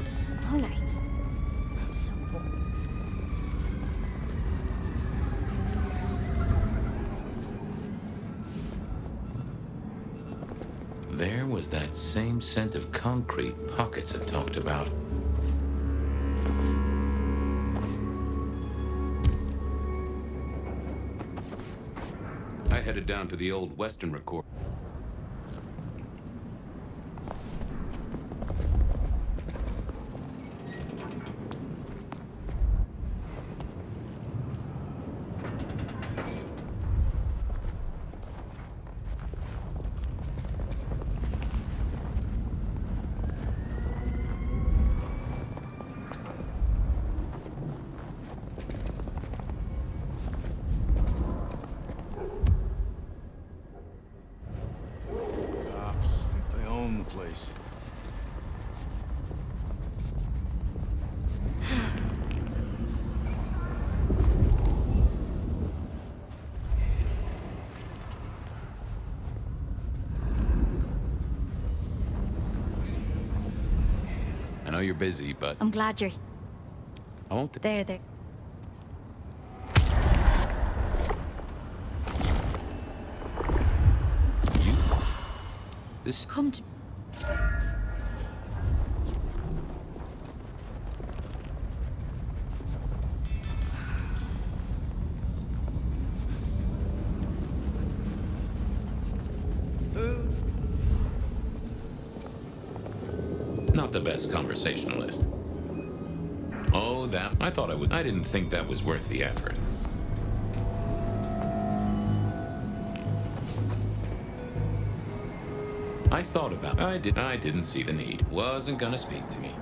Snow Night. I'm so bored. There was that same scent of concrete Pockets had talked about. I headed down to the old Western record. Place. I know you're busy, but I'm glad you're I won't. there. This Come to. Not the best conversationalist. Oh, that I thought I would. I didn't think that was worth the effort. I thought about it. I didn't see the need. Wasn't gonna speak to me.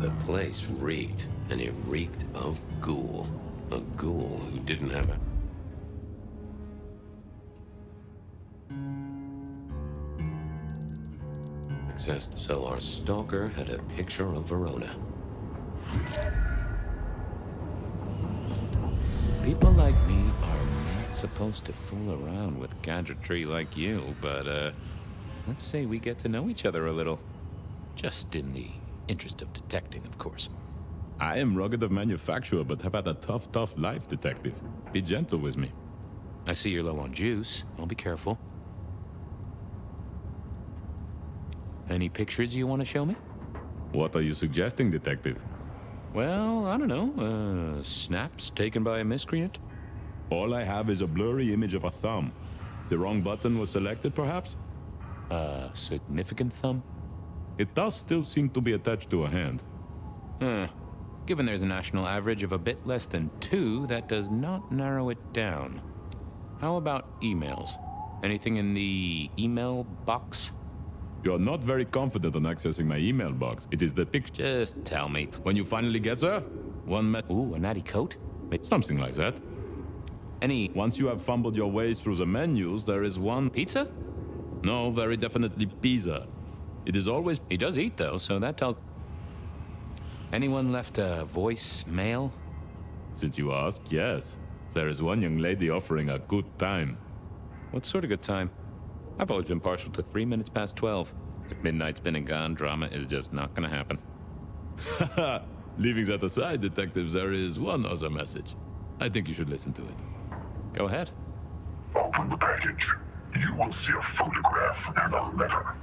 The place reeked, and it reeked of ghoul. A ghoul who didn't have a... So our stalker had a picture of Verona. not supposed to fool around with gadgetry like you, but, let's say we get to know each other a little. Just in the interest of detecting, of course. I am rugged of manufacture, but have had a tough life, detective. Be gentle with me. I see you're low on juice. I'll be careful. Any pictures you want to show me? What are you suggesting, detective? Well, I don't know. Snaps taken by a miscreant? All I have is a blurry image of a thumb. The wrong button was selected, perhaps? A significant thumb? It does still seem to be attached to a hand. Given there's a national average of a bit less than 2, that does not narrow it down. How about emails? Anything in the email box? You're not very confident on accessing my email box. It is the picture. Just tell me. When you finally get there, Ooh, a natty coat? Something like that. Once you have fumbled your way through the menus, there is one... Pizza? No, very definitely pizza. It is always... He does eat, though, so that tells... Anyone left a voicemail? Since you ask, yes. There is one young lady offering a good time. What sort of good time? I've always been partial to 3 minutes past 12. If midnight's been and gone, drama is just not gonna happen. Haha, leaving that aside, detectives, there is one other message. I think you should listen to it. Go ahead. Open the package. You will see a photograph and a letter.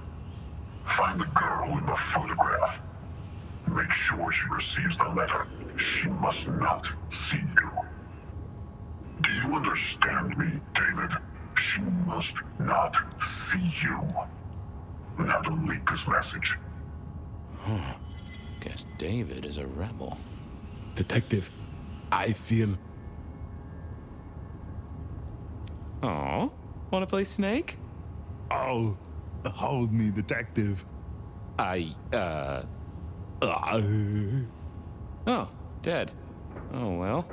Find the girl in the photograph. Make sure she receives the letter. She must not see you. Do you understand me, David? She must not see you. Now delete this message. Guess David is a rebel. Detective, I feel... Aw, wanna play Snake? Oh, hold me, detective. Oh, dead. Oh, well.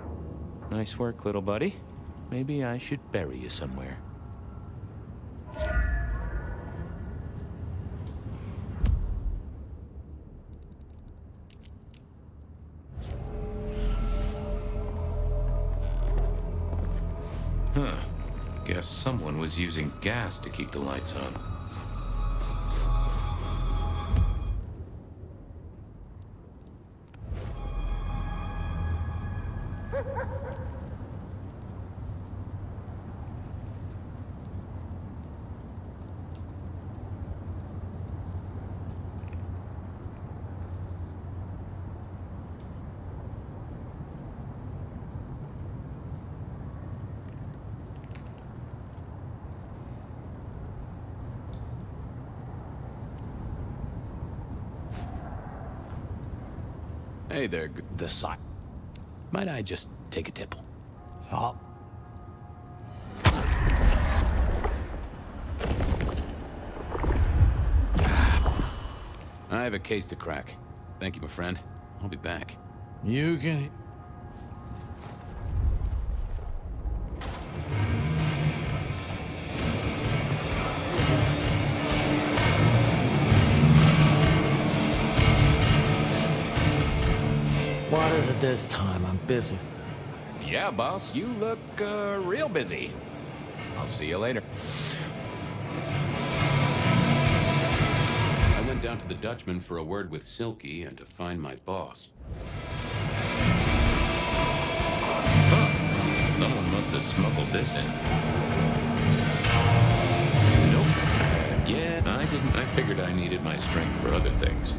Nice work, little buddy. Maybe I should bury you somewhere. Guess someone was using gas to keep the lights on. Hey there, the side. Might I just take a tipple? Oh. I have a case to crack. Thank you, my friend. I'll be back. You can... What is it this time? I'm busy. Yeah, boss, you look, real busy. I'll see you later. I went down to the Dutchman for a word with Silky and to find my boss. Huh. Someone must have smuggled this in. Nope. Yeah, I didn't. I figured I needed my strength for other things.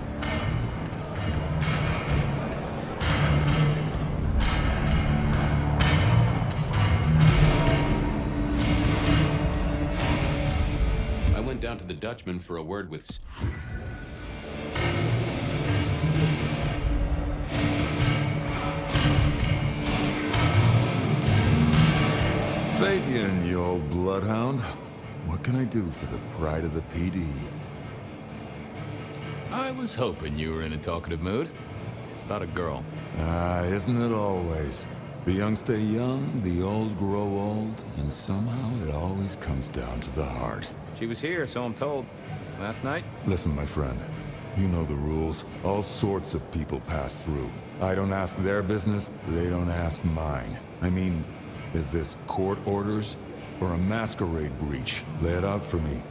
Down to the Dutchman for a word with... Fabian, you old bloodhound. What can I do for the pride of the PD? I was hoping you were in a talkative mood. It's about a girl. Isn't it always? The young stay young, the old grow old, and somehow it always comes down to the heart. She was here, so I'm told. Last night? Listen, my friend. You know the rules. All sorts of people pass through. I don't ask their business, they don't ask mine. I mean, Is this court orders or a masquerade breach? Lay it out for me.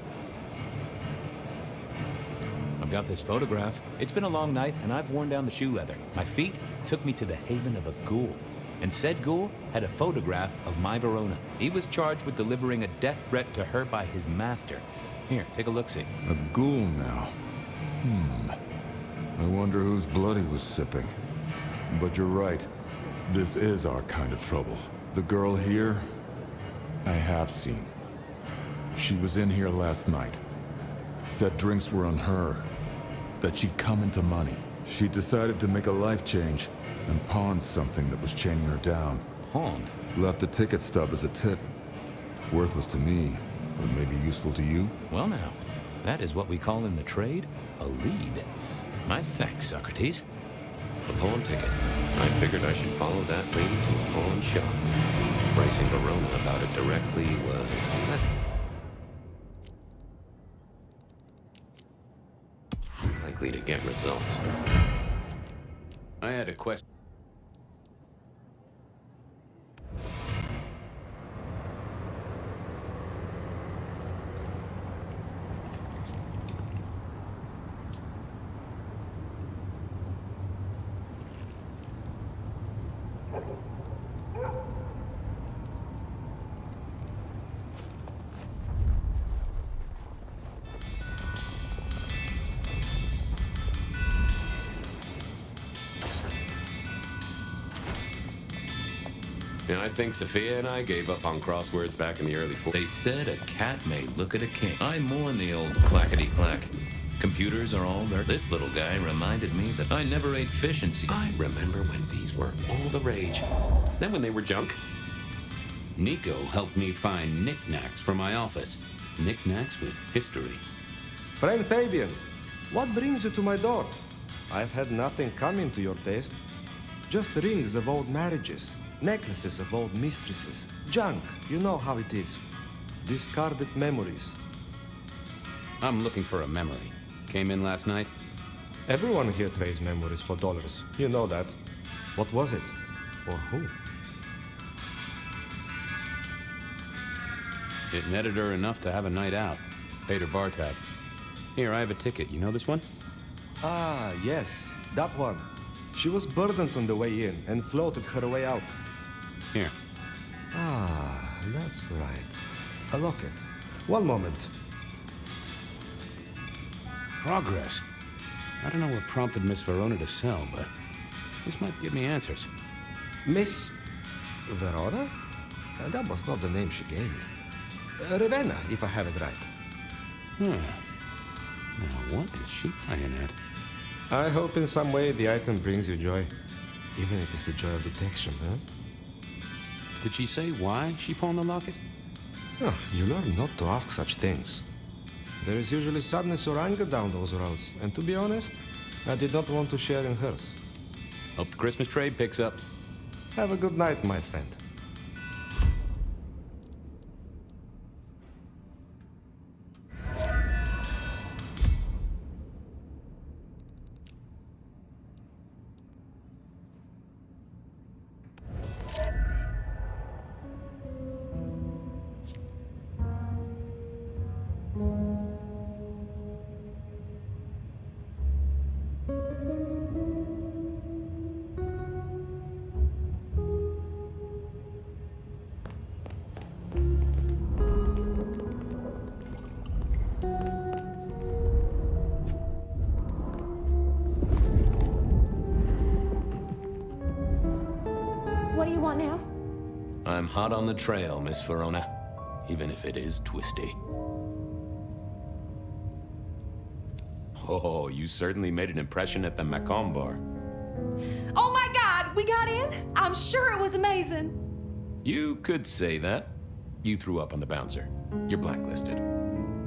I've got this photograph. It's been a long night, and I've worn down the shoe leather. My feet took me to the haven of a ghoul. And said ghoul had a photograph of my Verona. He was charged with delivering a death threat to her by his master. Here, take a look-see. A ghoul now. I wonder whose blood he was sipping. But you're right. This is our kind of trouble. The girl here, I have seen. She was in here last night. Said drinks were on her. That she'd come into money. She decided to make a life change and pawned something that was chaining her down. Pawned? Left a ticket stub as a tip. Worthless to me, but maybe useful to you? Well now, that is what we call in the trade a lead. My thanks, Socrates. A pawn ticket. I figured I should follow that lead to a pawn shop. Bracing Verona about it directly was less likely to get results. I had a question. And I think Sophia and I gave up on crosswords back in the early 40s. They said a cat may look at a king. I mourn the old clackety-clack. Computers are all there. This little guy reminded me that I never ate fish and sea. I remember when these were all the rage. Then when they were junk. Nico helped me find knickknacks for my office. Knickknacks with history. Friend Fabian, what brings you to my door? I've had nothing coming to your taste. Just rings of old marriages. Necklaces of old mistresses. Junk, you know how it is. Discarded memories. I'm looking for a memory. Came in last night? Everyone here trades memories for dollars. You know that. What was it? Or who? It netted her enough to have a night out. Paid her bar tab. Here, I have a ticket. You know this one? Ah, yes. That one. She was burdened on the way in and floated her way out. Here. Ah, that's right. A locket. One moment. Progress. I don't know what prompted Miss Verona to sell, but this might give me answers. Miss Verona? That was not the name she gave me. Ravenna, if I have it right. Now, what is she playing at? I hope in some way the item brings you joy. Even if it's the joy of detection, huh? Did she say why she pawned the locket? Oh, you learn not to ask such things. There is usually sadness or anger down those roads, and to be honest, I did not want to share in hers. Hope the Christmas trade picks up. Have a good night, my friend. What do you want now? I'm hot on the trail, Miss Verona. Even if it is twisty. Oh, you certainly made an impression at the Macomb bar. Oh my God, we got in? I'm sure it was amazing. You could say that. You threw up on the bouncer. You're blacklisted.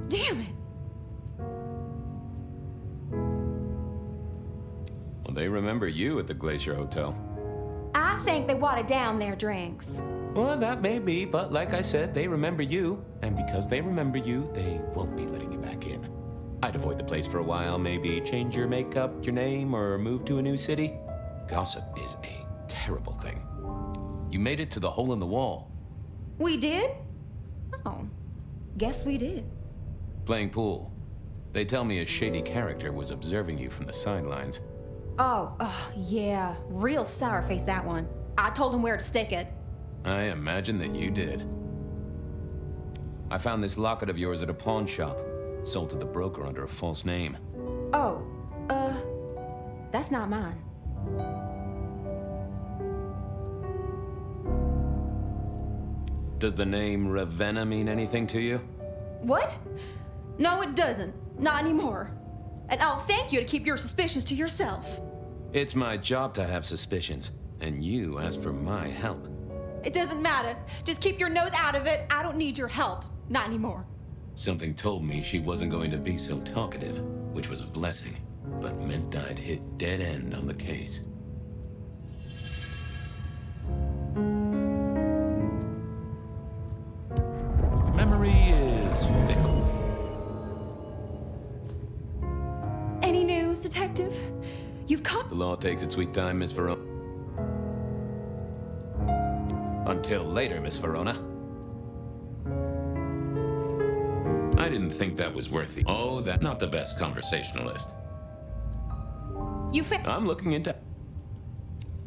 Damn it. Well, they remember you at the Glacier Hotel. I think they watered down their drinks. Well, that may be, but like I said, they remember you. And because they remember you, they won't be letting you back in. I'd avoid the place for a while, maybe change your makeup, your name, or move to a new city. Gossip is a terrible thing. You made it to the hole in the wall. We did? Oh, guess we did. Playing pool. They tell me a shady character was observing you from the sidelines. Oh, yeah. Real sour face, that one. I told him where to stick it. I imagine that you did. I found this locket of yours at a pawn shop. Sold to the broker under a false name. Oh, that's not mine. Does the name Ravenna mean anything to you? What? No, it doesn't. Not anymore. And I'll thank you to keep your suspicions to yourself. It's my job to have suspicions, and you ask for my help. It doesn't matter. Just keep your nose out of it. I don't need your help. Not anymore. Something told me she wasn't going to be so talkative, which was a blessing, but meant I'd hit dead end on the case. Memory is fickle. Any news, Detective? You've caught... The law takes its sweet time, Miss Verona. Until later, Miss Verona. I didn't think that was worth it. Oh, that's not the best conversationalist. I'm looking into...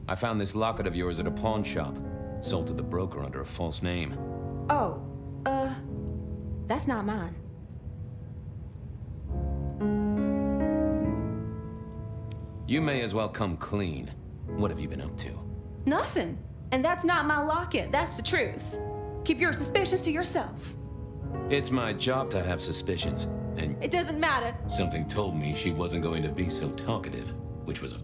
I found this locket of yours at a pawn shop. Sold to the broker under a false name. Oh, that's not mine. You may as well come clean. What have you been up to? Nothing. And that's not my locket. That's the truth. Keep your suspicions to yourself. It's my job to have suspicions, and... It doesn't matter. Something told me she wasn't going to be so talkative, which was a...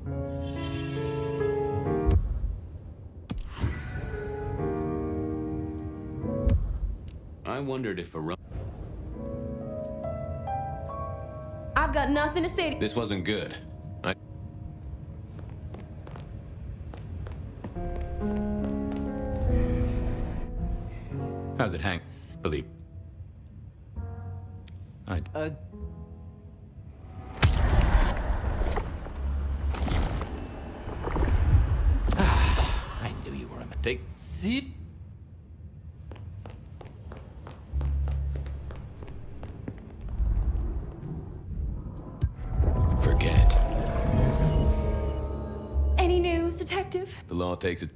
I wondered if Verona... I've got nothing to say to... This wasn't good. How's it hang? Believe. I knew you were a mistake. Sit. Forget. Any news, Detective? The law takes it.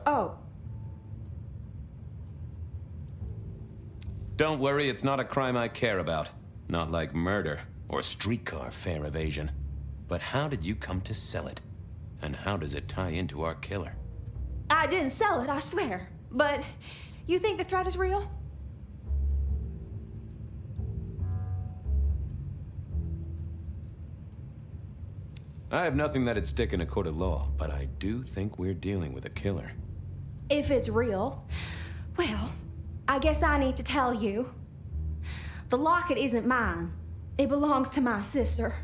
Oh. Don't worry, it's not a crime I care about. Not like murder or streetcar fare evasion. But how did you come to sell it? And how does it tie into our killer? I didn't sell it, I swear. But you think the threat is real? I have nothing that'd stick in a court of law, but I do think we're dealing with a killer. If it's real, well, I guess I need to tell you. The locket isn't mine. It belongs to my sister.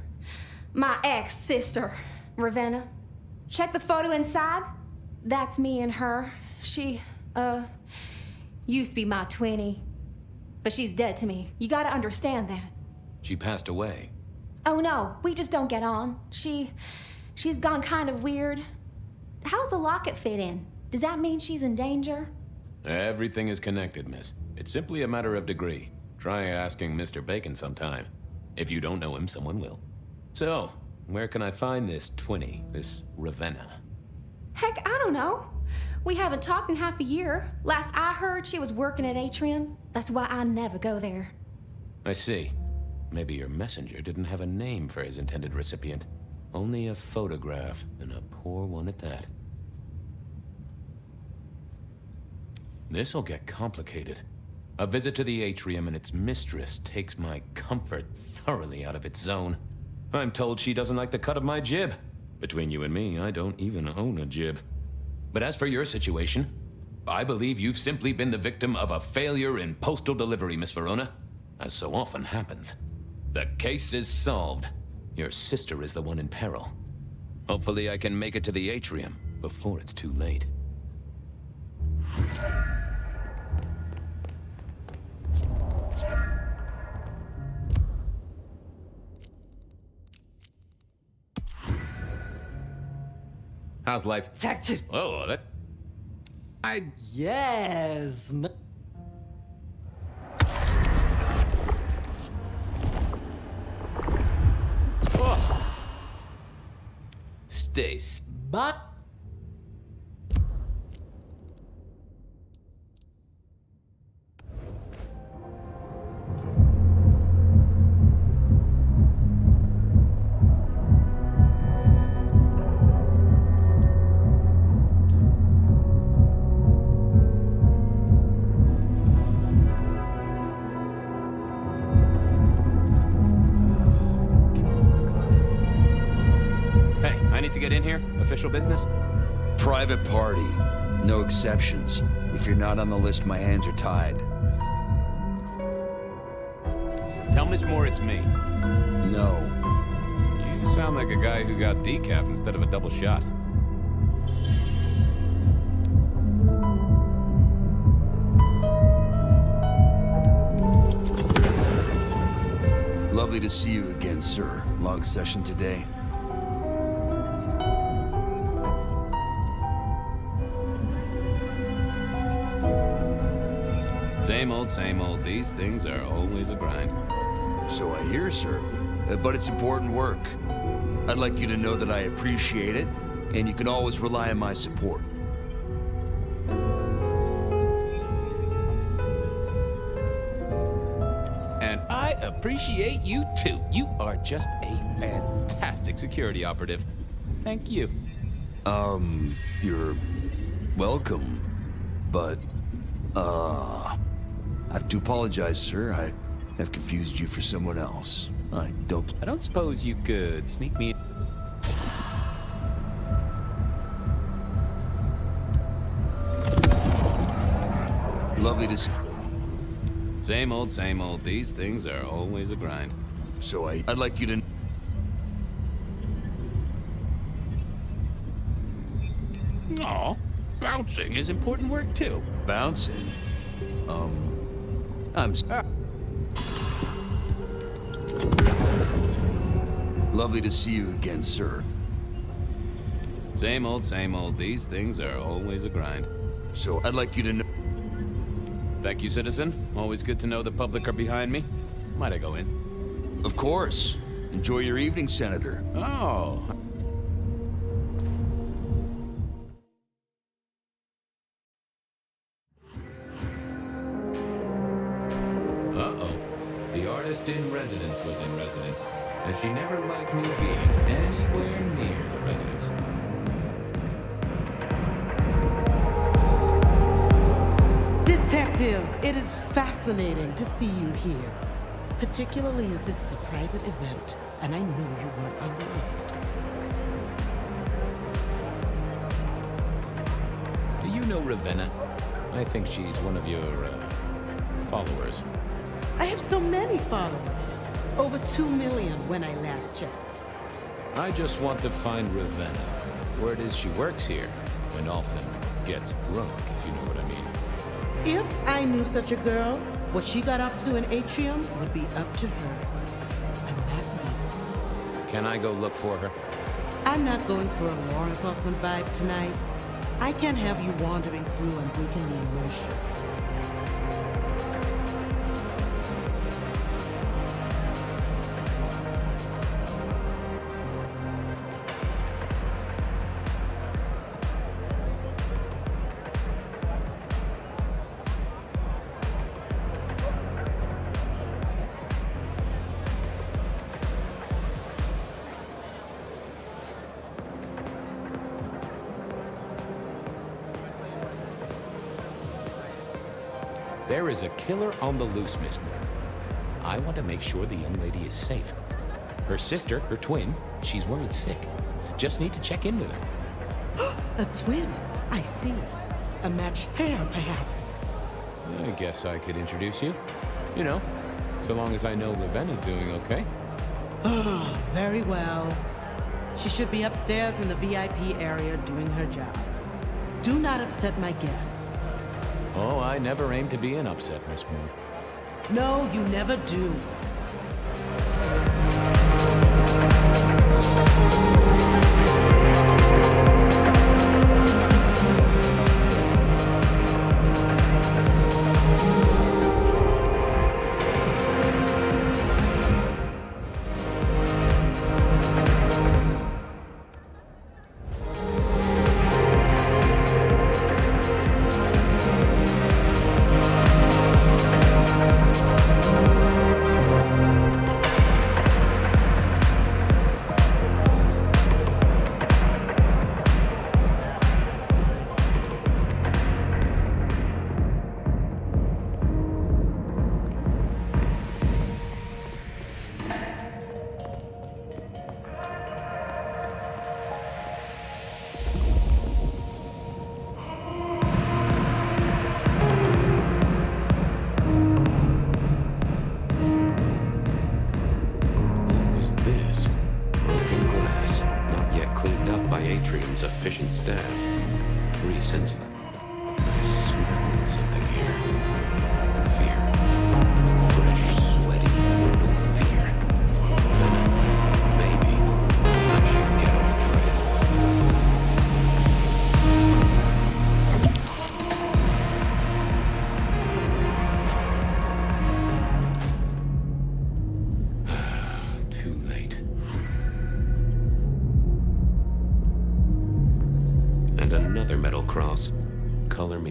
My ex-sister, Ravenna. Check the photo inside. That's me and her. She, used to be my twinnie. But she's dead to me. You gotta understand that. She passed away. Oh no, we just don't get on. She's gone kind of weird. How's the locket fit in? Does that mean she's in danger? Everything is connected, miss. It's simply a matter of degree. Try asking Mr. Bacon sometime. If you don't know him, someone will. So, where can I find this twinnie, this Ravenna? Heck, I don't know. We haven't talked in half a year. Last I heard, she was working at Atrium. That's why I never go there. I see. Maybe your messenger didn't have a name for his intended recipient. Only a photograph, and a poor one at that. This'll get complicated. A visit to the Atrium and its mistress takes my comfort thoroughly out of its zone. I'm told she doesn't like the cut of my jib. Between you and me, I don't even own a jib. But as for your situation, I believe you've simply been the victim of a failure in postal delivery, Miss Verona, as so often happens. The case is solved. Your sister is the one in peril. Hopefully I can make it to the Atrium before it's too late. How's life? Detective! Oh, that... Yes. Stay. But. Hey, I need to get in here. Official business? Private party. No exceptions. If you're not on the list, my hands are tied. Tell Miss Moore it's me. No. You sound like a guy who got decaf instead of a double shot. Lovely to see you again, sir. Long session today. Same old. These things are always a grind. So I hear, sir. But it's important work. I'd like you to know that I appreciate it, and you can always rely on my support. And I appreciate you too. You are just a fantastic security operative. Thank you. You're welcome. But, I have to apologize, sir. I have confused you for someone else. I don't suppose you could sneak me. Lovely to see. Same old. These things are always a grind. So I'd like you to. Aw, bouncing is important work too. Bouncing? I'm. Lovely to see you again, sir. Same old. These things are always a grind. So I'd like you to know. Thank you, citizen. Always good to know the public are behind me. Might I go in? Of course. Enjoy your evening, Senator. Oh. The artist in residence was in residence, and she never liked me being anywhere near the residence. Detective, it is fascinating to see you here, particularly as this is a private event, and I know you weren't on the list. Do you know Ravenna? I think she's one of your, followers. I have so many followers. Over 2 million when I last checked. I just want to find Ravenna. Word is she works here, and often gets drunk, if you know what I mean. If I knew such a girl, what she got up to in Atrium would be up to her. And not me. Can I go look for her? I'm not going for a law enforcement vibe tonight. I can't have you wandering through and breaking the immersion. There is a killer on the loose, Miss Moore. I want to make sure the young lady is safe. Her sister, her twin, she's worried sick. Just need to check in with her. A twin? I see. A matched pair, perhaps. I guess I could introduce you. You know, so long as I know Ravenna's doing okay. Oh, very well. She should be upstairs in the VIP area doing her job. Do not upset my guests. Oh, I never aim to be an upset, Miss Moore. No, you never do.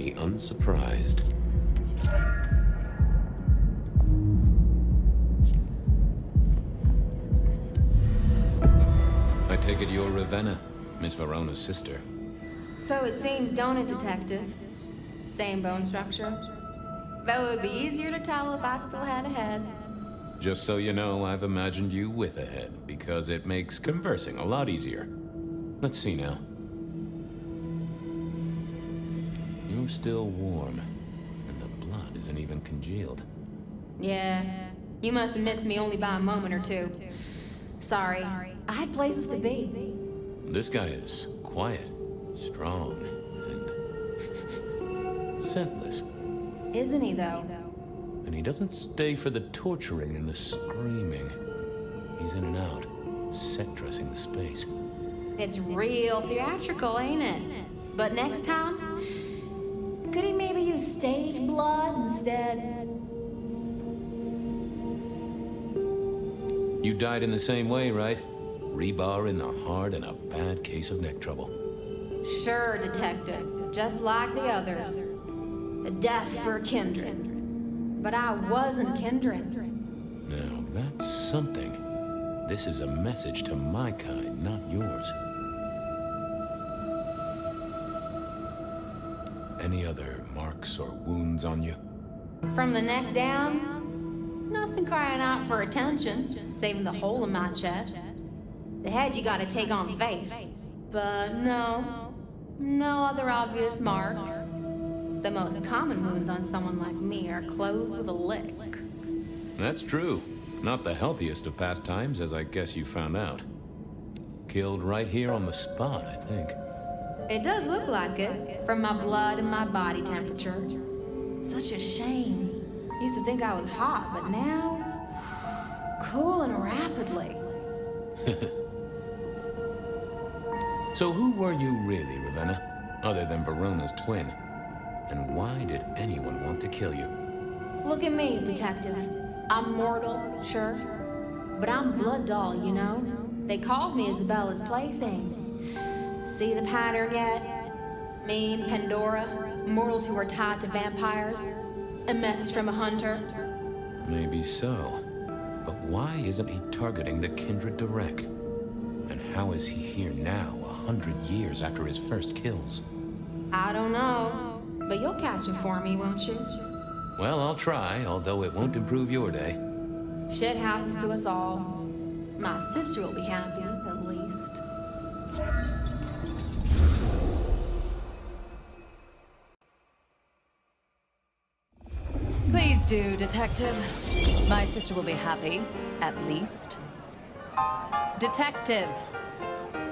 me unsurprised. I take it you're Ravenna, Miss Verona's sister. So it seems, don't it, Detective? Same bone structure. Though it would be easier to tell if I still had a head. Just so you know, I've imagined you with a head, because it makes conversing a lot easier. Let's see now. You're still warm, and the blood isn't even congealed. Yeah, you must have missed me only by a moment or two. Sorry, I had places to be. This guy is quiet, strong, and scentless. Isn't he, though? And he doesn't stay for the torturing and the screaming. He's in and out, set dressing the space. It's real theatrical, ain't it? But next time, could he maybe use stage blood instead? You died in the same way, right? Rebar in the heart and a bad case of neck trouble. Sure, Detective. Just like the others. A death for a kindred. But I wasn't kindred. Now, that's something. This is a message to my kind, not yours. Any other marks or wounds on you? From the neck down, nothing crying out for attention, saving the hole in my chest. The head you gotta take on faith. But no other obvious marks. The most common wounds on someone like me are closed with a lick. That's true. Not the healthiest of pastimes, as I guess you found out. Killed right here on the spot, I think. It does look like it, from my blood and my body temperature. Such a shame. Used to think I was hot, but now, cooling rapidly. So who were you really, Ravenna? Other than Verona's twin? And why did anyone want to kill you? Look at me, Detective. I'm mortal, sure. But I'm blood doll, you know? They called me Isabella's plaything. See the pattern yet? Me and Pandora, mortals who are tied to vampires. A message from a hunter. Maybe so. But why isn't he targeting the kindred direct? And how is he here now, 100 years after his first kills? I don't know. But you'll catch him for me, won't you? Well, I'll try, although it won't improve your day. Shit happens to us all. My sister will be happy, at least. Please do, Detective. My sister will be happy, at least. Detective,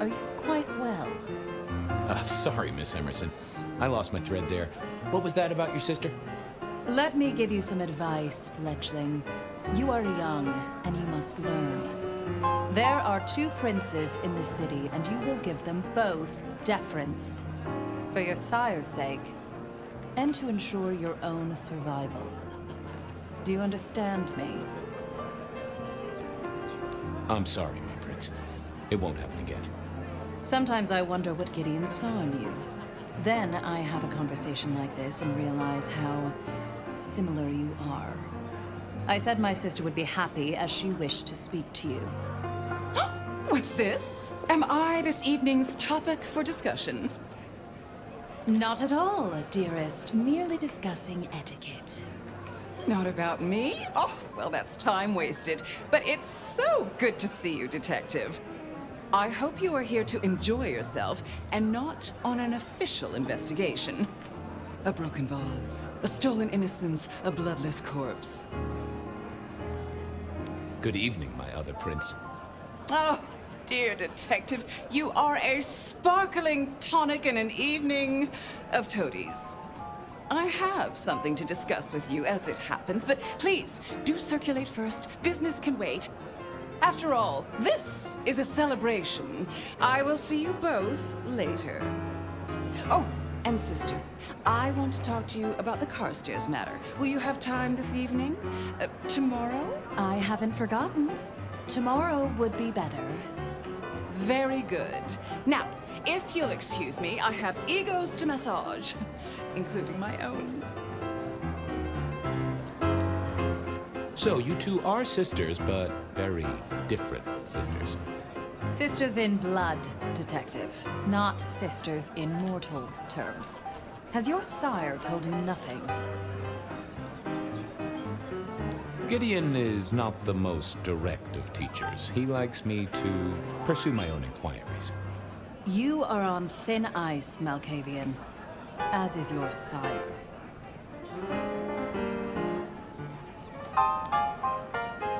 are you quite well? Sorry, Miss Emerson. I lost my thread there. What was that about your sister? Let me give you some advice, fledgling. You are young, and you must learn. There are 2 princes in the city, and you will give them both deference. For your sire's sake, and to ensure your own survival. Do you understand me? I'm sorry, my prince. It won't happen again. Sometimes I wonder what Gideon saw in you. Then I have a conversation like this and realize how similar you are. I said my sister would be happy as she wished to speak to you. What's this? Am I this evening's topic for discussion? Not at all, dearest. Merely discussing etiquette. Not about me? Oh, well, that's time wasted. But it's so good to see you, Detective. I hope you are here to enjoy yourself and not on an official investigation. A broken vase, a stolen innocence, a bloodless corpse. Good evening, my other prince. Oh, dear Detective, you are a sparkling tonic in an evening of toadies. I have something to discuss with you as it happens, but please, do circulate first. Business can wait. After all, this is a celebration. I will see you both later. Oh, and sister, I want to talk to you about the Carstairs matter. Will you have time this evening? Tomorrow? I haven't forgotten. Tomorrow would be better. Very good. Now, If you'll excuse me, I have egos to massage, including my own. So you two are sisters, but very different sisters. Sisters in blood, Detective, not sisters in mortal terms. Has your sire told you nothing? Gideon is not the most direct of teachers. He likes me to pursue my own inquiries. You are on thin ice, Malkavian, as is your sire.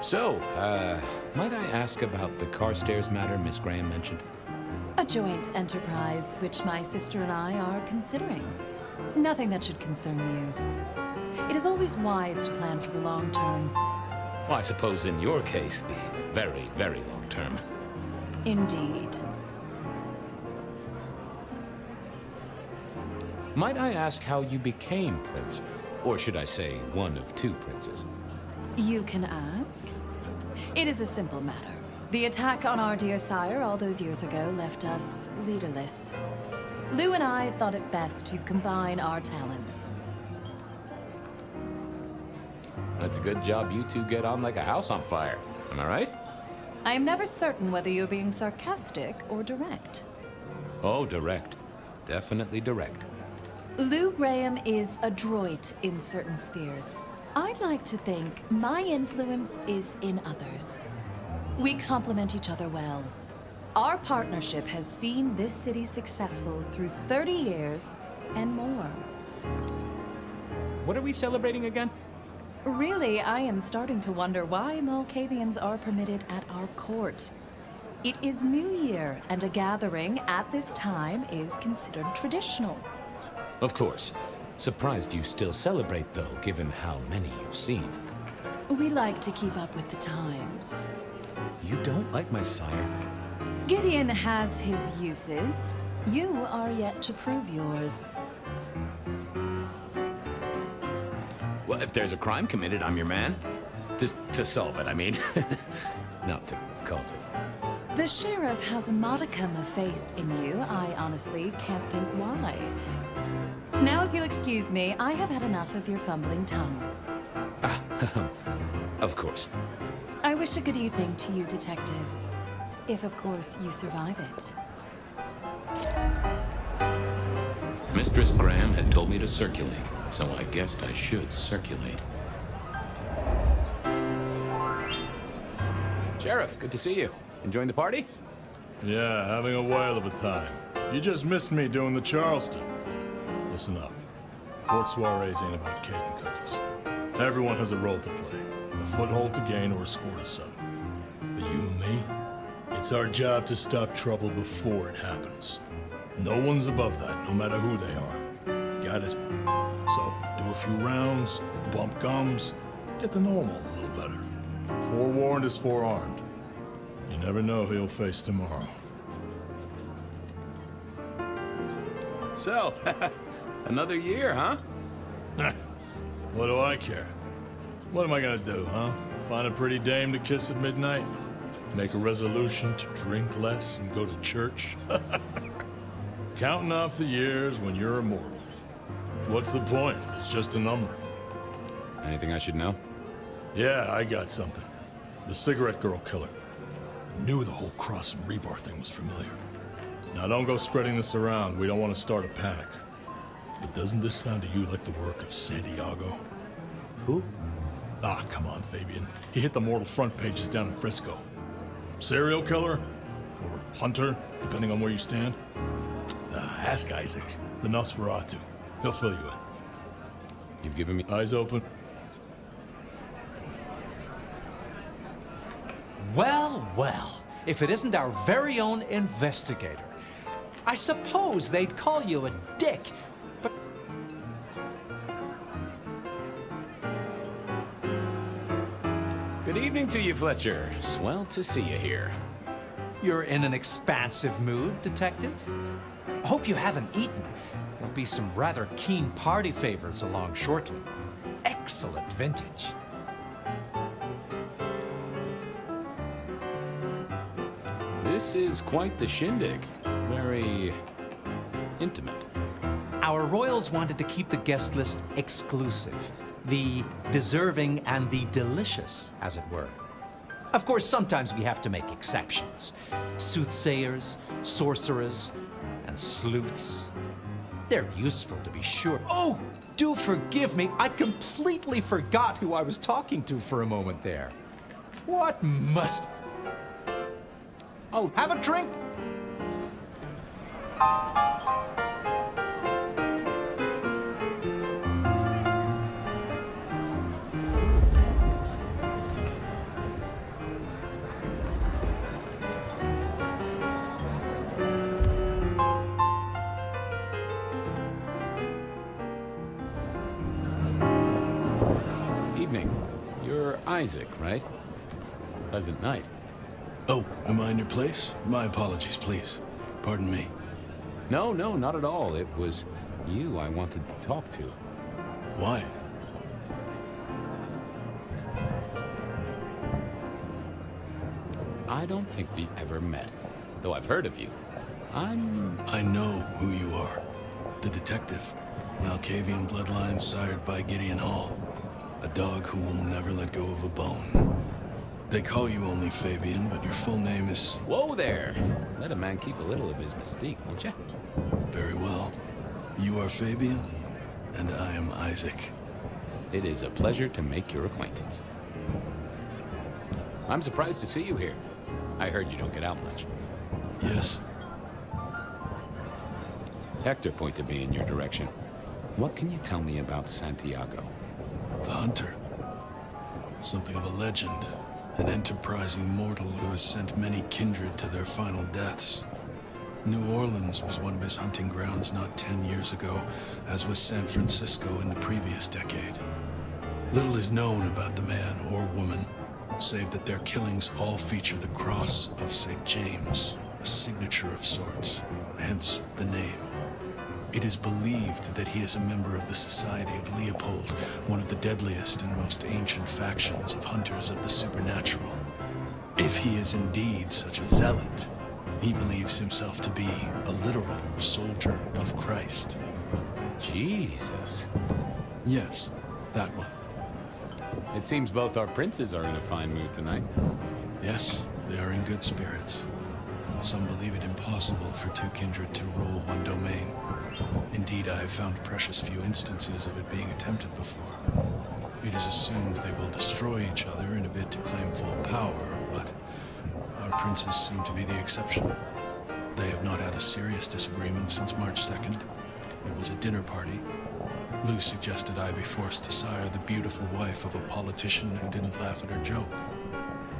So, might I ask about the Carstairs matter Miss Graham mentioned? A joint enterprise which my sister and I are considering. Nothing that should concern you. It is always wise to plan for the long term. Well, I suppose in your case, the very, very long term. Indeed. Might I ask how you became Prince? Or should I say, one of two princes? You can ask. It is a simple matter. The attack on our dear sire all those years ago left us leaderless. Lou and I thought it best to combine our talents. That's a good job you two get on like a house on fire. Am I right? I am never certain whether you're being sarcastic or direct. Oh, direct. Definitely direct. Lou Graham is adroit in certain spheres. I'd like to think my influence is in others. We complement each other well. Our partnership has seen this city successful through 30 years and more. What are we celebrating again? Really, I am starting to wonder why Malkavians are permitted at our court. It is New Year, and a gathering at this time is considered traditional. Of course. Surprised you still celebrate, though, given how many you've seen. We like to keep up with the times. You don't like my sire? Gideon has his uses. You are yet to prove yours. Well, if there's a crime committed, I'm your man. To solve it, I mean. Not to cause it. The sheriff has a modicum of faith in you. I honestly can't think why. Now, if you'll excuse me, I have had enough of your fumbling tongue. Of course. I wish a good evening to you, Detective. If, of course, you survive it. Mistress Graham had told me to circulate, so I guessed I should circulate. Sheriff, good to see you. Enjoying the party? Yeah, having a whale of a time. You just missed me doing the Charleston. Listen up. Court soirees ain't about cake and cookies. Everyone has a role to play, a foothold to gain or a score to settle. But you and me, it's our job to stop trouble before it happens. No one's above that, no matter who they are. Got it? So, do a few rounds, bump gums, get to know 'em all a little better. Forewarned is forearmed. You never know who you'll face tomorrow. So, another year, huh? What do I care? What am I gonna do, huh? Find a pretty dame to kiss at midnight? Make a resolution to drink less and go to church? Counting off the years when you're immortal. What's the point? It's just a number. Anything I should know? Yeah, I got something. The cigarette girl killer. Knew the whole Cross and Rebar thing was familiar. Now don't go spreading this around. We don't want to start a panic. But doesn't this sound to you like the work of Santiago? Who? Ah, come on, Fabian. He hit the mortal front pages down in Frisco. Serial killer? Or hunter, depending on where you stand? Ask Isaac, the Nosferatu. He'll fill you in. You've given me... Eyes open. Well, well, if it isn't our very own investigator. I suppose they'd call you a dick, but... Good evening to you, Fletcher. Swell to see you here. You're in an expansive mood, Detective? I hope you haven't eaten. There'll be some rather keen party favors along shortly. Excellent vintage. This is quite the shindig. very intimate. Our royals wanted to keep the guest list exclusive. The deserving and the delicious, as it were. Of course, sometimes we have to make exceptions. Soothsayers, sorcerers, and sleuths. They're useful, to be sure. Oh, do forgive me. I completely forgot who I was talking to for a moment there. What must... Oh, have a drink. Evening. You're Isaac, right? Pleasant night. Oh, am I in your place? My apologies, please. Pardon me. No, not at all. It was you I wanted to talk to. Why? I don't think we ever met, though I've heard of you. I know who you are. The detective. Malkavian bloodlines sired by Gideon Hall. A dog who will never let go of a bone. They call you only Fabian, but your full name is... Whoa there! Let a man keep a little of his mystique, won't you? Very well. You are Fabian, and I am Isaac. It is a pleasure to make your acquaintance. I'm surprised to see you here. I heard you don't get out much. Yes. Hector pointed me in your direction. What can you tell me about Santiago? The Hunter. Something of a legend. An enterprising mortal who has sent many kindred to their final deaths. New Orleans was one of his hunting grounds not 10 years ago, as was San Francisco in the previous decade. Little is known about the man or woman, save that their killings all feature the cross of St. James, a signature of sorts, hence the name. It is believed that he is a member of the Society of Leopold, one of the deadliest and most ancient factions of hunters of the supernatural. If he is indeed such a zealot, he believes himself to be a literal soldier of Christ. Jesus. Yes, that one. It seems both our princes are in a fine mood tonight. Yes, they are in good spirits. Some believe it impossible for two kindred to rule one domain. Indeed, I have found precious few instances of it being attempted before. It is assumed they will destroy each other in a bid to claim full power, but our princes seem to be the exception. They have not had a serious disagreement since March 2nd. It was a dinner party. Lou suggested I be forced to sire the beautiful wife of a politician who didn't laugh at her joke.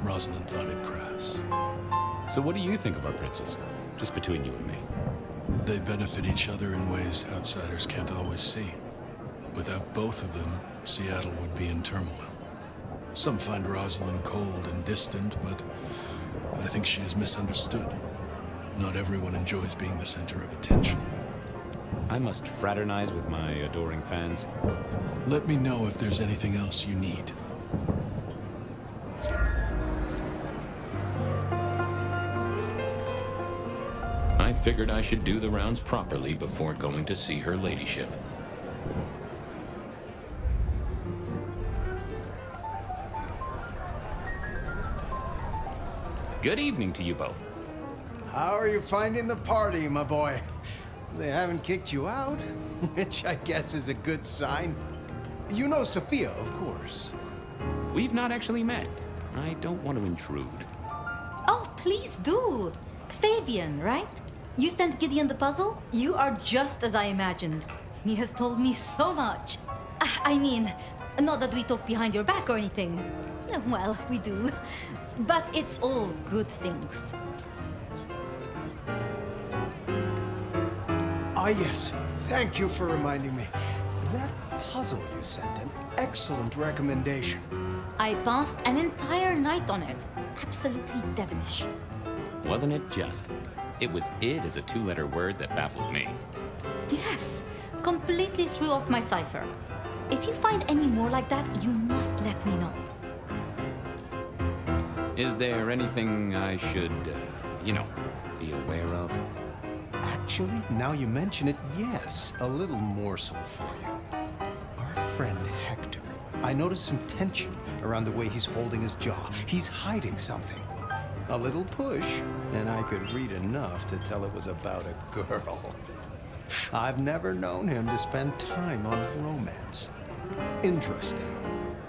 Rosalind thought it crass. So what do you think of our princes? Just between you and me. They benefit each other in ways outsiders can't always see. Without both of them, Seattle would be in turmoil. Some find Rosalind cold and distant, but I think she is misunderstood. Not everyone enjoys being the center of attention. I must fraternize with my adoring fans. Let me know if there's anything else you need. I figured I should do the rounds properly before going to see her ladyship. Good evening to you both. How are you finding the party, my boy? They haven't kicked you out, which I guess is a good sign. You know Sophia, of course. We've not actually met. I don't want to intrude. Oh, please do. Fabian, right? You sent Gideon the puzzle? You are just as I imagined. He has told me so much. I mean, not that we talk behind your back or anything. Well, we do. But it's all good things. Ah, yes. Thank you for reminding me. That puzzle you sent, an excellent recommendation. I passed an entire night on it. Absolutely devilish. Wasn't it just? It was id as a two-letter word that baffled me. Yes, completely threw off my cipher. If you find any more like that, you must let me know. Is there anything I should, be aware of? Actually, now you mention it, yes, a little morsel for you. Our friend Hector. I noticed some tension around the way he's holding his jaw. He's hiding something. A little push, and I could read enough to tell it was about a girl. I've never known him to spend time on romance. Interesting,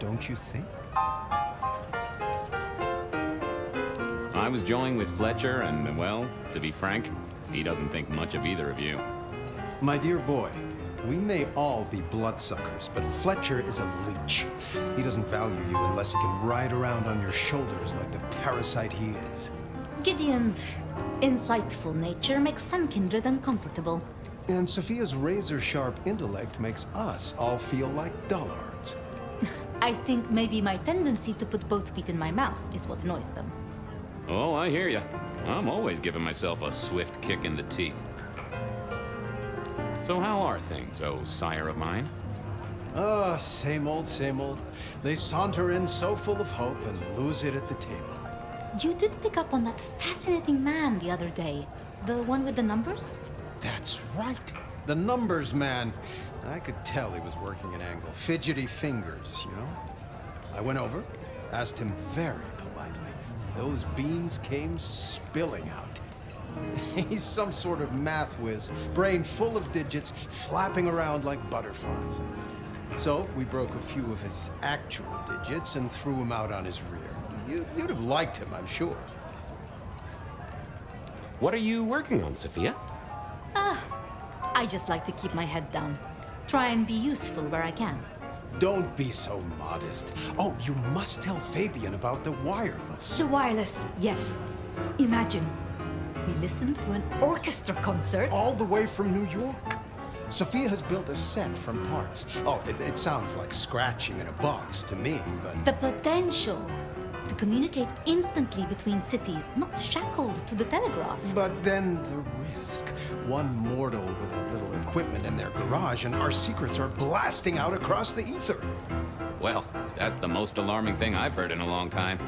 don't you think? I was joined with Fletcher, and, well, to be frank, he doesn't think much of either of you. My dear boy, we may all be bloodsuckers, but Fletcher is a leech. He doesn't value you unless he can ride around on your shoulders like the parasite he is. Gideon's insightful nature makes some kindred uncomfortable. And Sophia's razor-sharp intellect makes us all feel like dullards. I think maybe my tendency to put both feet in my mouth is what annoys them. Oh, I hear ya. I'm always giving myself a swift kick in the teeth. So how are things, oh sire of mine? Ah, same old, same old. They saunter in so full of hope and lose it at the table. You did pick up on that fascinating man the other day. The one with the numbers? That's right. The numbers man. I could tell he was working an angle. Fidgety fingers, you know? I went over, asked him very politely. Those beans came spilling out. He's some sort of math whiz, brain full of digits, flapping around like butterflies. So we broke a few of his actual digits and threw him out on his rear. You'd have liked him, I'm sure. What are you working on, Sophia? I just like to keep my head down. Try and be useful where I can. Don't be so modest. Oh, you must tell Fabian about the wireless. The wireless, yes. Imagine, we listened to an orchestra concert. All the way from New York. Sophia has built a set from parts. Oh, it sounds like scratching in a box to me, but... The potential to communicate instantly between cities, not shackled to the telegraph. But then the risk. One mortal with a little equipment in their garage and our secrets are blasting out across the ether. Well, that's the most alarming thing I've heard in a long time.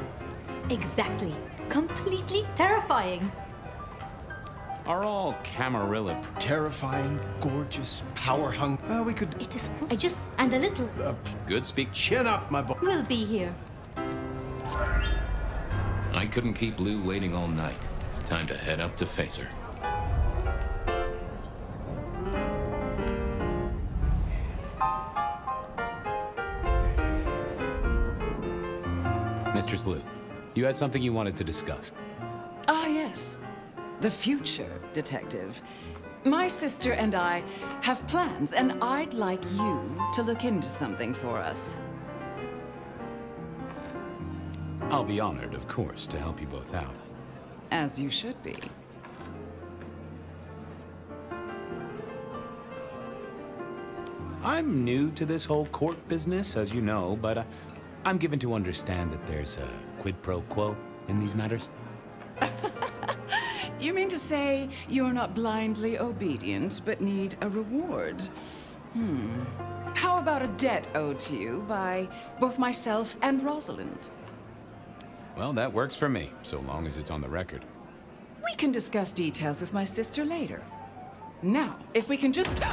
Exactly. Completely terrifying. Are all Camarilla terrifying, gorgeous, power-hung? We could... It is... I just... and a little... Good speak. Chin up, my boy. We'll be here. I couldn't keep Lou waiting all night. Time to head up to face her. Mistress Lou, you had something you wanted to discuss. Ah, yes. The future, Detective. My sister and I have plans, and I'd like you to look into something for us. I'll be honored, of course, to help you both out. As you should be. I'm new to this whole court business, as you know, but I'm given to understand that there's a quid pro quo in these matters. You mean to say you're not blindly obedient, but need a reward? How about a debt owed to you by both myself and Rosalind? Well, that works for me, so long as it's on the record. We can discuss details with my sister later. Now, if we can just... No!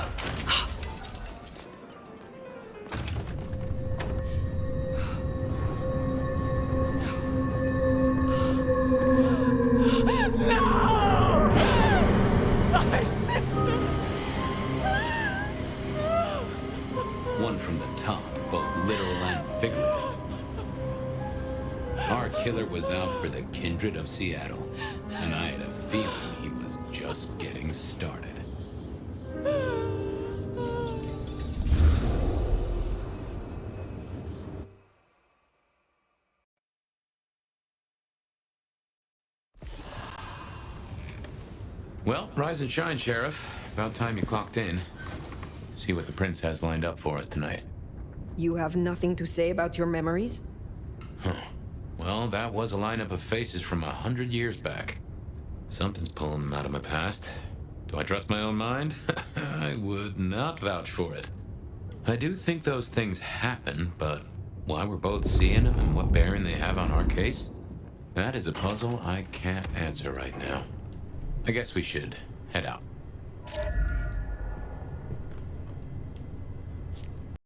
My sister! One from the top, both literal and figurative. Our killer was out for the kindred of Seattle, and I had a feeling he was just getting started. Well, rise and shine, Sheriff. About time you clocked in. See what the prince has lined up for us tonight. You have nothing to say about your memories? Well, that was a lineup of faces from 100 years back. Something's pulling them out of my past. Do I trust my own mind? I would not vouch for it. I do think those things happen, but why we're both seeing them and what bearing they have on our case, that is a puzzle I can't answer right now. I guess we should head out.